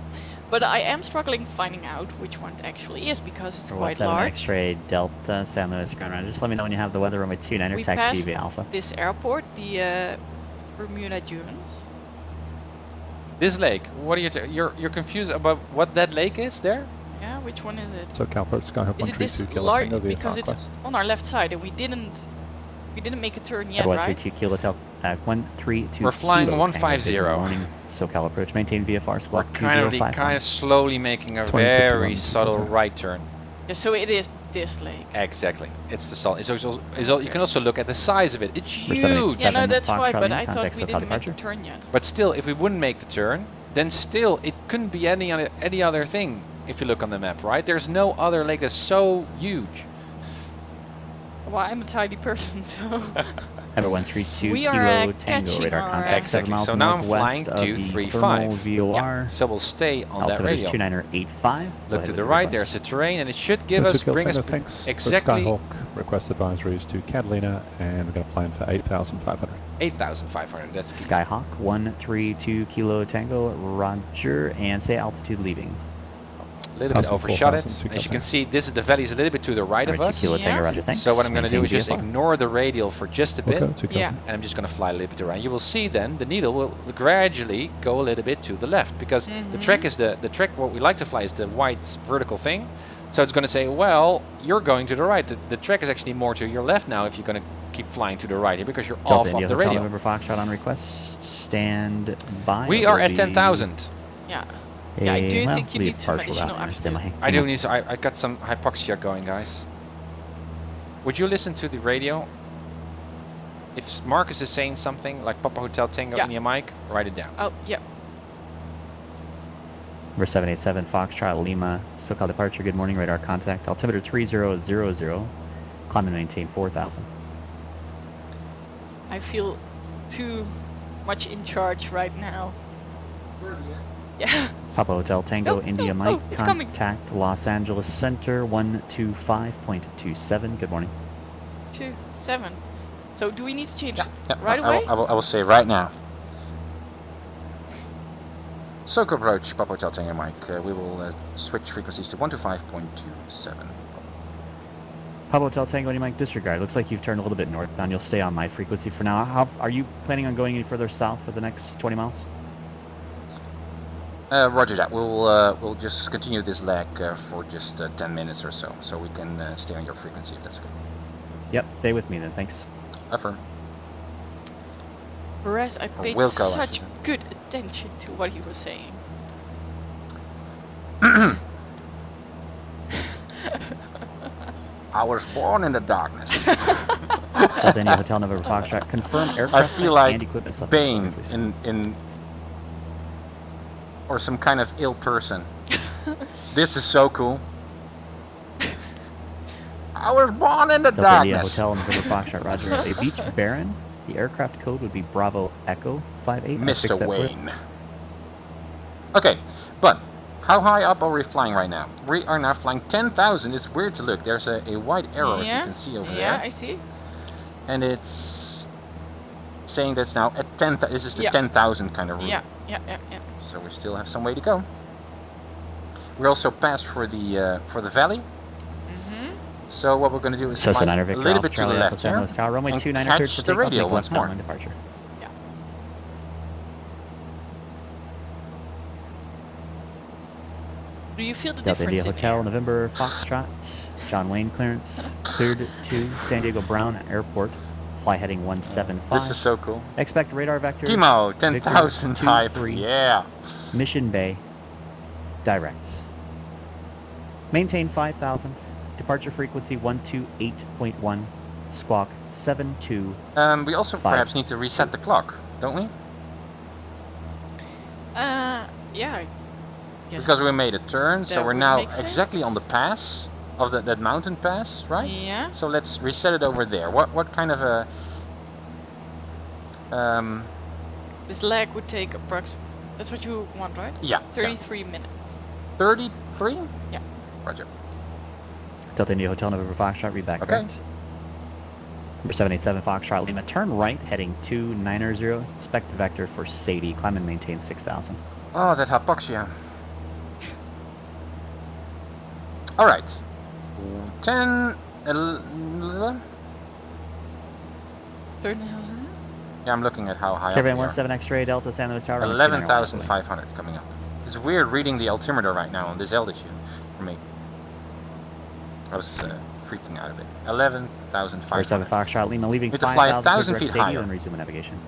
But I am struggling finding out which one it actually is because it's quite large. X-ray Delta San Luis Ground Runner. Just let me know when you have the weather runway 29 We taxi passed via Alpha. this airport, the Bermuda Dunes. This lake, what are you? You're confused about what that lake is there? Yeah, which one is it? So Calport Skyhawk Is it this 132 Kilo large? Tango via Because it's Conquest. on our left side, and we didn't make a turn yet, right? 132 Kilo Tel 132. We're flying Kilo 150. Tango, morning, SoCal approach. Maintain VFR squawk. We're kind of slowly making a 2051 very subtle Conquest. right turn. Yeah, so it is this lake. Exactly. It's the solid. You can also look at the size of it. It's huge. Yeah, no, that's why. But I thought we didn't make the turn yet. But still, if we wouldn't make the turn, then still it couldn't be any other thing. If you look on the map, right? There's no other lake that's so huge. Well, I'm a tiny person, so. Number 132 We Kilo are Tango catching radar our- contact. Exactly. 7 miles So now I'm northwest flying of the 235. thermal VOR. So we'll stay on that Altitude is radio. 2985. Look to the right. There's the terrain, and it should bring us Thanks. exactly Skyhawk request advisories to Catalina, and we're going to plan for 8,500. 8,500. That's key. Skyhawk 132 Kilo Tango, Roger, and say altitude leaving. A little bit overshot it. As you can see, this is the valley is a little bit to the right of us. So what I'm going to do is just ignore the radial for just a bit, and I'm just going to fly a little bit around. You will see then the needle will gradually go a little bit to the left because the track is the track. What we like to fly is the white vertical thing. So it's going to say, well, you're going to the right. The track is actually more to your left now if you're going to keep flying to the right here because you're off the radio. November Foxtrot on request. Stand by. We are at 10,000. Yeah. Yeah, I do think you need some partial additional route oxygen. I do need. I got some hypoxia going, guys. Would you listen to the radio? if Marcus is saying something like Papa Hotel Tango India Mike, write it down. Oh, yeah. Number 787 Foxtrot Lima, SoCal departure, good morning, radar contact, altimeter 3000, climb and maintain 4,000. I feel too much in charge right now. Yeah. Papa Hotel Tango India Mike, it's coming. contact Los Angeles Center 125.27, good morning. 27. So do we need to change right I away? will say right now. SoCal approach, Papa Hotel Tango Mike. We will switch frequencies to 125.27. Papa Hotel Tango India Mike, disregard. Looks like you've turned a little bit northbound. You'll stay on my frequency for now. How are you planning on going any further south for the next 20 miles? Roger that. We'll just continue this leg for just 10 minutes or so we can stay on your frequency if that's good. Yep, stay with me then, thanks. Affirm. Whereas I paid Wilco, such good attention to what he was saying. I was born in the darkness. Daniel Hotel November Foxtrot, confirm aircraft I feel and like equipment stuff. Bane in or some kind of ill person. This is so cool. I was born in the darkness. Hotel November Foxtrot, roger. A Beach Baron, the aircraft code would be Bravo Echo 58. Mr. Wayne. Okay, but how high up are we flying right now? We are now flying 10,000. It's weird to look. There's a white arrow if you can see over there. Yeah, I see. And it's saying that's now at 10,000. This is the 10,000 kind of route. Yeah. So we still have some way to go. We're also passed for the valley. So what we're going to do is fly a little bit to the left here and catch the radio once more. Yeah. Do you feel the Delta difference India in Hotel air? November Foxtrot, John Wayne clearance, cleared to San Diego Brown Airport, fly heading 175. This is so cool. Expect radar vector. Timo, 10,000 type. Yeah. Mission Bay, direct. Maintain 5,000. Departure frequency 128.1. Squawk 72. We also perhaps need to reset the clock, don't we? Yeah. Because we made a turn, so That we're would now make exactly sense. on the pass of that mountain pass, right? Yeah. So let's reset it over there. What kind of a This leg would take approximately. That's what you want, right? Yeah. 33 minutes. 33? Yeah. Roger. Delta India Hotel November Foxtrot, read back Okay. correct. Number 787 Foxtrot Lima, turn right heading 290. Expect vector for Sadie. Climb and maintain 6,000. Oh, that hypoxia. All right. 10, 11. Yeah, I'm looking at how high up we Caravan are. 17 X-ray Delta San Luis Tower. 11,500 coming up. It's weird reading the altimeter right now on this altitude for me. I was freaking out a bit. 11,500. 7 Foxtrot Lima, leaving Need to fly 5,000 1,000 feet direct higher. and resume navigation.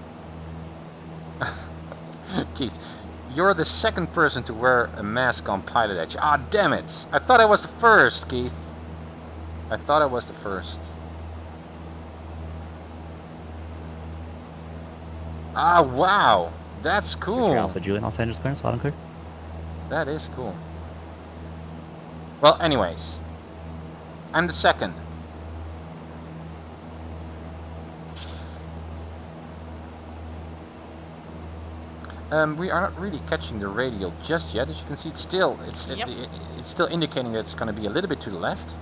Keith, you're the second person to wear a mask on PilotEdge. Ah, damn it! I thought I was the first, Keith. I thought I was the first. Ah, wow! That's cool. Alpha Julian, Los Angeles clearance, loud and clear. That is cool. Well, anyways, I'm the second. We are not really catching the radial just yet. As you can see, it's still it's still indicating that it's going to be a little bit to the left.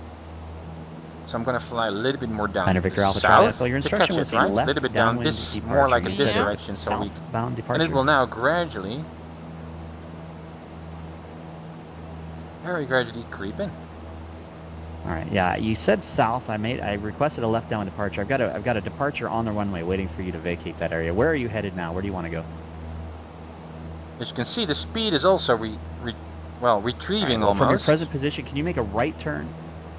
So I'm going to fly a little bit more down Victor the Alpha south Charlie, your to catch instruction it, was right? A left little bit down downwind this, departure, more like in this yeah. direction, so we Southbound departure. and it will now gradually, very gradually creep in. All right, yeah, you said south. I requested a left downwind departure. I've got a departure on the runway waiting for you to vacate that area. Where are you headed now? Where do you want to go? As you can see, the speed is also retrieving From your almost. present position, can you make a right turn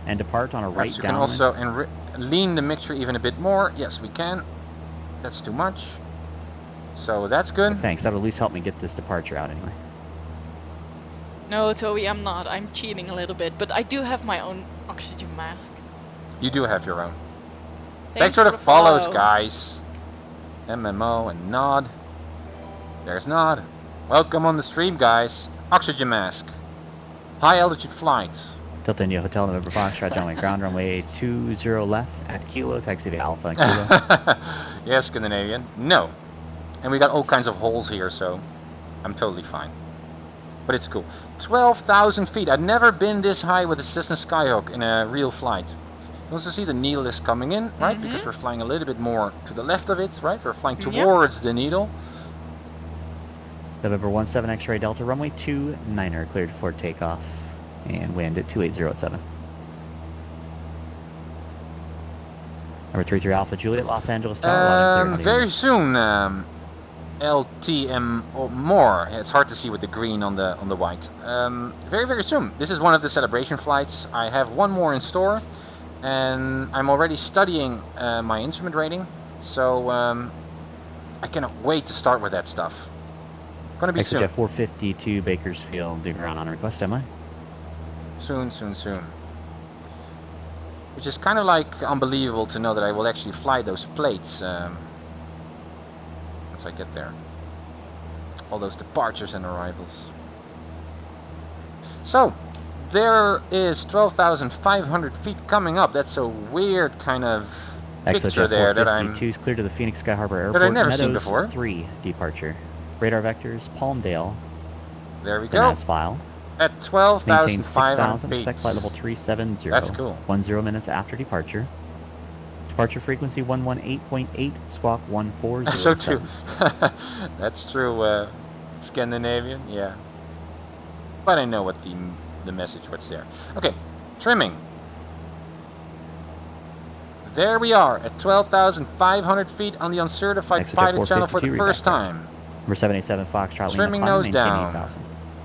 and depart on a right Perhaps you can downwind? also lean the mixture even a bit more. Yes, we can. That's too much. So that's good. Thanks. That would at least help me get this departure out anyway. No, Toby, I'm not. I'm cheating a little bit, but I do have my own oxygen mask. You do have your own. Thanks for the follows, follow. guys. MMO and Nod. There's Nod. Welcome on the stream, guys. Oxygen mask. High altitude flight. Delta India Hotel November Foxtrot, John Wayne ground runway 20 left at Kilo, taxi to Alpha Kilo. Yes, Scandinavian. No. And we got all kinds of holes here, so I'm totally fine. But it's cool. 12,000 feet. I've never been this high with a Cessna Skyhawk in a real flight. You also see the needle is coming in, right? Because we're flying a little bit more to the left of it, right? We're flying towards the needle. November 17 X-ray Delta, runway 29er, cleared for takeoff, and wind at 280 Number 33 Alpha Juliet, Los Angeles Tower. Very soon, LTM or more. It's hard to see with the green on the white. Very soon. This is one of the celebration flights. I have one more in store, and I'm already studying my instrument rating. So I cannot wait to start with that stuff. Gonna be soon. 452 Bakersfield, do ground on request, am I? Soon. Which is kind of like unbelievable to know that I will actually fly those plates once I get there. All those departures and arrivals. So, there is 12,500 feet coming up. That's a weird kind of picture there that I'm... clear to the Phoenix Sky Harbor Airport. That I've never seen before. 3 departure. Radar vectors, Palmdale. There we go. File. At 12,500 feet. Expect flight level 370. That's cool. 10 minutes after departure. Departure frequency 118.8, squawk 140. So true. That's true, Scandinavian, yeah. But I know what the message, what's there. Okay, trimming. There we are at 12,500 feet on the Uncertified Pilot channel for the first time. Number 787 Foxtrot. Trimming nose down.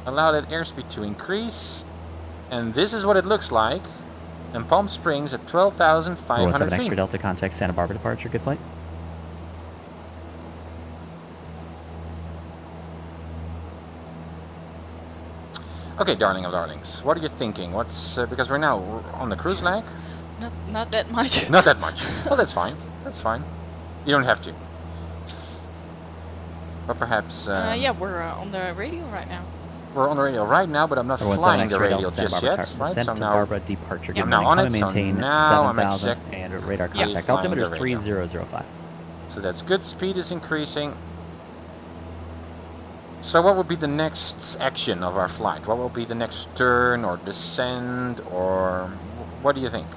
Allow that airspeed to increase. And this is what it looks like in Palm Springs at 12,500 feet. Extra Delta contact Santa Barbara departure. Good flight. Okay, darling of darlings, what are you thinking? What's because we're now on the cruise lag? Not that much. Not that much. Well, that's fine. That's fine. You don't have to. But perhaps... yeah, we're on the radio right now. We're on the radio right now, but I'm not flying the radio just yet, right? So now departure. I'm now on it, so now I'm exactly and radar contact. flying Altimeter the is radio. 3005. So that's good. Speed is increasing. So what will be the next action of our flight? What will be the next turn or descent, or what do you think?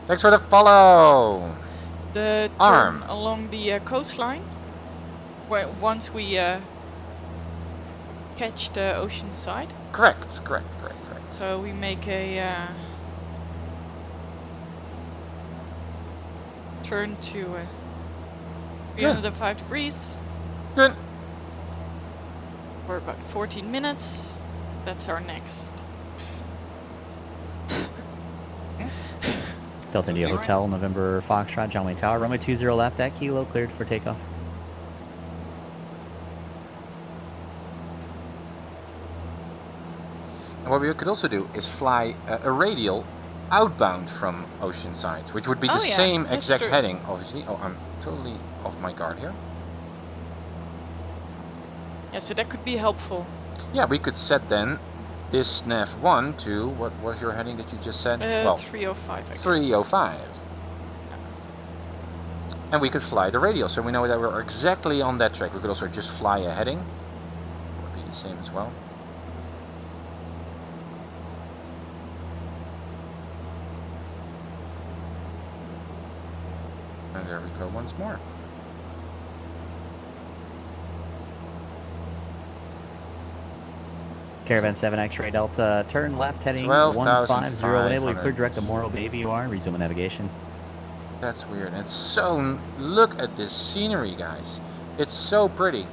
Thanks for the follow. The Arm turn along the coastline, where once we catch the ocean side. Correct. So we make a turn to 305 degrees. Good. For about 14 minutes. That's our next. Delta India Hotel, November Foxtrot, John Wayne Tower, runway 20 left at Kilo, cleared for takeoff. And what we could also do is fly a radial outbound from Oceanside, which would be the same exact heading, obviously. Oh, I'm totally off my guard here. Yeah, so that could be helpful. Yeah, we could set then this nav1 to, what was your heading that you just said? Well, 305, I guess. 305. And we could fly the radial, so we know that we're exactly on that track. We could also just fly a heading. Would be the same as well. And there we go once more. Caravan 7 X-ray Delta, turn left heading 150, enable clear direct to Morro Bay VUR, resume navigation. That's weird. It's so... Look at this scenery, guys. It's so pretty.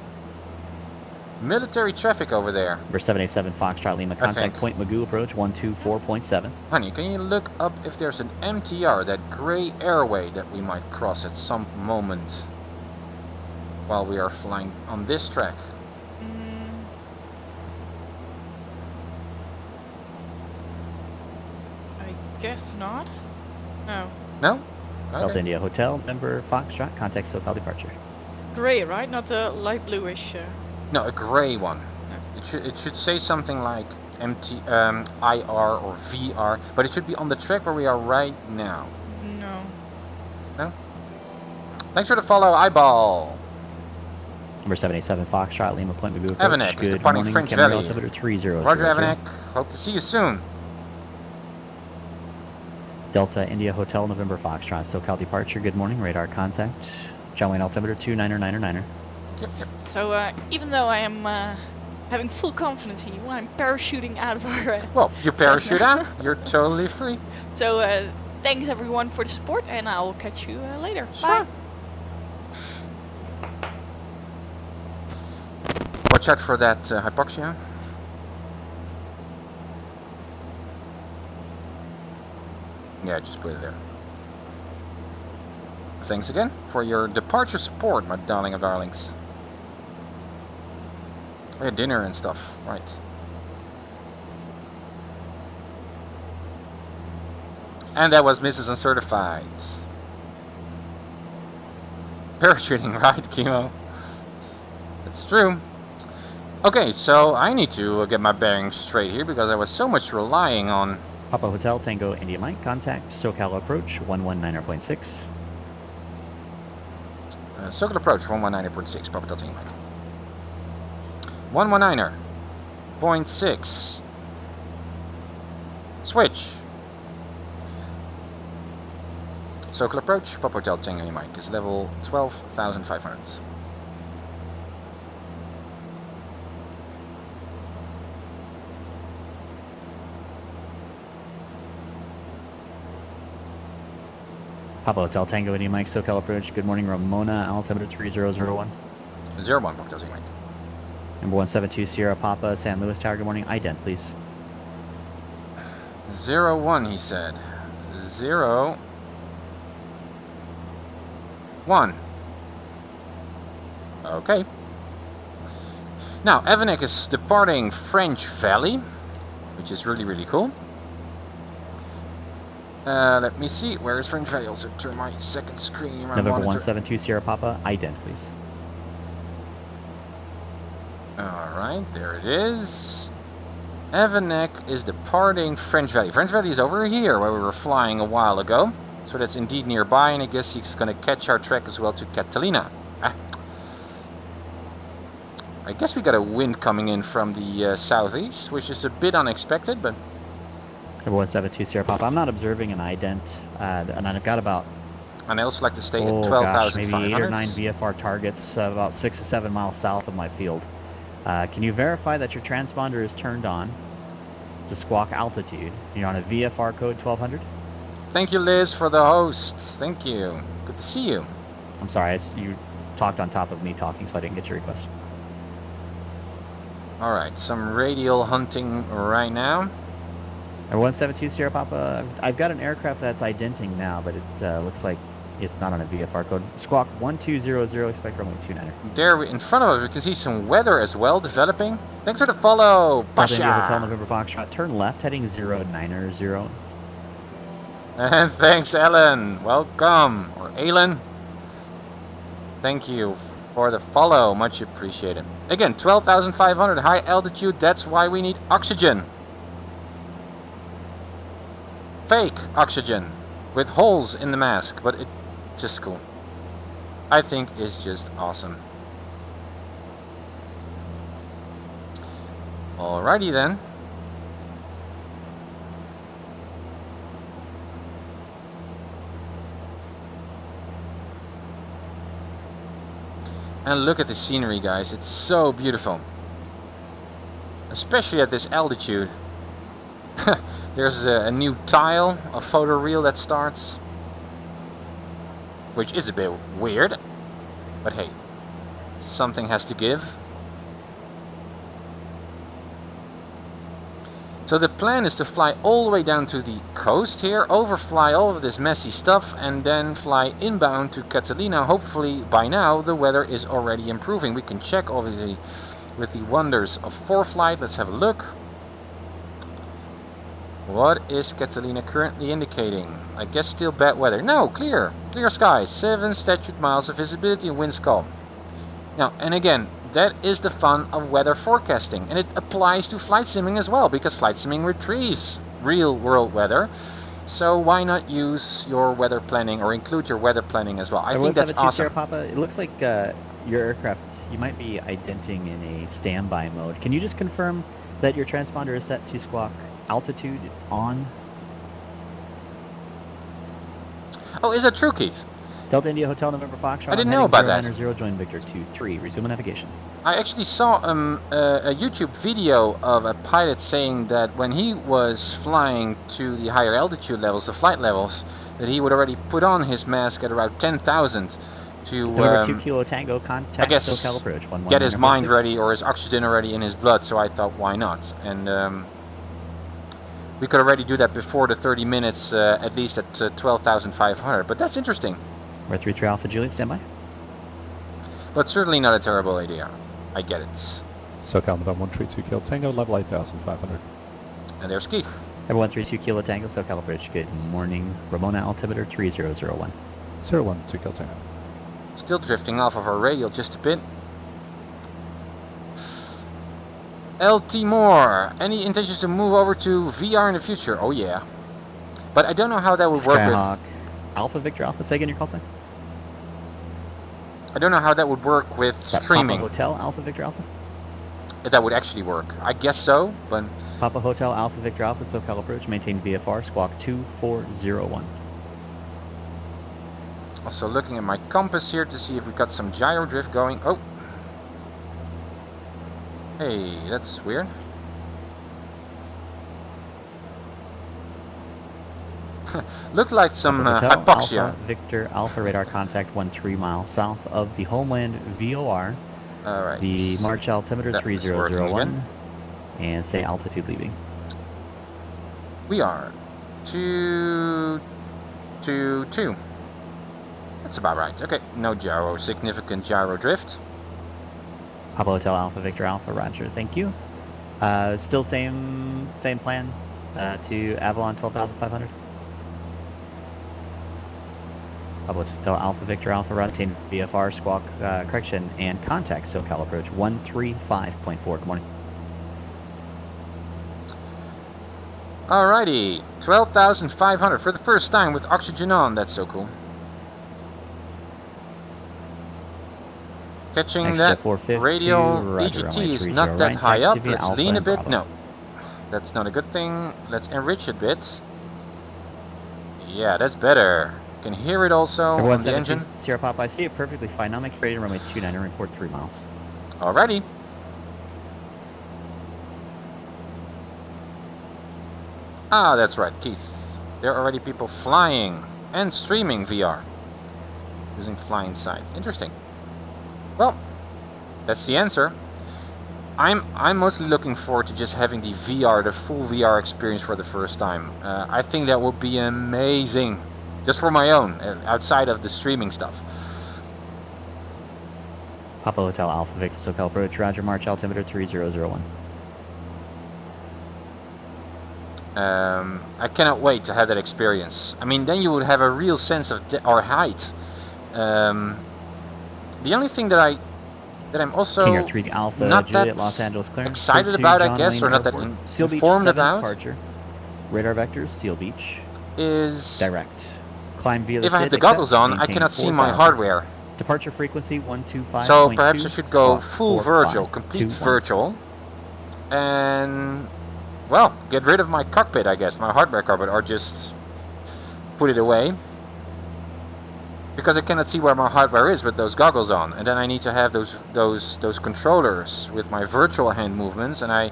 Military traffic over there. Number 787 Foxtrot Lima, contact Point Magoo approach 124.7. Honey, can you look up if there's an MTR, that gray airway that we might cross at some moment while we are flying on this track? I guess not. No. No? Delta India Hotel, November Foxtrot, contact SoCal departure. Gray, right? Not a light bluish. No, a gray one. It should say something like IR or VR, but it should be on the track where we are right now. No. No? Thanks for the follow, Eyeball. Number 787 Foxtrot, Lima Point, Mabu. Evanek is departing morning, French Camry Valley. altimeter 30. Roger, Evanek. Hope to see you soon. Delta India Hotel, November Foxtrot, SoCal departure. Good morning, radar contact. John Wayne altimeter 2999er. Yep. So even though I am having full confidence in you, I'm parachuting out of our... well, you parachute out. You're totally free. So thanks everyone for the support, and I will catch you later. Sure. Bye. Watch out for that hypoxia. Yeah, just put it there. Thanks again for your departure support, my darling of darlings. We had dinner and stuff, right? And that was Mrs. Uncertified. Parachuting, right, Chemo? That's true. Okay, so I need to get my bearings straight here because I was so much relying on... Papa Hotel, Tango, India Mike, contact SoCal approach 119.6. SoCal approach 119.6, Papa Hotel, Tango Mike. 119er, 0.6. Switch. SoCal approach, Papa Hotel, Tango Mike is level 12,500. Papa Hotel Tango India Mike, SoCal approach. Good morning, Ramona, altimeter 3001. 01, Papa Hotel Mike. Number 172 Sierra Papa, San Luis Tower. Good morning, ident, please. 01, he said. 0 1. Okay. Now, Evanek is departing French Valley, which is really, really cool. Let me see. Where is French Valley? Also turn my second screen. My November monitor. 172 Sierra Papa, ident, please. Alright, there it is. Evanek is departing French Valley. French Valley is over here where we were flying a while ago. So that's indeed nearby, and I guess he's going to catch our track as well to Catalina. I guess we got a wind coming in from the southeast, which is a bit unexpected, but... Number 172 Sierra Papa. I'm not observing an ident, and I've got about... And I also like to stay at maybe 12,500. 8 or 9 VFR targets about 6 to 7 miles south of my field. Can you verify that your transponder is turned on to squawk altitude? You're on a VFR code 1200? Thank you, Liz, for the host. Thank you. Good to see you. I'm sorry, you talked on top of me talking, so I didn't get your request. Alright, some radial hunting right now. Number 172 Sierra Papa, I've got an aircraft that's identing now, but it looks like it's not on a VFR code. Squawk 1200, expect runway 29er. There in front of us, we can see some weather as well developing. Thanks for the follow, Pasha! Hotel November Foxtrot, turn left, heading 090. And thanks, Ellen. Welcome. Or Alan. Thank you for the follow. Much appreciated. Again, 12,500 high altitude. That's why we need oxygen. Fake oxygen with holes in the mask, but it's just cool. I think it's just awesome. Alrighty then. And look at the scenery, guys. It's so beautiful. Especially at this altitude. There's a new tile, a photo reel that starts. Which is a bit weird. But hey, something has to give. So the plan is to fly all the way down to the coast here, overfly all of this messy stuff, and then fly inbound to Catalina. Hopefully by now the weather is already improving. We can check obviously with the wonders of ForeFlight. Let's have a look. What is Catalina currently indicating? I guess still bad weather. No, clear. Clear skies. 7 statute miles of visibility and winds calm. Now, and again, that is the fun of weather forecasting. And it applies to flight simming as well, because flight simming retrieves real world weather. So why not use your weather planning or include your weather planning as well? I think that's awesome. Papa, it looks like your aircraft, you might be identing in a standby mode. Can you just confirm that your transponder is set to squawk altitude on? Oh, is that true, Keith? Delta India Hotel November Foxtrot. I didn't know about that. 0 join Victor 23. Resume navigation. I actually saw a YouTube video of a pilot saying that when he was flying to the higher altitude levels, the flight levels, that he would already put on his mask at around 10,000 to, November 2 Kilo Tango, contact I guess, SoCal approach. get his mind ready or his oxygen already in his blood. So I thought, why not? And we could already do that before the 30 minutes, at least at 12,500. But that's interesting. We're 3-3 Alpha Juliet, standby. But certainly not a terrible idea. I get it. SoCal November 132 Kilo Tango, level 8,500. And there's Keith. Number 132 Kilo Tango, SoCal approach. Good morning. Ramona altimeter 3001. 012 Kilo Tango. Still drifting off of our radial just a bit. LT Moore, any intentions to move over to VR in the future? Oh yeah. But I don't know how that would work Skyhawk, with... Alpha Victor Alpha, say again your call sign. I don't know how that would work with streaming. Papa Hotel Alpha Victor Alpha? That would actually work. I guess so, but... Papa Hotel Alpha Victor Alpha, SoCal approach, maintain VFR, squawk 2401. Also looking at my compass here to see if we got some gyro drift going. Oh! Hey, that's weird. Looked like some hypoxia. Alpha Victor Alpha radar contact 13 miles south of the Homeland VOR. Alright. The March altimeter 3001. And say altitude leaving. We are 222. That's about right. Okay, no gyro, significant gyro drift. Papa Hotel Alpha Victor Alpha, roger, thank you. Still same plan to Avalon 12,500. Papa Hotel Alpha Victor Alpha, rotate VFR, squawk correction, and contact SoCal approach 135.4. Good morning. Alrighty, 12,500 for the first time with oxygen on. That's so cool. Catching that radial EGT is not that high up. Let's lean a bit. No, that's not a good thing. Let's enrich a bit. Yeah, that's better. You can hear it also on the engine. Sierra Papa, I see it perfectly fine. Now make ready to runway 29 and report 3 miles. Alrighty. Ah, that's right, Keith. There are already people flying and streaming VR using Flying Sight. Interesting. Well, that's the answer. I'm mostly looking forward to just having the VR, the full VR experience for the first time. I think that would be amazing, just for my own, outside of the streaming stuff. Papa Hotel Alpha Victor SoCal approach, roger, March altimeter 3001. I cannot wait to have that experience. I mean, then you would have a real sense of height. The only thing that I'm also Alpha, not Juliet, that Los Angeles, excited about, I guess, or not that informed about, departure. Radar vectors, Seal Beach, is direct. Climb via the if I have the goggles on, I cannot see my hardware. Departure frequency 125.2. So perhaps I should go full virtual, complete virtual, and well, get rid of my cockpit, I guess, my hardware cockpit, or just put it away. Because I cannot see where my hardware is with those goggles on, and then I need to have those controllers with my virtual hand movements, and I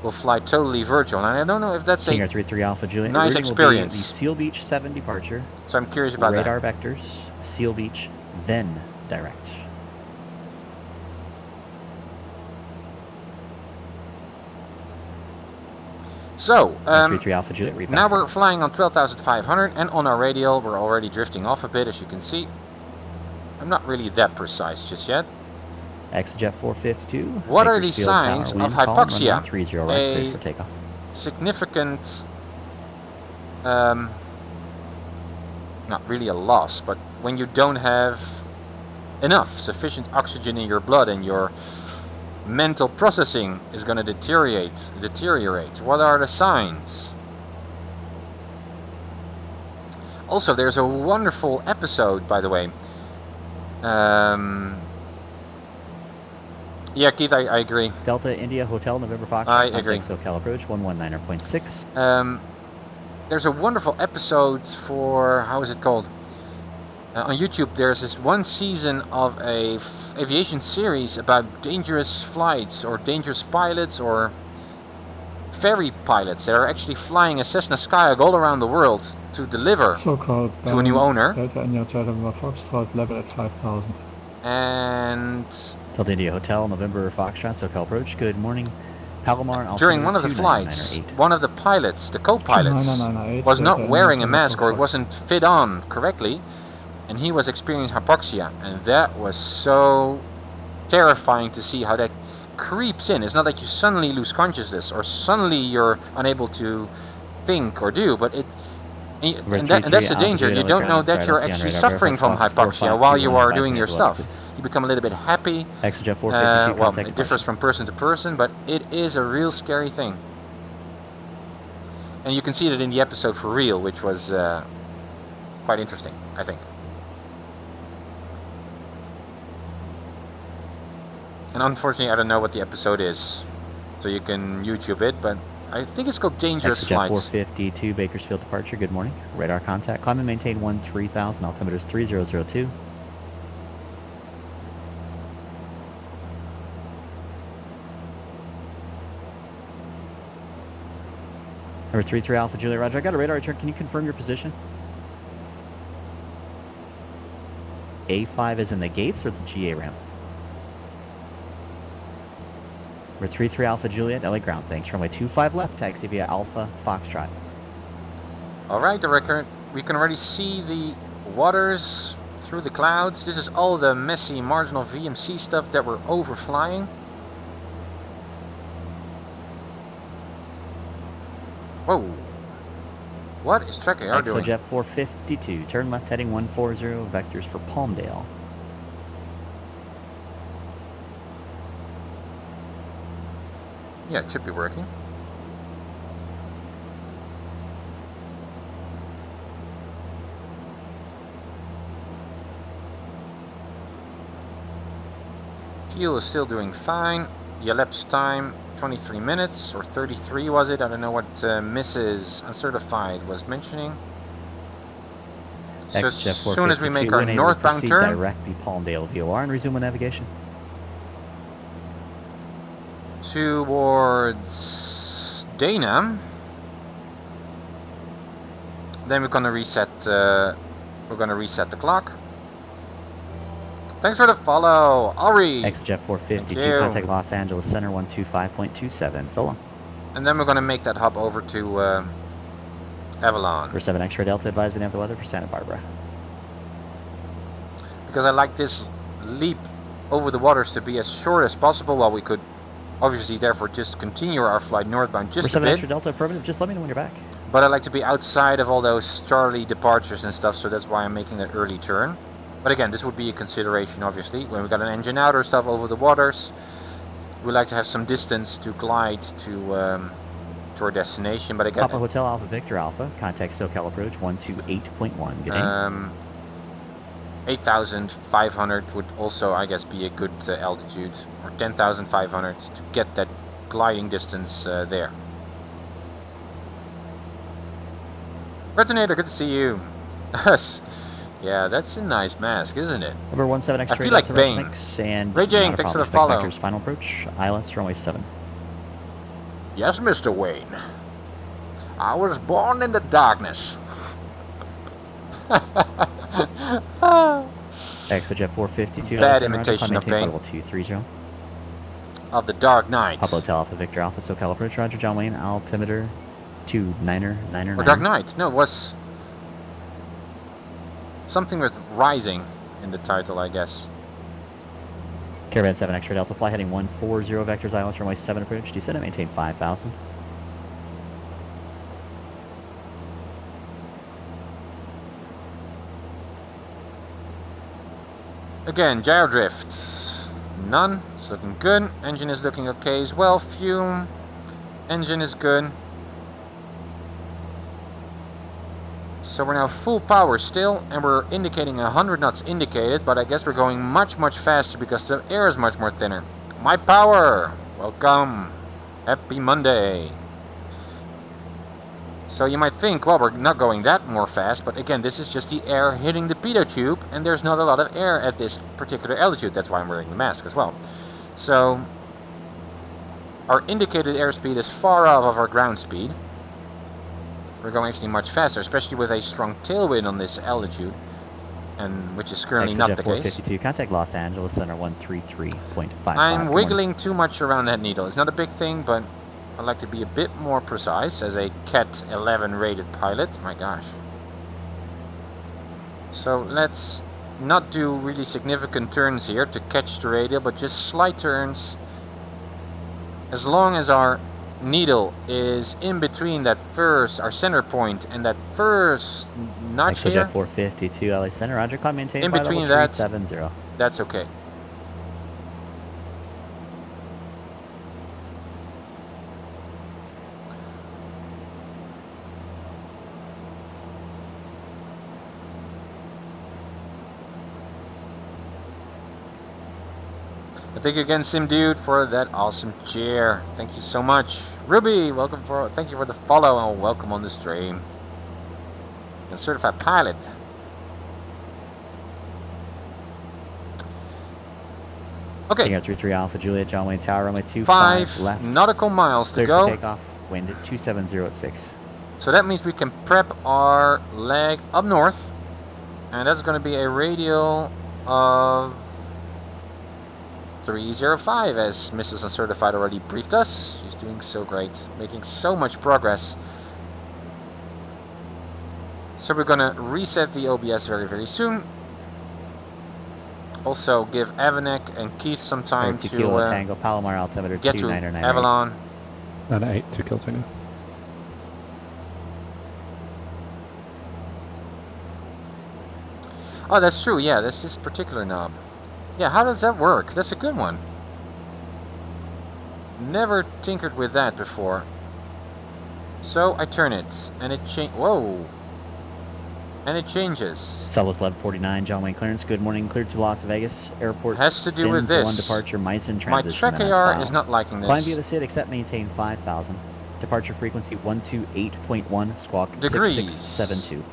will fly totally virtual. And I don't know if that's a 33 Alpha Juliet. nice experience. The Seal Beach 7 departure. So I'm curious about radar that. Radar vectors, Seal Beach, then direct. So, 33 Alpha Juliet, now we're flying on 12,500, and on our radial we're already drifting off a bit, as you can see. I'm not really that precise just yet. ExoJet 452. What are the signs of hypoxia? Right, A significant not really a loss, but when you don't have enough sufficient oxygen in your blood and your mental processing is going to deteriorate. What are the signs? Also, there's a wonderful episode, by the way. Yeah, Keith, I agree. Delta India Hotel November Fox. I agree. SoCal approach 119.6. There's a wonderful episode for, how is it called? On YouTube, there's this one season of a aviation series about dangerous flights or dangerous pilots or ferry pilots that are actually flying a Cessna Skyhawk all around the world to deliver to a new owner. Delta India November Foxtrot, level at 5,000. And Delta India Hotel November Foxtrot, SoCal approach. Good morning. Palomar. During one of the flights, one of the pilots, the co-pilots, was not wearing a mask, or it wasn't fit on correctly. And he was experiencing hypoxia, and that was so terrifying to see how that creeps in. It's not that you suddenly lose consciousness or suddenly you're unable to think or do, but and that's the danger. You don't know that you're actually suffering from hypoxia while you are doing your stuff. You become a little bit happy. Well, it differs from person to person, but it is a real scary thing. And you can see that in the episode for real, which was quite interesting, I think. And unfortunately, I don't know what the episode is, so you can YouTube it, but I think it's called Dangerous Flights. 452 Bakersfield departure, good morning. Radar contact, climb and maintain 13,000, altimeter is 3002. Number 33 Alpha Juliet, roger. I got a radar return, can you confirm your position? A5 is in the gates or the GA ramp? Number 33 Alpha Juliet, LA ground, thanks. Runway 25 left, taxi via Alpha Foxtrot. Alright, we can already see the waters through the clouds. This is all the messy marginal VMC stuff that we're overflying. Whoa. What is Trek AR doing? Jet 452, turn left heading 140, vectors for Palmdale. Yeah, it should be working. Fuel is still doing fine. Your elapsed time 23 minutes or 33 was it? I don't know what Mrs. Uncertified was mentioning. So as soon as we make our northbound turn, direct the Palmdale VOR and resume with navigation. Towards Dana. Then we're gonna reset. The clock. Thanks for the follow, Ari. XJet 452, contact Los Angeles Center 125.27. So long. And then we're gonna make that hop over to Avalon. For 7 X-ray Delta, advise we have the weather for Santa Barbara. Because I like this leap over the waters to be as short as possible, while we could obviously therefore just continue our flight northbound just a bit. 7 Extra Delta affirmative, just let me know when you're back. But I like to be outside of all those Charlie departures and stuff, so that's why I'm making that early turn. But again, this would be a consideration, obviously. When we got an engine out or stuff over the waters, we like to have some distance to glide to our destination. But again, Papa Hotel Alpha Victor Alpha, contact SoCal approach 128.1. Good day. 8,500 would also, I guess, be a good altitude, or 10,500 to get that gliding distance there. Retinator, good to see you. Yeah, that's a nice mask, isn't it? Number 17 X-ray. I feel like Bane. And Raging, thanks for the follow. Vectors, final approach, ILS runway 7. Yes, Mr. Wayne. I was born in the darkness. ExoJet 452. Bad imitation of Bane. 230. Of the Dark Knight. Papa Hotel Alpha Victor Alpha SoCal approach, roger. John Wayne, altimeter 29er. Or Dark Knight. No, it was something with rising in the title, I guess. Caravan 7 X-ray Delta, fly heading 140 vectors, ILS runway 7 approach, descend and maintain 5,000. Again, gyro drift. None. It's looking good. Engine is looking okay as well. Fume. Engine is good. So we're now full power still, and we're indicating 100 knots indicated, but I guess we're going much faster because the air is much more thinner. My power! Welcome! Happy Monday! So you might think, well, we're not going that more fast, but again, this is just the air hitting the pitot tube, and there's not a lot of air at this particular altitude. That's why I'm wearing the mask as well. So our indicated airspeed is far off of our ground speed. We're going actually much faster, especially with a strong tailwind on this altitude, and which is currently not the case. 452, contact Los Angeles Center 133.55. I'm wiggling too much around that needle. It's not a big thing, but I like to be a bit more precise as a Cat 11 rated pilot. My gosh. So let's not do really significant turns here to catch the radial, but just slight turns. As long as our needle is in between that first, our center point, and that first notch here. 452 LA Center, Roger, climb maintain. In between that, 370. That's okay. Thank you again, Sim Dude, for that awesome cheer. Thank you so much. Ruby, thank you for the follow and welcome on the stream. And Certified Pilot. Okay. 33 Alpha Juliet, John Wayne Tower, runway 5 left. nautical miles to go. Takeoff, wind at 270 at 6. So that means we can prep our leg up north, and that's going to be a radial of 305, as Mrs. Uncertified already briefed us. She's doing so great, making so much progress. So we're gonna reset the OBS very soon. Also give Avanek and Keith some time to Tango, Palomar altimeter get to Avalon. 98 to Kill Tango. Oh, that's true. Yeah, this particular knob. Yeah, how does that work? That's a good one. Never tinkered with that before. So I turn it, and it whoa! And it changes. Southwest 1149, John Wayne clearance. Good morning, cleared to Las Vegas Airport. Has to do with this. One departure, Meissen transition. My Trek AR is not liking this. Climb via the SID, except maintain 5,000. Departure frequency 128.1, squawk degrees. 6672.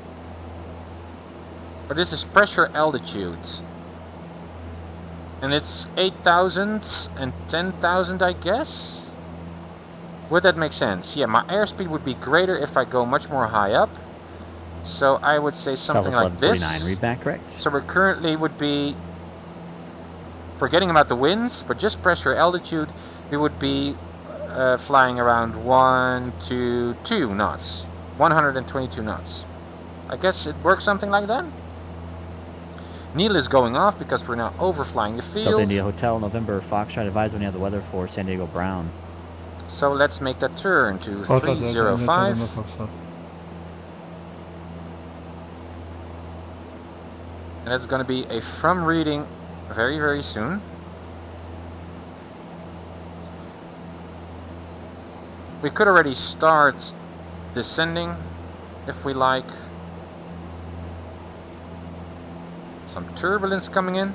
But this is pressure altitude. And it's 8,000 and 10,000, I guess? Would that make sense? Yeah, my airspeed would be greater if I go much more high up. So I would say something like this. Read back correct. So we currently would be, forgetting about the winds, but just pressure altitude, we would be flying around 122 knots. 122 knots. I guess it works something like that? Needle is going off because we're now overflying the field. South India Hotel, November, Foxtrot, advise when you have the weather for San Diego Brown. So let's make that turn to 305. And that's going to be a from reading very soon. We could already start descending if we like. Some turbulence coming in.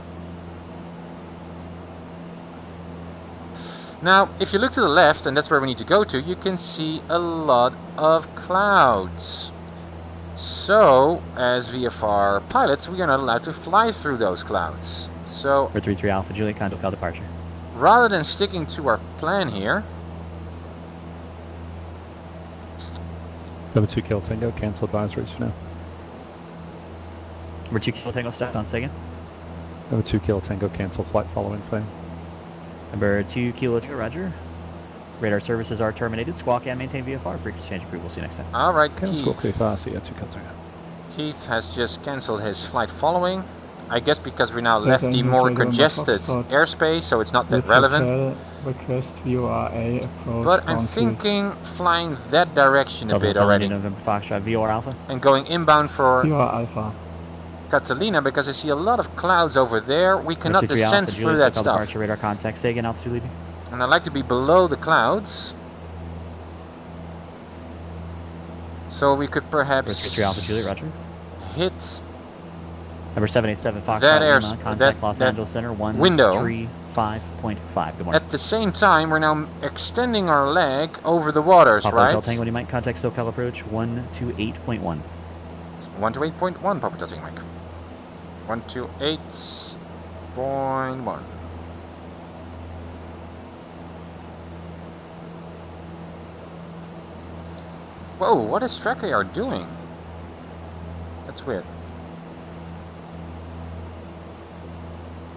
Now, if you look to the left, and that's where we need to go to, you can see a lot of clouds. So, as VFR pilots, we are not allowed to fly through those clouds. So, 433 Alpha Juliet, Condo Cal departure. Rather than sticking to our plan here, Number 2 Kill Tango, cancel advisories for now. Number 2 Kilo Tango, step on second. Number 2 Kill Tango, cancel flight following plan. Number 2 Kilo Tango, roger. Radar services are terminated. Squawk and maintain VFR. Frequency change approved. We'll see you next time. Alright, Cancel Keith. Keith has just cancelled his flight following. I guess because we now left the more congested airspace, so it's not that relevant. Request VORA approach. But I'm thinking flying that direction a bit already. November Foxtrot, VOR Alpha. And going inbound for VOR Alpha. Catalina because I see a lot of clouds over there. We cannot descend through that stuff. Departure radar contact. Say again, altitude leaving. And I like to be below the clouds. So we could perhaps 3 Alpha Juliet, Roger. hit Number 787 Fox that contact Los Angeles Center 135.5. Good morning. At the same time, we're now extending our leg over the waters, Papa right? Hotel Tango, you might contact SoCal approach 128.1. 128.1, Papa Hotel Tango Mike. 128.1. Whoa, what is Track AR doing? That's weird.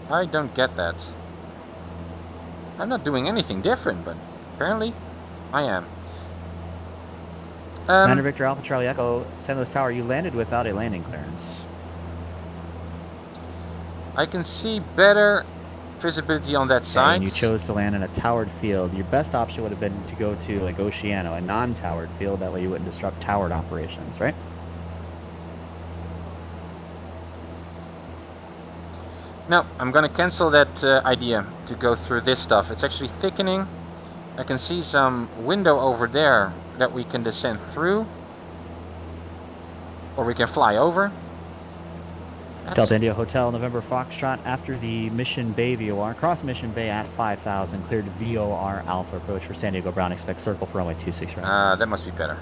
I don't get that. I'm not doing anything different, but apparently I am. Commander Victor Alpha Charlie Echo, San Luis Tower, you landed without a landing clearance. I can see better visibility on that side. And you chose to land in a towered field. Your best option would have been to go to like Oceano, a non-towered field. That way you wouldn't disrupt towered operations, right? No, I'm gonna cancel that idea to go through this stuff. It's actually thickening. I can see some window over there that we can descend through. Or we can fly over. Delta India Hotel November Foxtrot after the Mission Bay VOR. Cross Mission Bay at 5,000. Cleared VOR Alpha approach for San Diego Brown. Expect circle for runway 26 right. That must be better.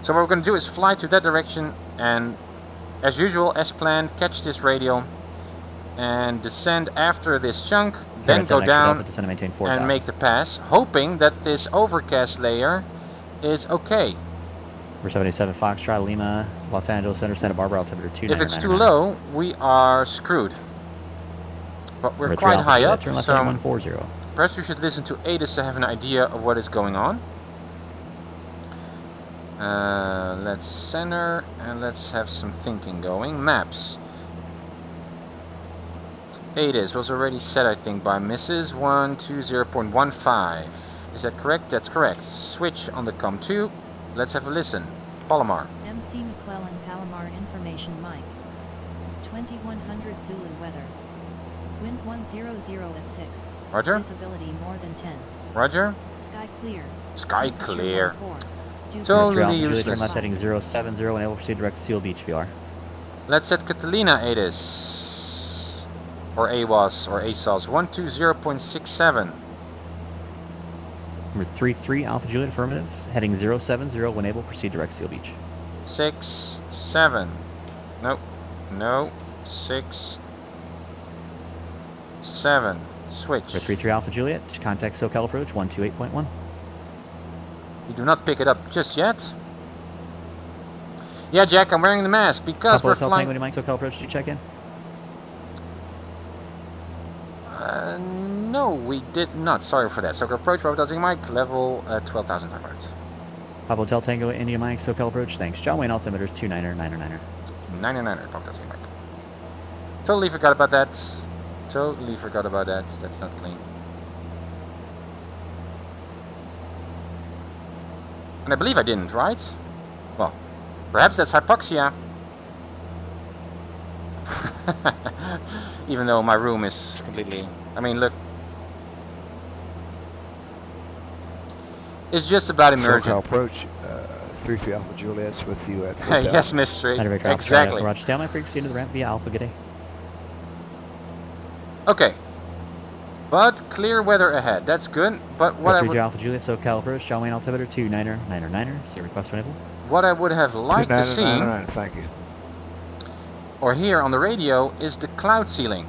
So what we're gonna do is fly to that direction and, as usual, as planned, catch this radial and descend after this chunk, then go down and make the pass, hoping that this overcast layer is okay. Number 77 Foxtrot Lima, Los Angeles Center, Santa Barbara, altimeter 29. If it's too low, we are screwed. But we're quite high up, so perhaps we should listen to ATIS to have an idea of what is going on. Let's center and let's have some thinking going. Maps. ATIS was already set, I think, by Mrs. 120.15. Is that correct? That's correct. Switch on the COM2. Let's have a listen. Palomar. MC McClellan Palomar information Mike. 2100 Zulu weather. Wind 100 at 6. Roger. Visibility more than 10. Roger. Sky clear. Sky clear. Totally useless. Setting 070 and able to proceed direct to Seal Beach VR. Let's set Catalina ATIS. Or AWAS or ASOS 120.67. Number 33 Alpha Juliet affirmative. Heading 070 when able proceed direct Seal Beach. 6, 7. Nope. No. 6, 7. Switch. Number 33 Alpha Juliet. Contact SoCal approach 128.1. You do not pick it up just yet. Yeah, Jack, I'm wearing the mask because we're flying. Tango, Mike, SoCal approach, did you check in? No, we did not. Sorry for that. SoCal approach, Robert Delta Mike, level 12,500. Papa Hotel Tango, India Mike, SoCal approach, thanks. John Wayne altimeters 29er. 99er, Papa Delta Mike. Totally forgot about that. Totally forgot about that. That's not clean. And I believe I didn't, right? Well, perhaps that's hypoxia. Even though my room is completely... I mean, look. It's just about emerging. SoCal approach, 33 Alpha Juliet's with you at... Yes, mystery. Exactly. Roger, down my frequency into the ramp via Alpha, good day. Okay. But clear weather ahead. That's good. But what I would... Alpha Juliet, SoCal approach, John Wayne altimeter 29er. See request for enable. What I would have liked to see... Thank you. Or hear on the radio is the cloud ceiling.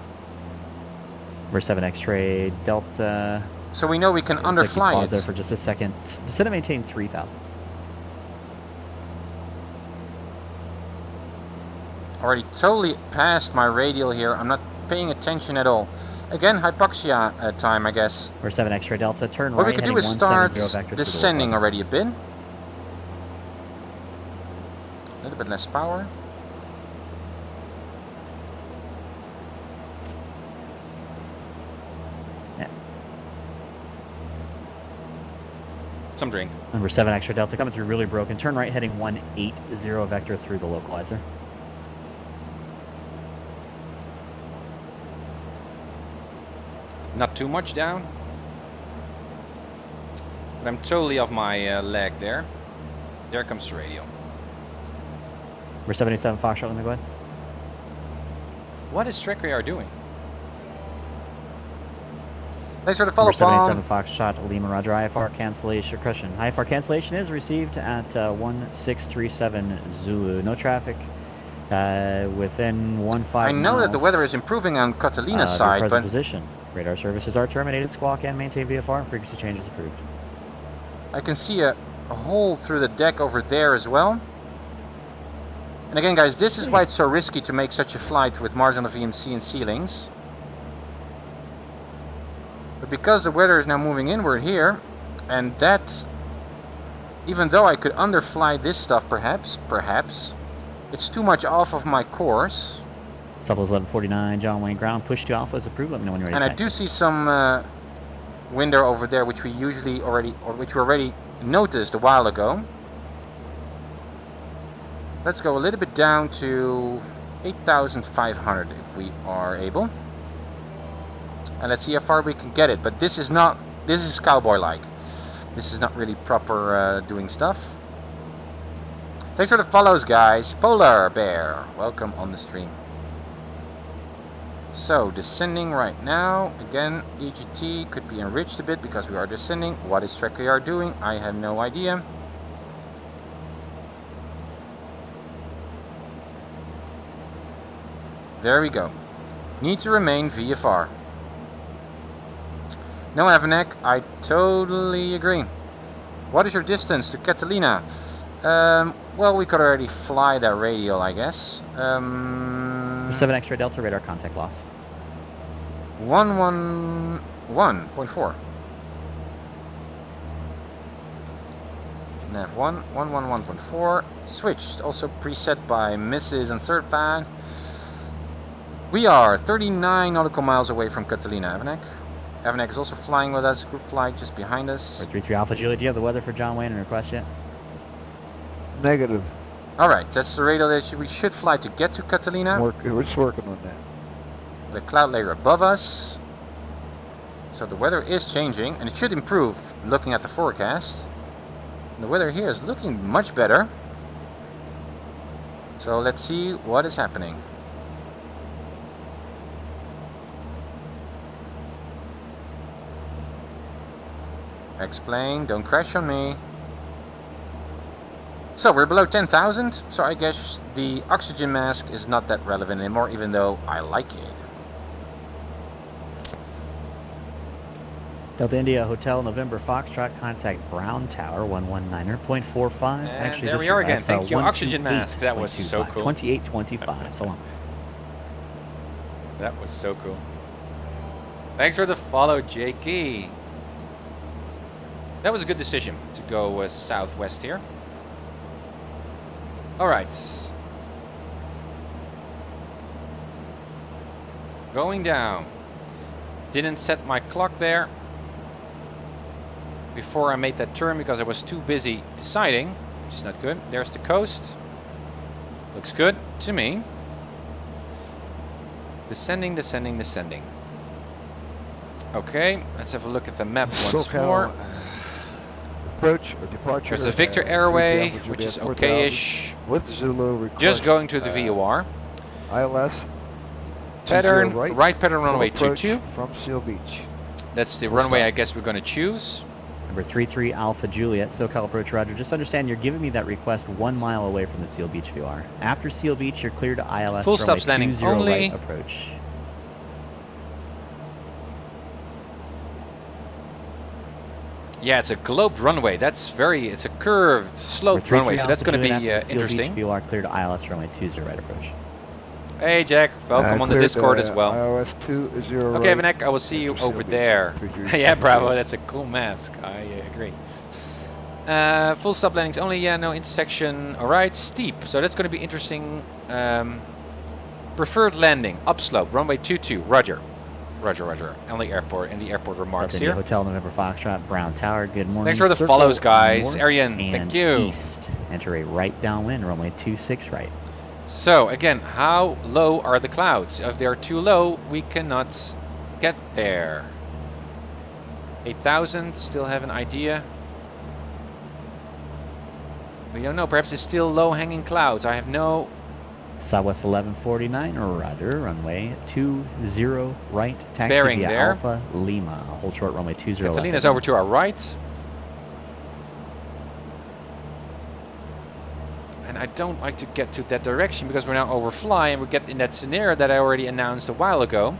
Number 7 X-ray Delta. So we know we can underfly it. There for just a second. Descend and maintain 3,000. Already totally past my radial here. I'm not paying attention at all. Again, hypoxia time, I guess. Number 7 X-ray Delta. Turn right. What we could do is start descending already a bit. A little bit less power. Some drink. Number 7 Extra Delta coming through really broken. Turn right heading 180 vector through the localizer. Not too much down. But I'm totally off my leg there. There comes the radio. We're 77 Foxtrot, let me go ahead. What is Trek Radar doing? Thanks for the follow, Number Bomb. 77 Foxtrot, Lima, Roger. IFR cancellation, correction. IFR cancellation is received at 1637 Zulu. No traffic within 15 I know miles, that the weather is improving on Catalina's side, present but position. Radar services are terminated. Squawk and maintain VFR and frequency changes approved. I can see a hole through the deck over there as well. And again, guys, this is why it's so risky to make such a flight with marginal VMC and ceilings. But because the weather is now moving inward here, and that, even though I could underfly this stuff perhaps, it's too much off of my course. Subless 1149, John Wayne ground, push to Alpha is approved. Let me know when you're ready. And I do see some window over there, which we already noticed a while ago. Let's go a little bit down to 8,500 if we are able. And let's see how far we can get it. But this is cowboy-like. This is not really proper doing stuff. Thanks for the follows, guys. Polar Bear, welcome on the stream. So, descending right now. Again, EGT could be enriched a bit because we are descending. What is Trek Radar doing? I have no idea. There we go. Need to remain VFR. No, Avanek, I totally agree. What is your distance to Catalina? Well, we could already fly that radial, I guess. 7 X-ray Delta radar contact loss. 111.4. Nav 1, 111.4. Switched, also preset by Mrs. Uncertified. We are 39 nautical miles away from Catalina, Avanek. Avanek is also flying with us, group flight just behind us. 33 Alpha Juliet, do you have the weather for John Wayne and request yet? Negative. Alright, that's the radial that we should fly to get to Catalina. We're just working on that. The cloud layer above us. So the weather is changing, and it should improve looking at the forecast. The weather here is looking much better. So let's see what is happening. Explain, don't crash on me. So we're below 10,000, so I guess the oxygen mask is not that relevant anymore, even though I like it. Delta India Hotel November Foxtrot, contact Brown Tower 119.45. And there we are again. Thank you, oxygen mask. That was so cool. 2825. So long. That was so cool. Thanks for the follow, Jakey. That was a good decision to go southwest here. All right. Going down. Didn't set my clock there before I made that turn because I was too busy deciding, which is not good. There's the coast. Looks good to me. Descending, descending, descending. Okay, let's have a look at the map once more. Approach or departure. There's the Victor Airway, which is okay-ish. With Zulu just going to the VOR. ILS. Pattern, right pattern runway 22. From Seal Beach. That's the runway I guess we're going to choose. Number 33 Alpha Juliet, SoCal approach, Roger. Just understand you're giving me that request 1 mile away from the Seal Beach VOR. After Seal Beach, you're clear to ILS. Full stops landing only. Right approach. Yeah, it's a globed runway. It's a curved, sloped runway, so that's going to be interesting. VOR clear to ILS runway 20 right approach. Hey Jack, welcome on the Discord as well. ILS 20 okay, Vanek, I will see you over there. Yeah, bravo, that's a cool mask. I agree. Full stop landings only, yeah, no intersection. Alright, steep, so that's going to be interesting. Preferred landing, upslope, runway 22, roger. Roger, roger. In the airport remarks here. Hotel November Foxtrot, Brown Tower, good morning. Thanks for the follows, guys. Arian, thank you. East. Enter a right downwind, runway 26 right. So, again, how low are the clouds? If they're too low, we cannot get there. 8,000, still have an idea. We don't know, perhaps it's still low-hanging clouds. I have no... Southwest 1149, roger, runway 20 right, taxi bearing via there. Alpha Lima, hold short runway 20 left. Catalina's over to our right. And I don't like to get to that direction because we're now overfly and we get in that scenario that I already announced a while ago.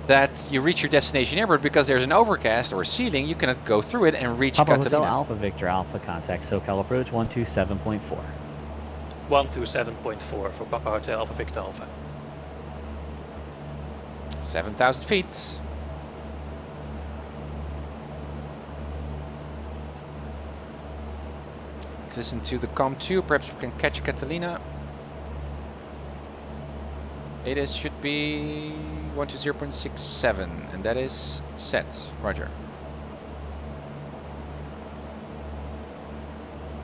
That you reach your destination airport because there's an overcast or a ceiling, you cannot go through it and reach Papa Catalina. Hotel Alpha Victor Alpha contact SoCal approach 127.4. 127.4 for Papa Hotel Alpha Victor Alpha. 7,000 feet. Let's listen to the COM2, perhaps we can catch Catalina. It is, should be 120.67, and that is set. Roger.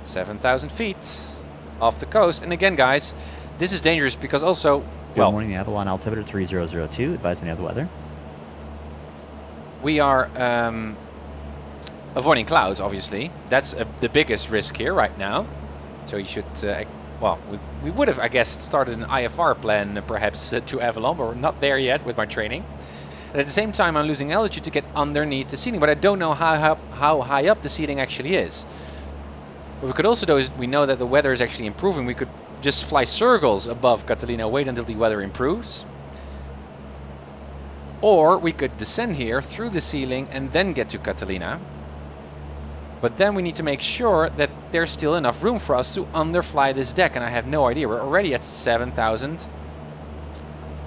7,000 feet off the coast. And again, guys, this is dangerous because also, Good morning, Avalon altimeter 3002. Advise me of the weather. We are avoiding clouds, obviously. That's the biggest risk here right now. So you should, well, we would have, I guess, started an IFR plan perhaps to Avalon, but we're not there yet with my training. And at the same time, I'm losing altitude to get underneath the ceiling, but I don't know how high up the ceiling actually is. What we could also do is, we know that the weather is actually improving. We could just fly circles above Catalina, wait until the weather improves. Or we could descend here through the ceiling and then get to Catalina. But then we need to make sure that there's still enough room for us to underfly this deck, and I have no idea. We're already at 7,000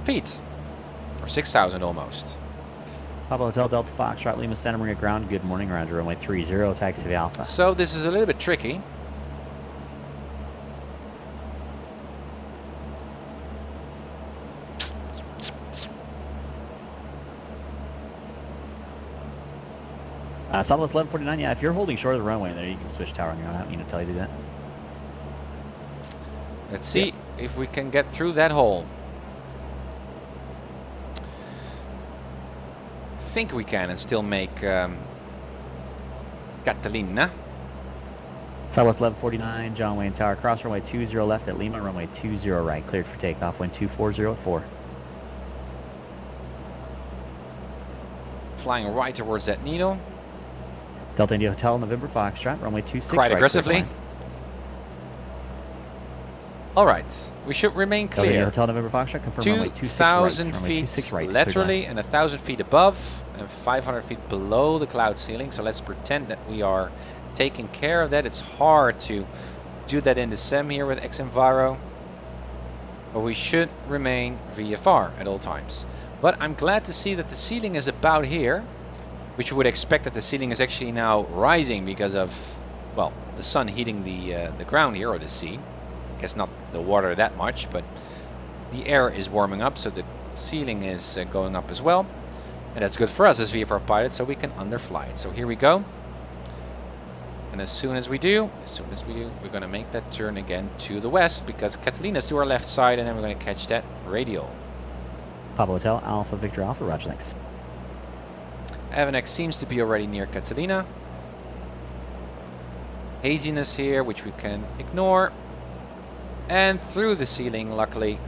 feet, or 6,000 almost. Papa Hotel Delta Foxtrot Lima Santa Maria ground. Good morning, roger runway 30 taxi via Alpha. So this is a little bit tricky. Southwest 1149, yeah, if you're holding short of the runway there, you can switch tower on your own. I don't need to tell you to do that. Let's see if we can get through that hole. I think we can and still make Catalina. Southwest 1149, John Wayne Tower, cross runway 20 left at Lima, runway 20 right, cleared for takeoff, wind 240 Flying right towards that needle. Delta India Hotel, November Foxtrot, runway 26 Quite right, aggressively. Alright, we should remain Delta India clear. Hotel, November Foxtrot, confirm runway 26 2,000 right, feet right, laterally and 1,000 feet above and 500 feet below the cloud ceiling. So let's pretend that we are taking care of that. It's hard to do that in the SEM here with XEnviro, but we should remain VFR at all times. But I'm glad to see that the ceiling is about here, which you would expect that the ceiling is actually now rising because of, well, the sun heating the ground here, or the sea. I guess not the water that much, but the air is warming up, so the ceiling is going up as well. And that's good for us as VFR pilots, so we can underfly it. So here we go. And as soon as we do, we're going to make that turn again to the west, because Catalina's to our left side, and then we're going to catch that radial. Papa Hotel, Alpha Victor Alpha, roger, thanks. Avanex seems to be already near Catalina. Haziness here, which we can ignore. And through the ceiling, luckily.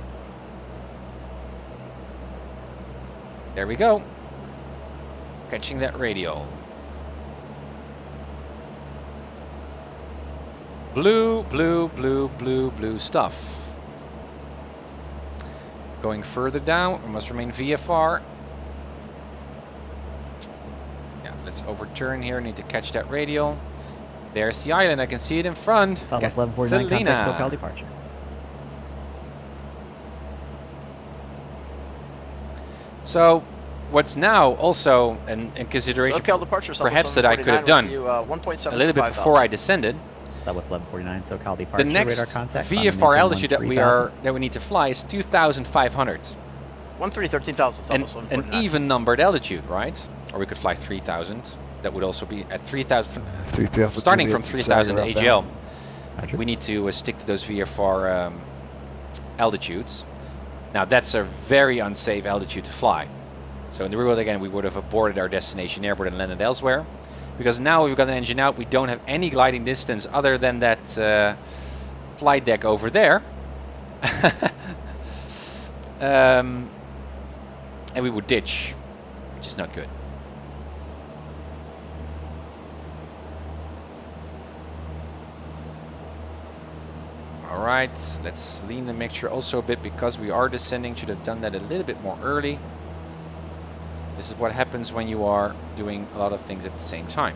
There we go. Catching that radial. Blue, blue, blue, blue, blue stuff. Going further down, we must remain VFR. Yeah, let's overturn here. Need to catch that radial. There's the island. I can see it in front. Catalina. Local departure. So, what's now also in consideration, perhaps that I could have done a little bit before I descended. Southwest 1149, SoCal departure. The next VFR altitude that we need to fly is 2,500. 13,000. An even numbered altitude, right? Or we could fly 3,000. That would also be at 3,000. Starting from 3,000 AGL, we need to stick to those VFR altitudes. Now that's a very unsafe altitude to fly. So in the real world, again, we would have aborted our destination airport and landed elsewhere. Because now we've got an engine out, we don't have any gliding distance other than that flight deck over there. And we would ditch, which is not good. Alright, let's lean the mixture also a bit because we are descending. Should have done that a little bit more early. This is what happens when you are doing a lot of things at the same time.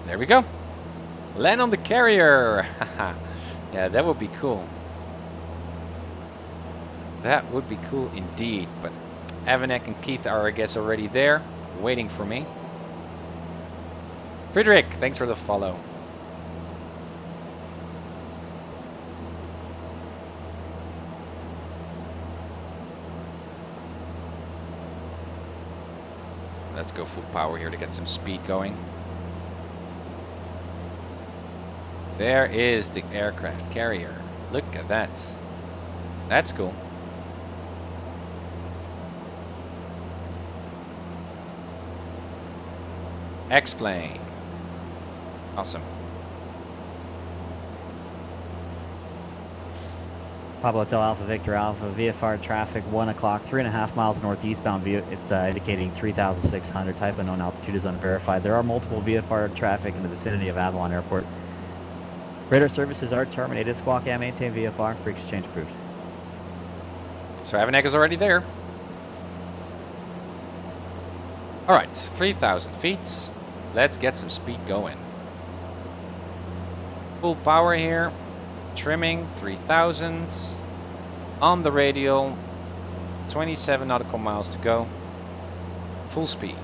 There we go. Land on the carrier. Yeah, that would be cool. That would be cool indeed. But Avanek and Keith are, I guess, already there, waiting for me. Friedrich, thanks for the follow. Let's go full power here to get some speed going. There is the aircraft carrier. Look at that. That's cool. X-plane. Awesome. Pablo Hotel Alpha Victor Alpha, VFR traffic 1 o'clock, 3.5 miles northeastbound. It's indicating 3,600. Type unknown, altitude is unverified. There are multiple VFR traffic in the vicinity of Avalon Airport. Radar services are terminated. Squawk and maintain VFR. Frequency exchange approved. So Avanek is already there. Alright, 3,000 feet. Let's get some speed going. Full power here. Trimming 3,000. On the radial. 27 nautical miles to go. Full speed.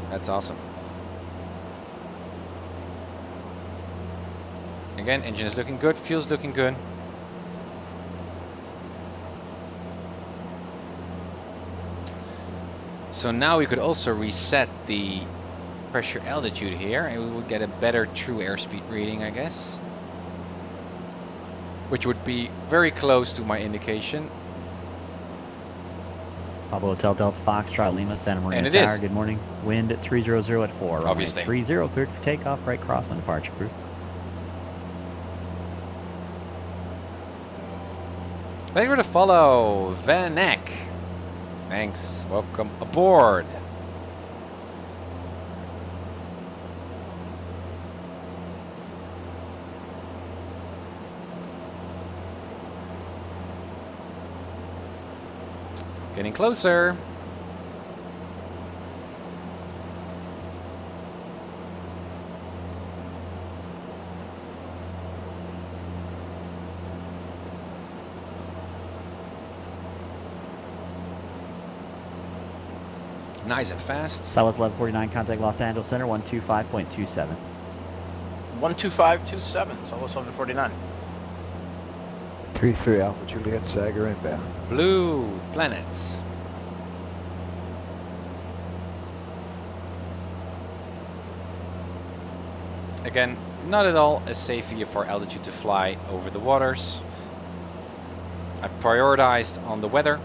That's awesome. Again, engine is looking good, fuel's looking good. So now we could also reset the pressure altitude here and we would get a better true airspeed reading, I guess. Which would be very close to my indication. Pablo Hotel Delta Foxtrot Lima Santa Maria And it Tower. is. Good morning. Wind at 300 at 4. Obviously. 30 cleared for takeoff. Right crosswind departure approved. Thank you for the follow, Van Eck. Thanks. Welcome aboard. Getting closer. Nice and fast. Southwest 1149, contact Los Angeles Center, 125.27. 12527, Southwest 1149. 33 Alpha Juliet Sager inbound. Blue planets. Again, not at all a safe VFR altitude to fly over the waters. I prioritized on the weather.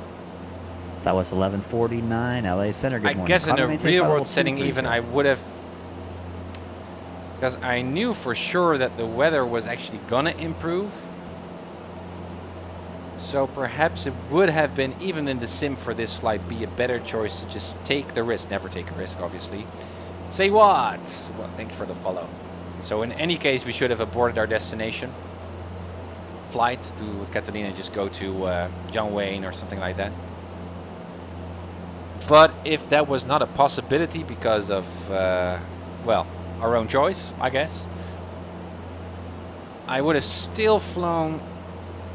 That was 1149, LA Center. Good morning. I guess in a Maintain real level world setting 23. even I would have, because I knew for sure that the weather was actually gonna improve. So perhaps it would have been, even in the sim for this flight, be a better choice to just take the risk. Never take a risk, obviously. Say what? Well, thank you for the follow. So in any case, we should have aborted our destination flight to Catalina and just go to John Wayne or something like that. But if that was not a possibility because of, well, our own choice, I guess, I would have still flown,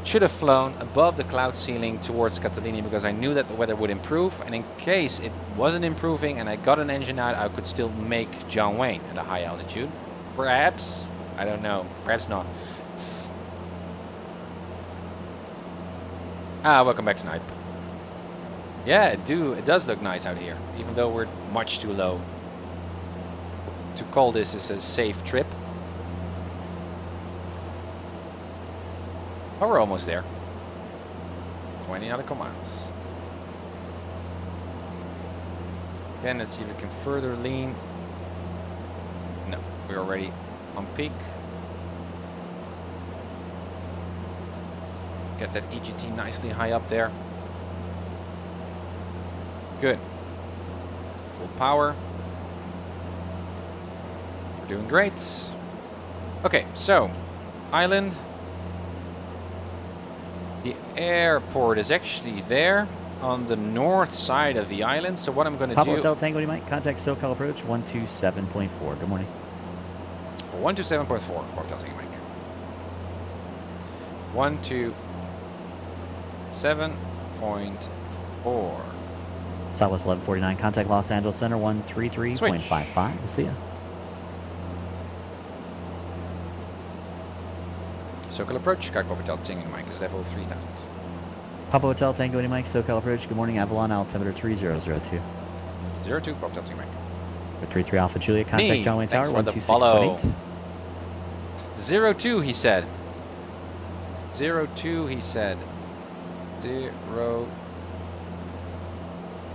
should have flown above the cloud ceiling towards Catalina because I knew that the weather would improve. And in case it wasn't improving and I got an engine out, I could still make John Wayne at a high altitude. Perhaps, I don't know, perhaps not. Ah, welcome back, Snipe. Yeah, it does look nice out here, even though we're much too low to call this as a safe trip. But we're almost there. 20 nautical miles. Again, let's see if we can further lean. No, we're already on peak. Get that EGT nicely high up there. Good. Full power. We're doing great. Okay, so island. The airport is actually there on the north side of the island. So what I'm going to Papa do... Hotel Tango, you might contact SoCal approach 127.4. Good morning. 127.4 for Hotel Tango Mike. 127.4. Southwest 1149, contact Los Angeles Center 133.55. We'll see ya. SoCal approach, Chicago Hotel Tango Mike is level 3000. Papa Hotel Tango Mike, SoCal approach. Good morning, Avalon, altimeter 3002. 02, Papa Hotel Tango Mike. 33 Alpha Juliet, contact Nee, John Wayne thanks Tower for the follow. 126.8. 02, he said. 02, he said. 02.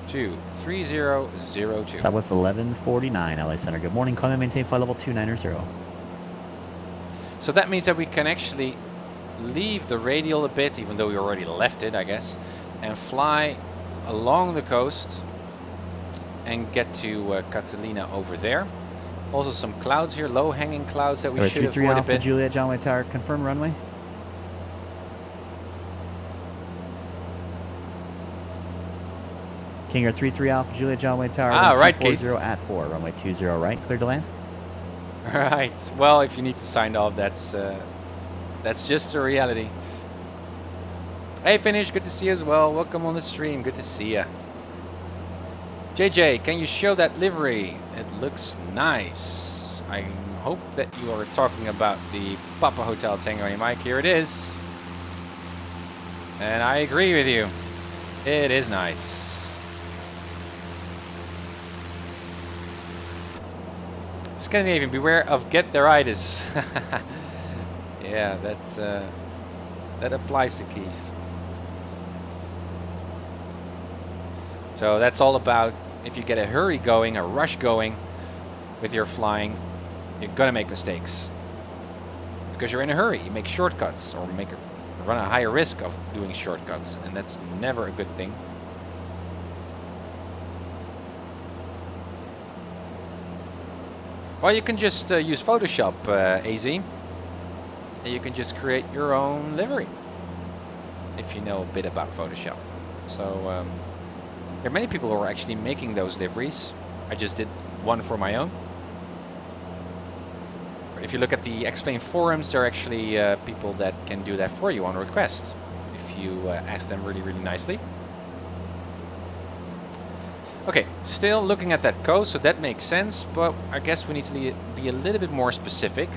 3002. Southwest 1149, LA Center. Good morning, climb and maintain flight level 290. So that means that we can actually leave the radial a bit, even though we already left it, I guess, and fly along the coast and get to Catalina over there. Also some clouds here, low-hanging clouds that we should avoid a Alpha bit. Juliet, John Wayne Tower, confirm runway. King Air 33 Alpha Juliet, John Wayne Tower. Right, Keith. at 4, runway 20 right, clear to land. Right. Well, if you need to sign off, that's just the reality. Hey, Finish, good to see you as well. Welcome on the stream. Good to see you. JJ, can you show that livery? It looks nice. I hope that you are talking about the Papa Hotel Tango Mike. Here it is. And I agree with you. It is nice. Scandinavian, beware of get-there-itis. Yeah, that applies to Keith. So that's all about if you get a hurry going, a rush going with your flying, you're gonna make mistakes because you're in a hurry. You make shortcuts or run a higher risk of doing shortcuts, and that's never a good thing. Well, you can just use Photoshop, AZ. You can just create your own livery if you know a bit about Photoshop. So there are many people who are actually making those liveries. I just did one for my own. But if you look at the Explain forums, there are actually people that can do that for you on request if you ask them really, really nicely. Okay, still looking at that coast, so that makes sense, but I guess we need to be a little bit more specific.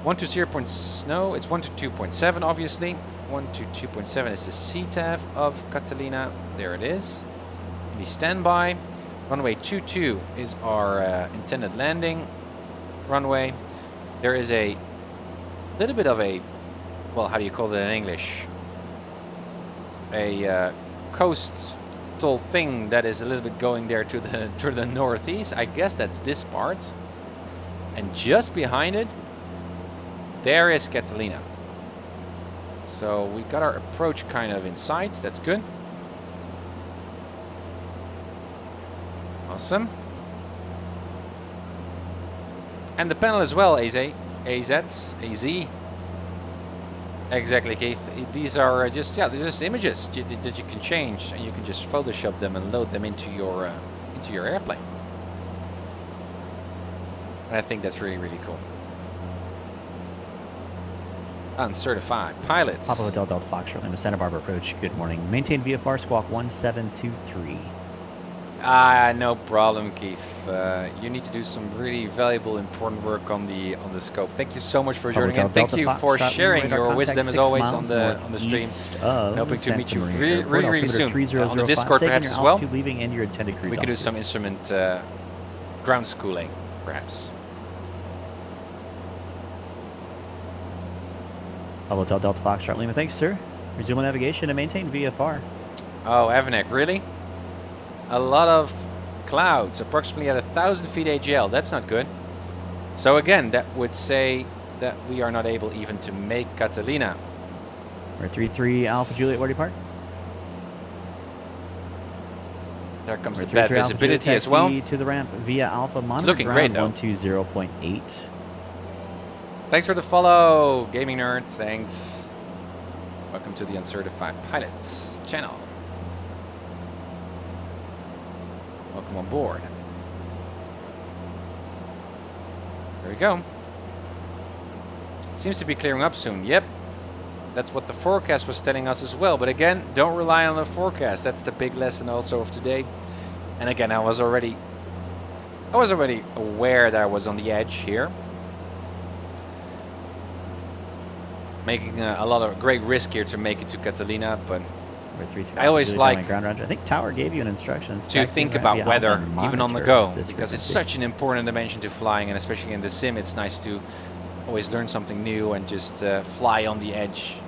120. No, it's 122.7, obviously. 122.7 is the CTAV of Catalina. There it is. In the standby. Runway 22 is our intended landing runway. There is a little bit of a, well, how do you call that in English? A coastal thing that is a little bit going there to the northeast. I guess that's this part. And just behind it, there is Catalina. So we got our approach kind of in sight. That's good. Awesome. And the panel as well, AZ. Exactly, Keith. These are just, yeah, they're just images that you can change, and you can just Photoshop them and load them into your airplane. And I think that's really, really cool. Uncertified pilots. Papa Hotel Delta Fox, Lima Santa Barbara approach. Good morning. Maintain VFR squawk 1723. No problem, Keith. You need to do some really valuable, important work on the scope. Thank you so much for joining in. Thank you for sharing your wisdom as always on the stream. And hoping to meet you really soon on the Discord perhaps as well. We could do some instrument ground schooling perhaps. Hotel Delta Foxtrot Lima, thanks, sir. Resume navigation and maintain VFR. Oh, Avanek, really? A lot of clouds, approximately at 1,000 feet AGL. That's not good. So again, that would say that we are not able even to make Catalina. We're 33 Alpha Juliet, where depart? There comes the bad visibility as well. To the ramp via Alpha monitor. It's looking great though. 120.8. Thanks for the follow, gaming nerds. Thanks. Welcome to the Uncertified Pilots channel. Welcome on board. There we go. Seems to be clearing up soon. Yep. That's what the forecast was telling us as well. But again, don't rely on the forecast. That's the big lesson also of today. And again, I was already aware that I was on the edge here. Making a lot of great risk here to make it to Catalina, but I always like I think Tower gave you an instruction to think about weather even on the go, because it's such an important dimension to flying, and especially in the sim, it's nice to always learn something new and just fly on the edge,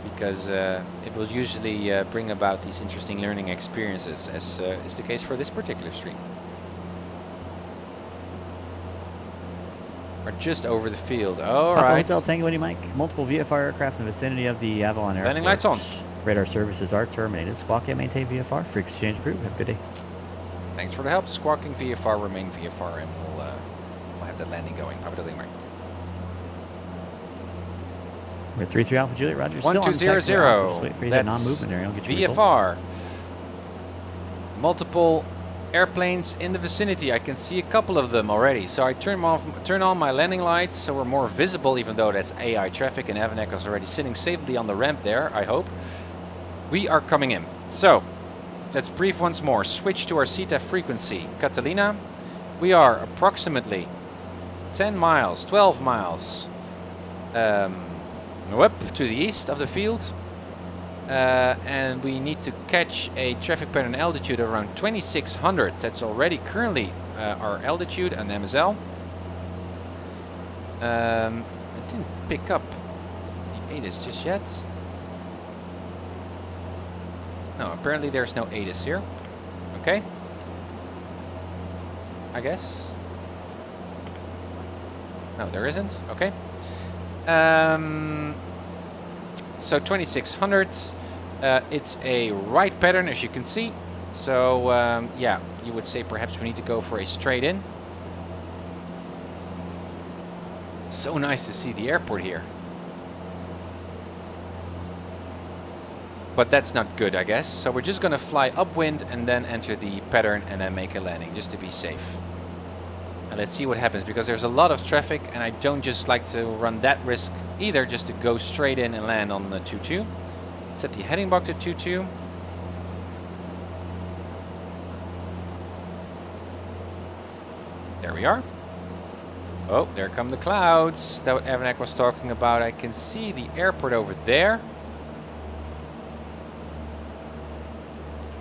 because it will usually bring about these interesting learning experiences, as is the case for this particular stream. Or just over the field. All right. Hotel Tango Indy Mike. Multiple VFR aircraft in the vicinity of the Avalon Airport. Landing lights on. Radar services are terminated. Squawk and maintain VFR. Frequency change approved. Have a good day. Thanks for the help. Squawking VFR, remain VFR, and we'll have that landing going. Papa Delta Mike. We're 33 Alpha Juliet. Roger. 1200. That's VFR. Multiple airplanes in the vicinity. I can see a couple of them already. So I turn on my landing lights so we're more visible, even though that's AI traffic, and Avanek is already sitting safely on the ramp there, I hope. We are coming in. So let's brief once more. Switch to our CTAF frequency. Catalina. We are approximately 10 miles, 12 miles up to the east of the field. And we need to catch a traffic pattern altitude of around 2600. That's already currently our altitude and MSL. I didn't pick up the ATIS just yet. No, apparently there's no ATIS here. Okay. I guess. No, there isn't. Okay. So 2600. It's a right pattern, as you can see. So yeah, you would say perhaps we need to go for a straight in. So nice to see the airport here. But that's not good, I guess. So we're just going to fly upwind and then enter the pattern and then make a landing, just to be safe. And let's see what happens, because there's a lot of traffic and I don't just like to run that risk either, just to go straight in and land on the 22. Set the heading block to 22. There we are. Oh, there come the clouds that Avanek was talking about. I can see the airport over there.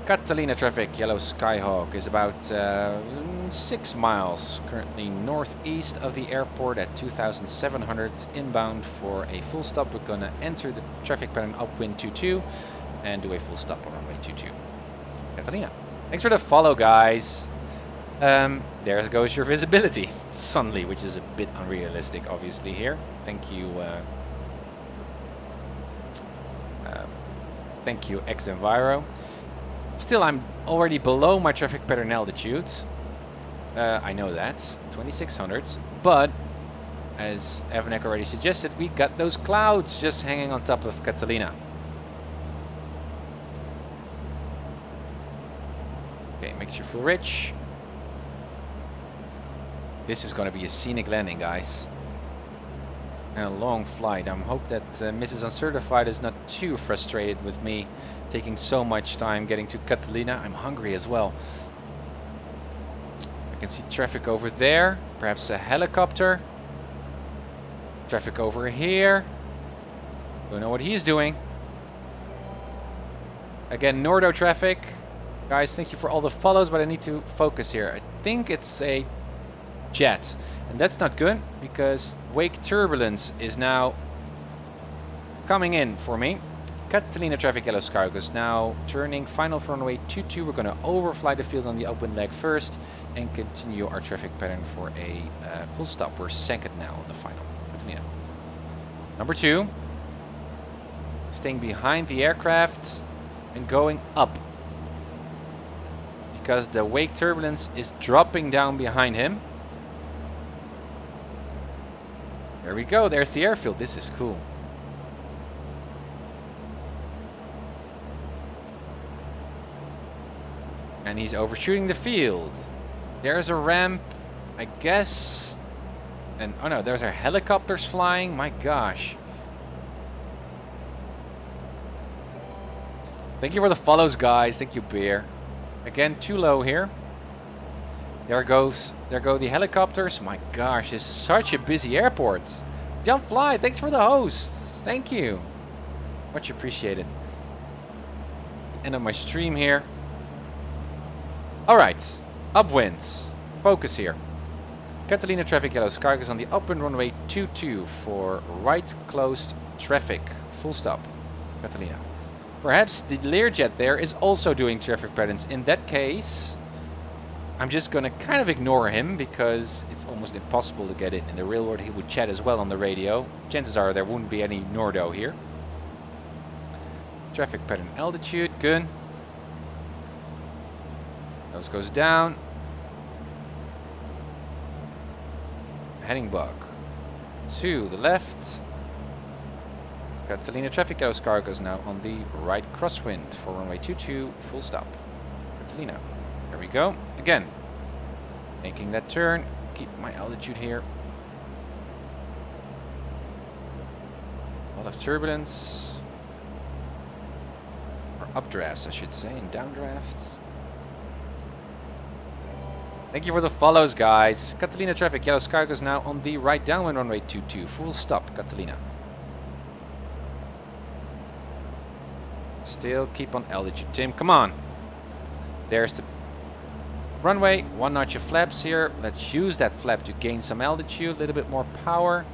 Catalina traffic, Yellow Skyhawk, is about 6 miles currently northeast of the airport at 2,700 inbound for a full stop. We're going to enter the traffic pattern upwind 22 and do a full stop on runway 22. Catalina. Thanks for the follow, guys. There goes your visibility suddenly, which is a bit unrealistic, obviously, here. Thank you, X-Enviro. Still, I'm already below my traffic pattern altitude. I know that, 2600. But, as Avanek already suggested, we got those clouds just hanging on top of Catalina. Okay, make sure full rich. This is going to be a scenic landing, guys. And a long flight. I hope that Mrs. Uncertified is not too frustrated with me taking so much time getting to Catalina. I'm hungry as well. can see traffic over there, perhaps a helicopter. Traffic over here. Don't know what he's doing. Again, Nordo traffic. Guys, thank you for all the follows, but I need to focus here. I think it's a jet. And that's not good, because wake turbulence is now coming in for me. Catalina traffic yellow Scargus now turning final for runway 22. We're going to overfly the field on the open leg first and continue our traffic pattern for a full stop. We're second now on the final. Catalina. Number 2. Staying behind the aircraft and going up. Because the wake turbulence is dropping down behind him. There we go. There's the airfield. This is cool. And he's overshooting the field. There's a ramp, I guess. And oh no, there's our helicopters flying. My gosh. Thank you for the follows, guys. Thank you, Beer. Again, too low here. There go the helicopters. My gosh, this is such a busy airport. Jump Fly, thanks for the hosts. Thank you. Much appreciated. End of my stream here. Alright, upwind. Focus here. Catalina traffic yellow Scargus on the upwind runway 22 for right closed traffic. Full stop. Catalina. Perhaps the Learjet there is also doing traffic patterns. In that case, I'm just going to kind of ignore him because it's almost impossible to get it. In the real world, he would chat as well on the radio. Chances are there wouldn't be any Nordo here. Traffic pattern altitude, good. Nose goes down. Heading bug to the left. Catalina traffic yellow Scargus now on the right crosswind for runway 22, full stop. Catalina. There we go. Again, making that turn. Keep my altitude here. A lot of turbulence. Or updrafts, I should say, and downdrafts. Thank you for the follows, guys. Catalina traffic yellow Scargus now on the right downwind runway 22, full stop. Catalina. Still keep on altitude, Tim. Come on. There's the runway. One notch of flaps here. Let's use that flap to gain some altitude. A little bit more power.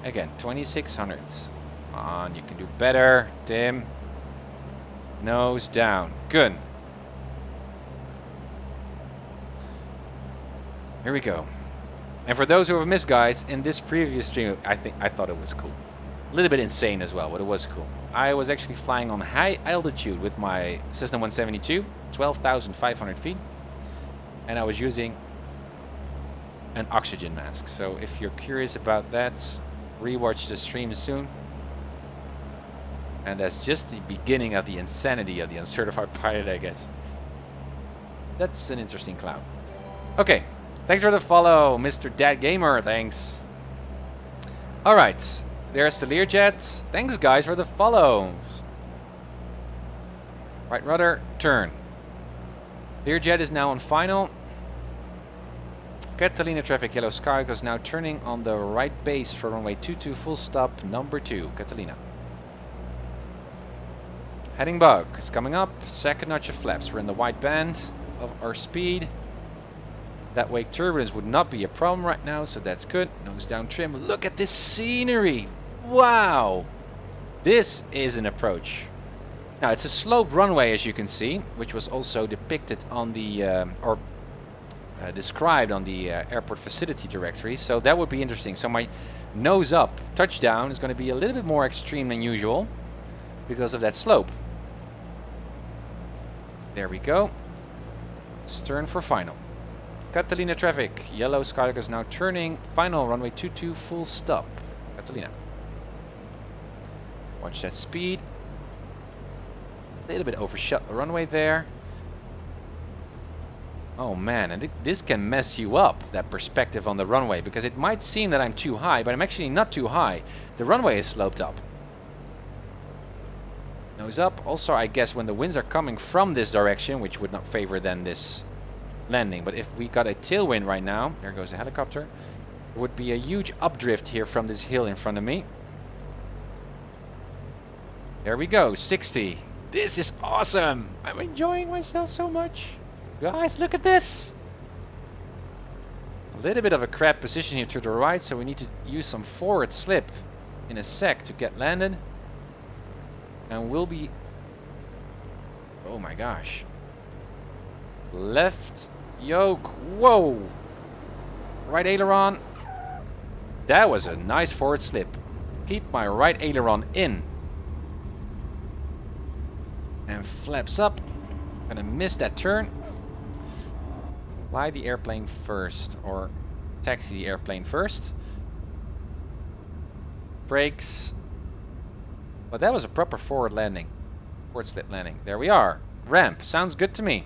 Again, 2600. Come on, you can do better, Tim. Nose down. Good. Here we go. And for those who have missed, guys, in this previous stream, I thought it was cool. A little bit insane as well, but it was cool. I was actually flying on high altitude with my Cessna 172, 12,500 feet. And I was using an oxygen mask. So if you're curious about that, rewatch the stream soon. And that's just the beginning of the insanity of the uncertified pilot, I guess. That's an interesting cloud. Okay, thanks for the follow, Mr. Dad Gamer. Thanks. All right. There's the Learjet. Thanks, guys, for the follows. Right rudder, turn. Learjet is now on final. Catalina traffic yellow Scargus now turning on the right base for runway 22 full stop number 2. Catalina. Heading bug is coming up. Second notch of flaps. We're in the wide band of our speed. That wake turbulence would not be a problem right now, so that's good. Nose down trim. Look at this scenery. Wow. This is an approach. Now, it's a sloped runway, as you can see, which was also depicted on the, described on the airport facility directory. So that would be interesting. So my nose up touchdown is going to be a little bit more extreme than usual because of that slope. There we go. Let's turn for final. Catalina traffic, yellow Scargus now turning, final runway 22 full stop. Catalina. Watch that speed. A little bit overshot the runway there. Oh man, and this can mess you up, that perspective on the runway, because it might seem that I'm too high, but I'm actually not too high. The runway is sloped up. Nose up. Also, I guess when the winds are coming from this direction, which would not favor then this landing. But if we got a tailwind right now, there goes the helicopter, there would be a huge updrift here from this hill in front of me. There we go, 60. This is awesome. I'm enjoying myself so much. Guys, look at this. A little bit of a crap position here to the right, so we need to use some forward slip in a sec to get landed. And we'll be... Oh my gosh. Left yoke. Whoa! Right aileron. That was a nice forward slip. Keep my right aileron in. And flaps up. Gonna miss that turn. Fly the airplane first, or taxi the airplane first. Brakes. But that was a proper forward landing. Forward slip landing. There we are. Ramp. Sounds good to me.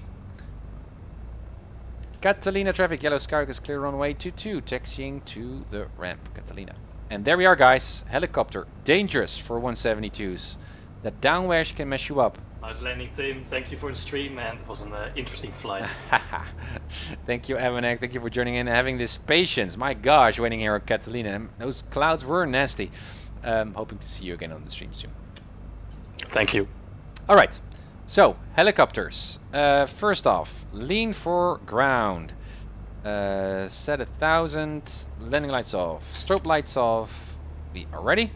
Catalina traffic. Yellow Sky is clear runway 22. Taxiing to the ramp. Catalina. And there we are, guys. Helicopter. Dangerous for 172s. That downwash can mess you up. Nice landing, team. Thank you for the stream, and it was an interesting flight. Thank you, Evanek. Thank you for joining in and having this patience. My gosh, waiting here at Catalina. Those clouds were nasty. Hoping to see you again on the stream soon. Thank you. All right. So, helicopters. First off, lean for ground. Set 1,000. Landing lights off. Strobe lights off. We are ready.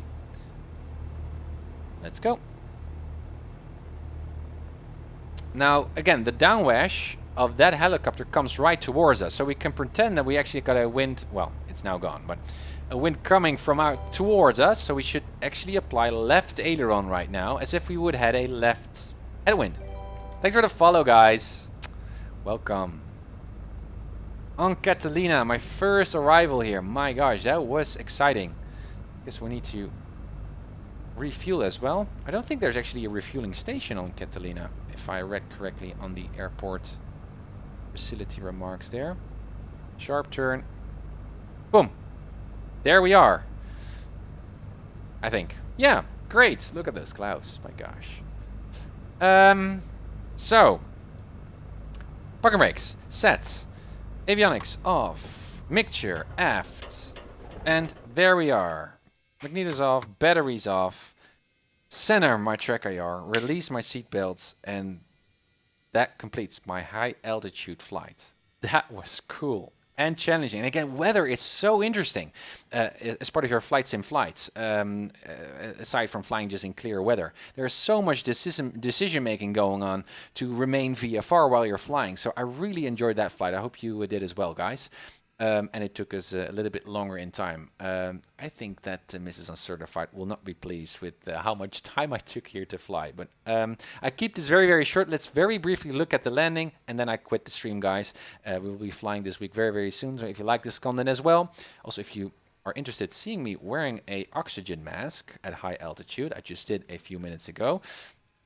Let's go. Now, again, the downwash of that helicopter comes right towards us, so we can pretend that we actually got a wind, well, it's now gone, but a wind coming from out towards us, so we should actually apply left aileron right now, as if we would have a left headwind. Thanks for the follow, guys. Welcome. On Catalina, my first arrival here. My gosh, that was exciting. Guess we need to refuel as well. I don't think there's actually a refueling station on Catalina, if I read correctly on the airport facility remarks there. Sharp turn. Boom. There we are. I think. Yeah, great. Look at those clouds. My gosh. So, parking brakes set. Avionics off. Mixture aft. And there we are. Magneto's off, batteries off, center my track IR, release my seatbelts, and that completes my high altitude flight. That was cool and challenging. And again, weather is so interesting as part of your flight sim flights, aside from flying just in clear weather. There's so much decision making going on to remain VFR while you're flying. So I really enjoyed that flight. I hope you did as well, guys. And it took us a little bit longer in time. I think that Mrs. Uncertified will not be pleased with how much time I took here to fly. But I keep this very, very short. Let's very briefly look at the landing, and then I quit the stream, guys. We will be flying this week very, very soon. So if you like this content as well, also if you are interested in seeing me wearing a oxygen mask at high altitude, I just did a few minutes ago,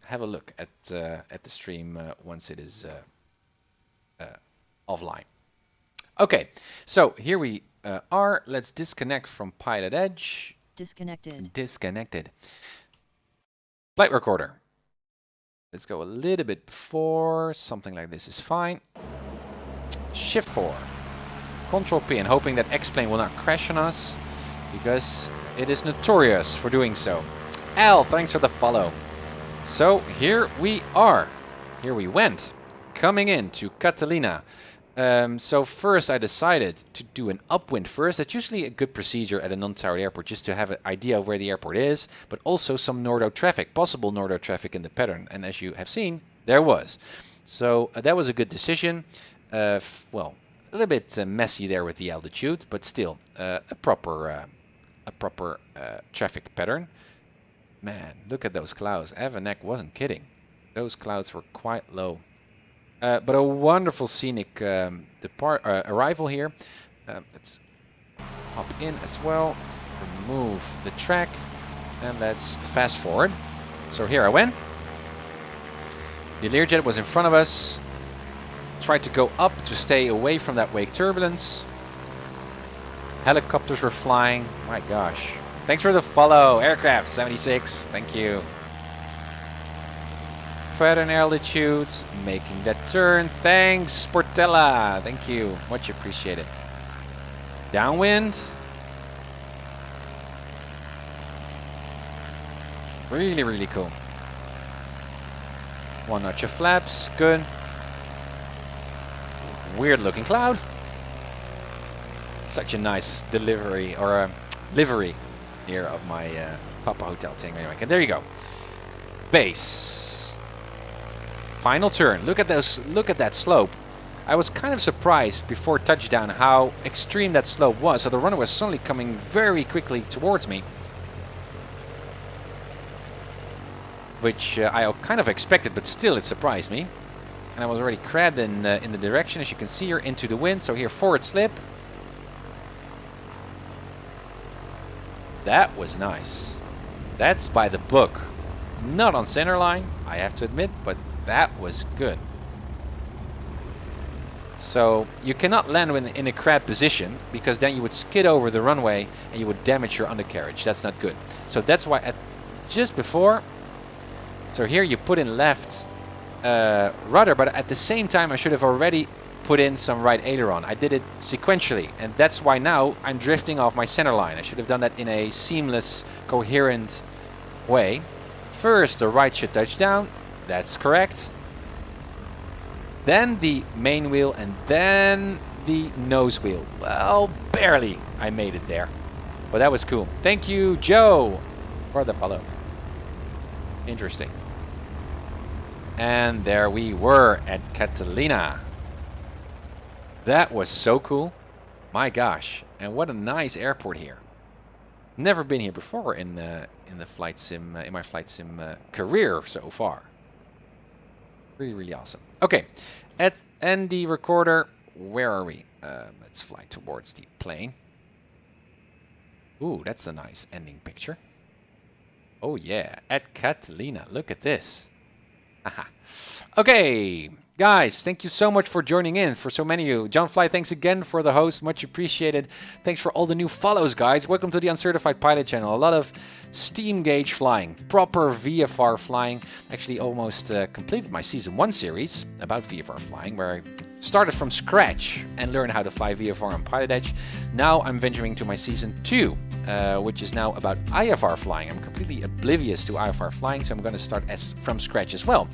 have a look at the stream once it is offline. Okay, so here we are. Let's disconnect from PilotEdge. Disconnected. Disconnected. Flight recorder. Let's go a little bit before. Something like this is fine. Shift 4. Control P, and hoping that X-plane will not crash on us, because it is notorious for doing so. Al, thanks for the follow. So here we are. Here we went. Coming into Catalina. So first I decided to do an upwind first. That's usually a good procedure at a non-towered airport, just to have an idea of where the airport is, but also some northo traffic, possible northo traffic in the pattern. And as you have seen, there was. So that was a good decision. Well, a little bit messy there with the altitude, but still a proper traffic pattern. Man, look at those clouds. Evanek wasn't kidding. Those clouds were quite low. But a wonderful scenic arrival here. Let's hop in as well. Remove the track. And let's fast forward. So here I went. The Learjet was in front of us. Tried to go up to stay away from that wake turbulence. Helicopters were flying. My gosh. Thanks for the follow, Aircraft 76. Thank you. pattern altitudes, making that turn. Thanks, Sportella. Thank you. Much appreciated. Downwind. Really, really cool. One notch of flaps. Good. Weird looking cloud. Such a nice delivery or livery here of my Papa Hotel Tango. Anyway, and there you go. Base. Final turn. Look at those. Look at that slope. I was kind of surprised before touchdown how extreme that slope was. So the runner was suddenly coming very quickly towards me, which I kind of expected, but still it surprised me. And I was already crabbed in the direction, as you can see here, into the wind. So here, forward slip. That was nice. That's by the book. Not on center line, I have to admit, but that was good. So you cannot land in a crab position, because then you would skid over the runway and you would damage your undercarriage. That's not good. So that's why just before, so here you put in left rudder, but at the same time I should have already put in some right aileron. I did it sequentially, and that's why now I'm drifting off my center line. I should have done that in a seamless, coherent way. First the right should touch down, that's correct. Then the main wheel, and then the nose wheel. Well, barely I made it there, but that was cool. Thank you, Joe, for the follow. Interesting. And there we were at Catalina. That was so cool. My gosh, and what a nice airport here. Never been here before in the flight sim, in my flight sim career so far. Really, really awesome. Okay, and the recorder, where are we? Let's fly towards the plane. Ooh, that's a nice ending picture. Oh yeah, at Catalina, look at this. Aha. Okay, guys, thank you so much for joining in. For so many of you, John Fly, thanks again for the host, much appreciated. Thanks for all the new follows, guys. Welcome to the Uncertified Pilot channel. A lot of steam gauge flying, proper VFR flying. Actually, almost completed my season 1 series about VFR flying, where I started from scratch and learned how to fly VFR on PilotEdge. Now I'm venturing to my season 2. Which is now about IFR flying. I'm completely oblivious to IFR flying, so I'm going to start from scratch as well.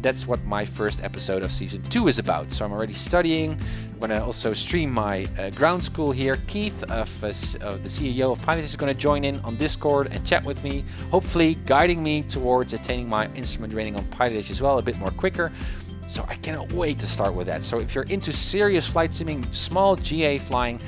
That's what my first episode of season 2 is about. So I'm already studying. I'm going to also stream my ground school here. Keith, of the CEO of PilotEdge, is going to join in on Discord and chat with me, hopefully guiding me towards attaining my instrument rating on PilotEdge as well, a bit more quicker. So I cannot wait to start with that. So if you're into serious flight simming, small GA flying,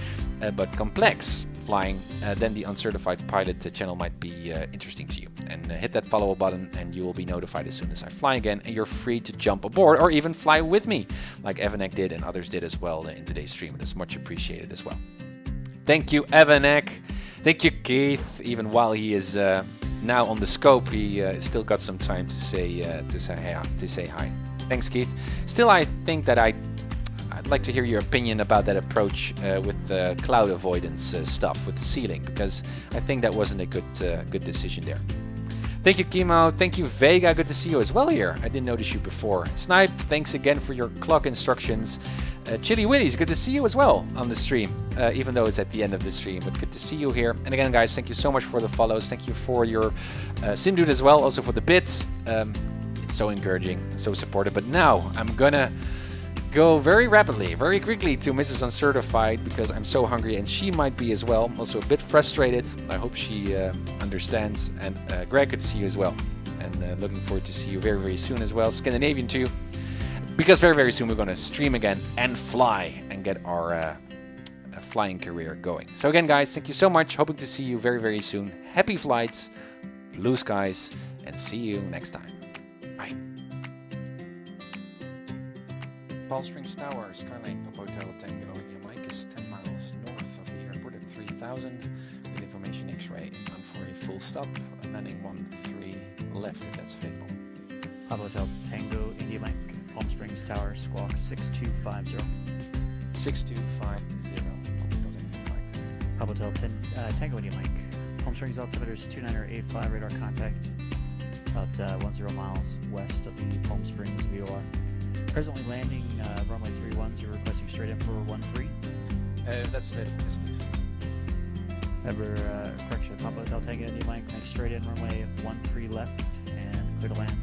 but complex flying, then the Uncertified Pilot channel might be interesting to you. And hit that follow button and you will be notified as soon as I fly again, and you're free to jump aboard or even fly with me like Evanek did and others did as well in today's stream. It is much appreciated as well. Thank you, Evanek. Thank you, Keith. Even while he is now on the scope, he still got some time to say hi. Thanks, Keith. Still, I think that I'd like to hear your opinion about that approach with the cloud avoidance stuff with the ceiling, because I think that wasn't a good decision there. Thank you, Kimo. Thank you, Vega. Good to see you as well here. I didn't notice you before. Snipe, thanks again for your clock instructions. Chili Willies, good to see you as well on the stream, even though it's at the end of the stream, but good to see you here. And again, guys, thank you so much for the follows. Thank you for your SimDude as well, also for the bits. It's so encouraging, so supportive. But now I'm gonna go very rapidly, very quickly to Mrs. Uncertified, because I'm so hungry and she might be as well. I'm also a bit frustrated. I hope she understands. And Greg, good to see you as well. And looking forward to see you very, very soon as well. Scandinavian too, because very, very soon we're going to stream again and fly and get our flying career going. So again, guys, thank you so much. Hoping to see you very, very soon. Happy flights, blue skies, and see you next time. Bye. Palm Springs Tower, Skyline Papa Hotel Tango India Mike is 10 miles north of the airport at 3000 with information X-ray inbound for a full stop, landing 13 left if that's available. Papa Hotel Tango India Mike, Palm Springs Tower, squawk 6250. 6250, Papa Hotel Tango India Mike, Palm Springs altimeter is 2985, radar contact about 10 miles west of the Palm Springs VOR. Presently landing runway 31, you're requesting straight in for 13. That's available, yes please. Remember, correction, Papa Hotel Tango Indy Mike, next straight in runway 13 left, and clear to land.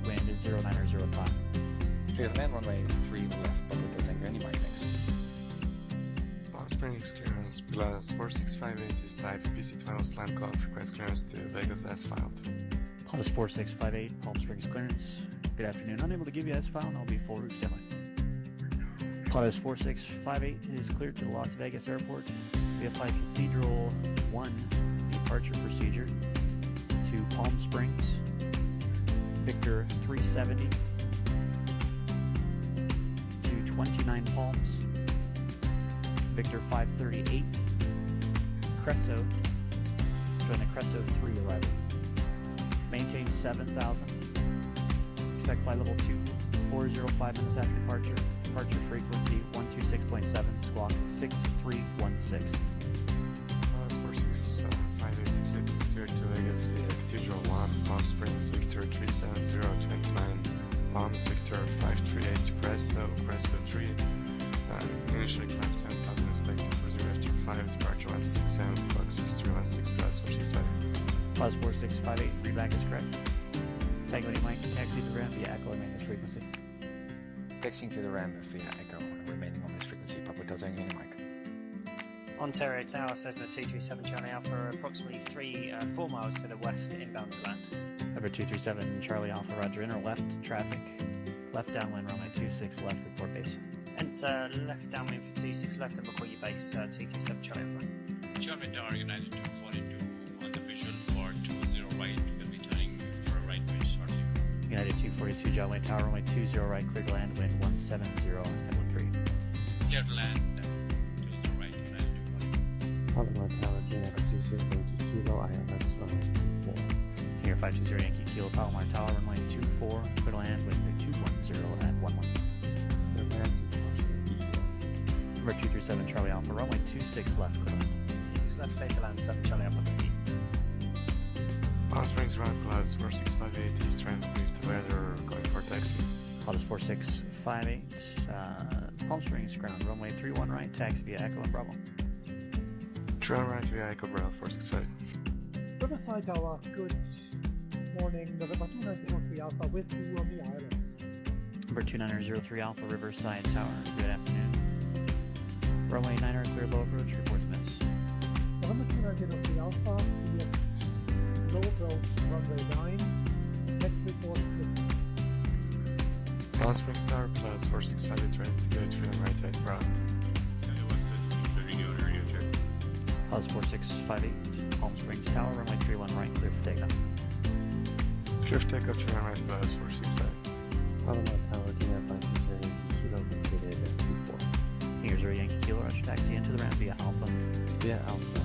Wind is 0905. Clear to land, runway 3 left, Papa Hotel Tango Indy Mike, thanks. Palm Springs clearance, Pilatus 4658 is type PC12 slant call, request clearance to Vegas as filed. Pilatus 4658, Palm Springs clearance. Good afternoon, unable to give you S file, and I'll be full route standby. Pilatus 4658 is cleared to the Las Vegas airport via Flight Cathedral 1 departure procedure to Palm Springs, Victor 370 to 29 Palms, Victor 538, Cresso, join the Cresso 3 arrival. Maintain 7,000, expect flight level 2405 minutes after departure. Departure frequency 126.7, squawk 6316. 4658 clip is cleared to Vegas via Cathedral 1, Palm Springs, Victor 37029, Palms, Victor 538, Cresso 3, initially climb 7,000, expected for 0 after 5, departure 126 sounds, clock 6316 plus, or she's 5. Plus 4658, readback is correct. Tango Indy Mike, taxi to ground via Echo, remain this frequency. Taxiing to the ramp via Echo, remaining on this frequency, Papa Hotel Tango Indy Mike. Ontario Tower says the 237 Charlie Alpha approximately 4 miles to the west inbound to land. Number 237 Charlie Alpha, roger, inner left traffic, left downwind runway 26 left, report base. Enter left downwind for 26 left and McCoy base 237 Charlie Alpha. Charlie Tower United 242 on the visual for 20 right, will be turning for a right base shortly. United 242 John Wayne Tower, runway 20 right, clear to land, wind 170 and 13. Clear to land, 20 right, United 242. Panama Tower, JF 20 Kilo, ILS runway 24. Here 520 Yankee Kilo, Palomar Tower, runway 24, clear to land, wind 210 at 11. Number 237 Charlie Alpha, runway 26 left, clear to land. 26 left, clear to land 7 Charlie Alpha 50. Palm Springs ground Pilatus 4658 East ramp with the weather going for taxi. Pilatus 4658, Palm Springs ground, runway 31 right, taxi via Echo and Bravo. Turn right via Echo Bravo 465. Riverside Tower, good morning, November 2903 Alpha with you on the ILS. Number 2903 Alpha, Riverside Tower, good afternoon. Runway 9 clear low approach, reports miss. November 2903 Alpha, low approach, runway 9, next report is Palm Springs Tower Pilatus 4658 ready to go to freedom right at Bravo. Pilatus 4658, Palm Springs Tower, runway 31 right, clear for takeoff. Clear for takeoff, turn right Pilatus 465. Panama Tower, JF 520 Kilo, located at 24. Here's our Yankee Kilo, roger, taxi into the ramp via Alpha. Via Alpha,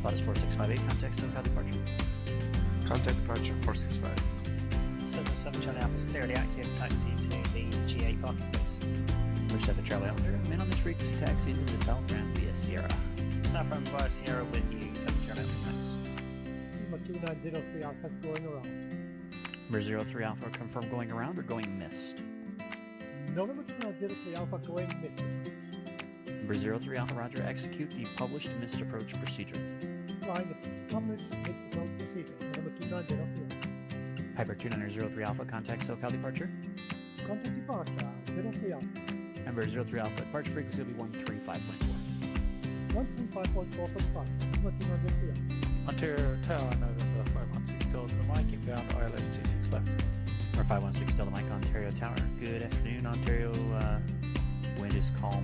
Pilatus 4658, contact SoCal departure. Contact departure 465. Says the 7 Charlie Alpha is clearly active, taxi to the GA parking place. Number 7 Charlie Alpha, remain on this frequency, taxi into the south ramp via Sierra. South ramp via Sierra with you, 7 Charlie Alpha, thanks. Number 2903 Alpha going around. Number 03 Alpha, confirm going around or going missed? November 2903 Alpha going missed. Number 03 Alpha, roger, execute the published missed approach procedure. Flying the published missed approach procedure, November 2903. Piper 2903 Alpha, contact SoCal departure. Contact departure, 03 Alpha. Number 03 Alpha, departure frequency will be 135.4. 135.4 for departure, November 2903 Alpha. Ontario Tower, November 516 Delta Mike, inbound ILS 26 left. Or 516 Delta Mike, Ontario Tower. Good afternoon, Ontario. Wind is calm.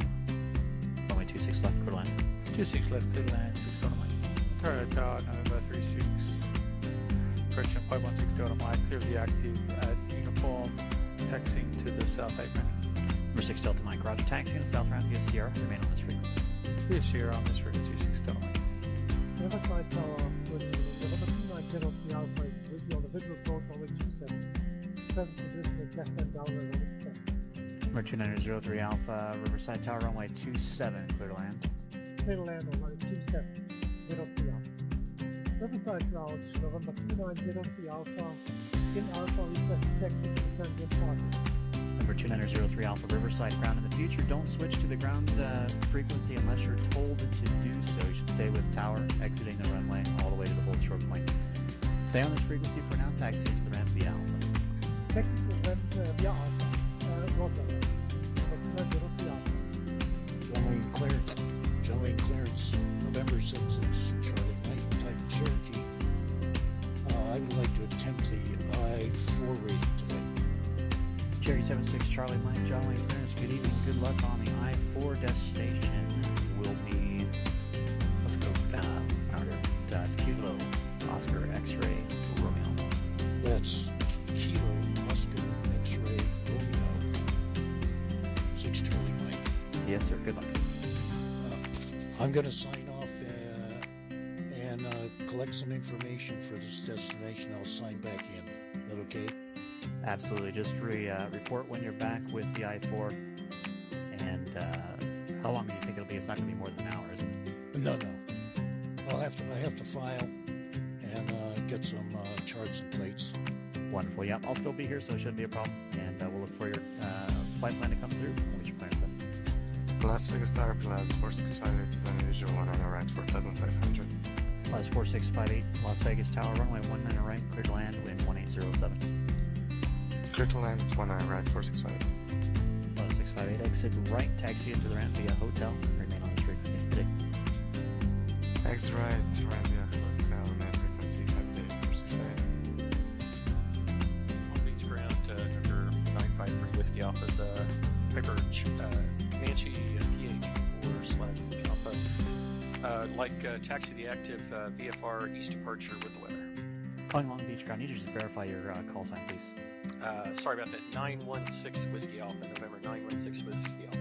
Runway 26 left, clear to land. 26 left, clear to land, 6 Delta Mike. Ontario Tower, November 36. Correction 516 Delta Mike, clear of the active at uniform, taxiing to the south apron. Number 6 Delta Mike, roger, taxi in the south ramp via Sierra. Remain on this frequency. Via Sierra on this frequency, 6 Delta Mike. Riverside Tower, with November 2903 Alpha is with you on the visual approach runway 27. Present position is left and downwind runway 7. Number 2903 Alpha, Riverside Tower, runway 27, clear to land. Clear to land on runway 27, 03 Alpha. Riverside Clouds, November 2903 Alpha, in Alpha, request taxi to return departure. Number 2903 Alpha Riverside ground in the future. Don't switch to the ground frequency unless you're told to do so. You should stay with tower, exiting the runway all the way to the hold short point. Stay on this frequency for now. Taxi to the ramp via Alpha. Taxi to ramp via Alpha. Roger. Number 2903 Alpha. Runway clearance. Runway clearance. November 66, Charlie Mike, type Cherokee. I would like to attempt the I-4 rating today. Cherry 76 Charlie Mike, John Wayne Clearance. Good evening. Good luck on the I-4 destination. Will be, let's go, that's Kilo, Oscar, X-Ray, Romeo. That's Kilo, Oscar, X-ray, Romeo. 6 Charlie Mike. Yes, sir. Good luck. I'm going to sign off and collect some information for this destination. I'll sign back in. Is that okay? Absolutely. Just report when you're back with the I-4. And how long do you think it'll be? It's not going to be more than an hour, is it? No. I have to file and get some charts and plates. Wonderful. Yeah, I'll still be here, so it shouldn't be a problem. And we'll look for your flight plan to come through. What's your plan, sir? Las Vegas Tower Plus 4658 is unusual, 1 on the right, 4500. Plus 4658, Las Vegas Tower, runway 19 right, clear to land, wind 1807. Clear to land, 19 right, 4658. Plus 658, exit right, taxi into the ramp via hotel, remain on this frequency today. Exit right via hotel, net frequency 58, 4658. On beach ground, number 953 Whiskey Alpha's Piper Comanche PH4/Alpha. Taxi the active VFR east departure with the weather. Calling Long Beach ground, need you to just verify your call sign, please. Sorry about that. 916 Whiskey Alpha, November 916 Whiskey Alpha.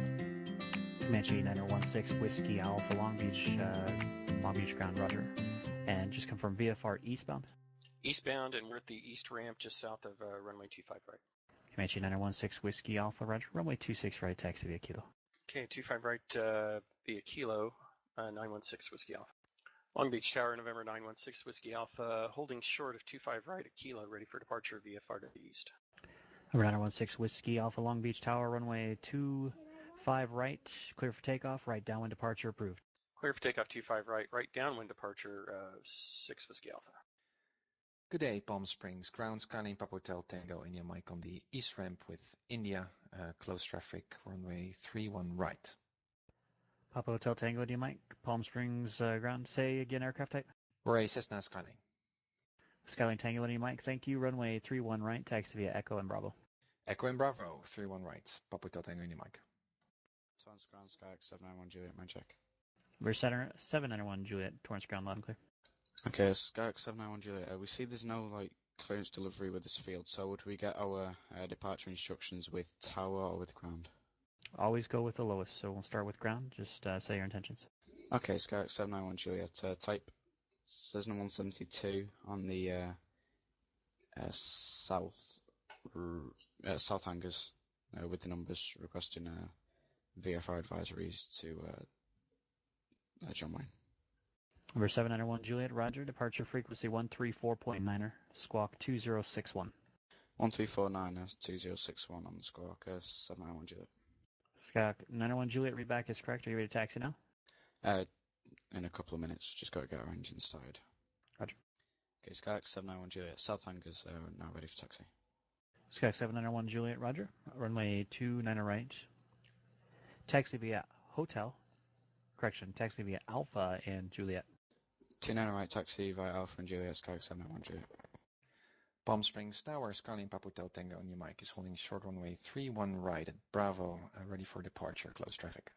Comanche 9016 Whiskey Alpha, Long Beach ground, roger. And just confirm VFR eastbound. Eastbound, and we're at the east ramp just south of runway 25 right. Comanche 9016 Whiskey Alpha, roger. Runway 26 right, taxi via Kilo. Okay, 25 right via Kilo, 916 Whiskey Alpha. Long Beach Tower, November 916 Whiskey Alpha, holding short of 25 right at Kilo, ready for departure VFR to the east. Number 916 Whiskey Alpha, Long Beach Tower, runway 25 right, clear for takeoff, right downwind departure approved. Clear for takeoff 25 right, right downwind departure 6 Whiskey Alpha. Good day, Palm Springs. Ground Skyline Papa Hotel Tango, India Mike on the east ramp with India. Close traffic, runway 31 right. Papa Hotel Tango, India Mike, Palm Springs ground. Say again, aircraft type. We're a Cessna Skyline. Skyline Tango, India Mike, thank you. Runway 31 right, taxi via Echo and Bravo. Echo and Bravo, 31 right. Papa Hotel Tango, India Mike. Torrance Ground, Skyx 791 Juliet, my check. We're 791 Juliet, Torrance Ground, loud and clear. Okay, Skyx 791 Juliet. We see there's no clearance delivery with this field, so would we get our departure instructions with tower or with ground? Always go with the lowest, so we'll start with ground. Just say your intentions. Okay, Skyx 791 Juliet. Type Cessna 172 on the south hangars with the numbers, requesting VFR advisories to John Wayne. Number 791 Juliet, roger. Departure frequency 134.9er, squawk 2061. 134.9er, 2061 on the squawk, 791 Juliet. Squawk 991 Juliet, read back is correct. Are you ready to taxi now? In a couple of minutes, just got to get our engine started. Roger. Okay, Skyx 791 Juliet, south hangars are now ready for taxi. Skyx 791 Juliet, roger. Runway 29 right. Taxi via hotel. Correction, taxi via Alpha and Juliet. 29 right, taxi via Alpha and Juliet, Skyx 791 Juliet. Palm Springs Tower, Skyline Papa Hotel Tango, India Mike is holding short runway 31 right at Bravo, ready for departure, close traffic.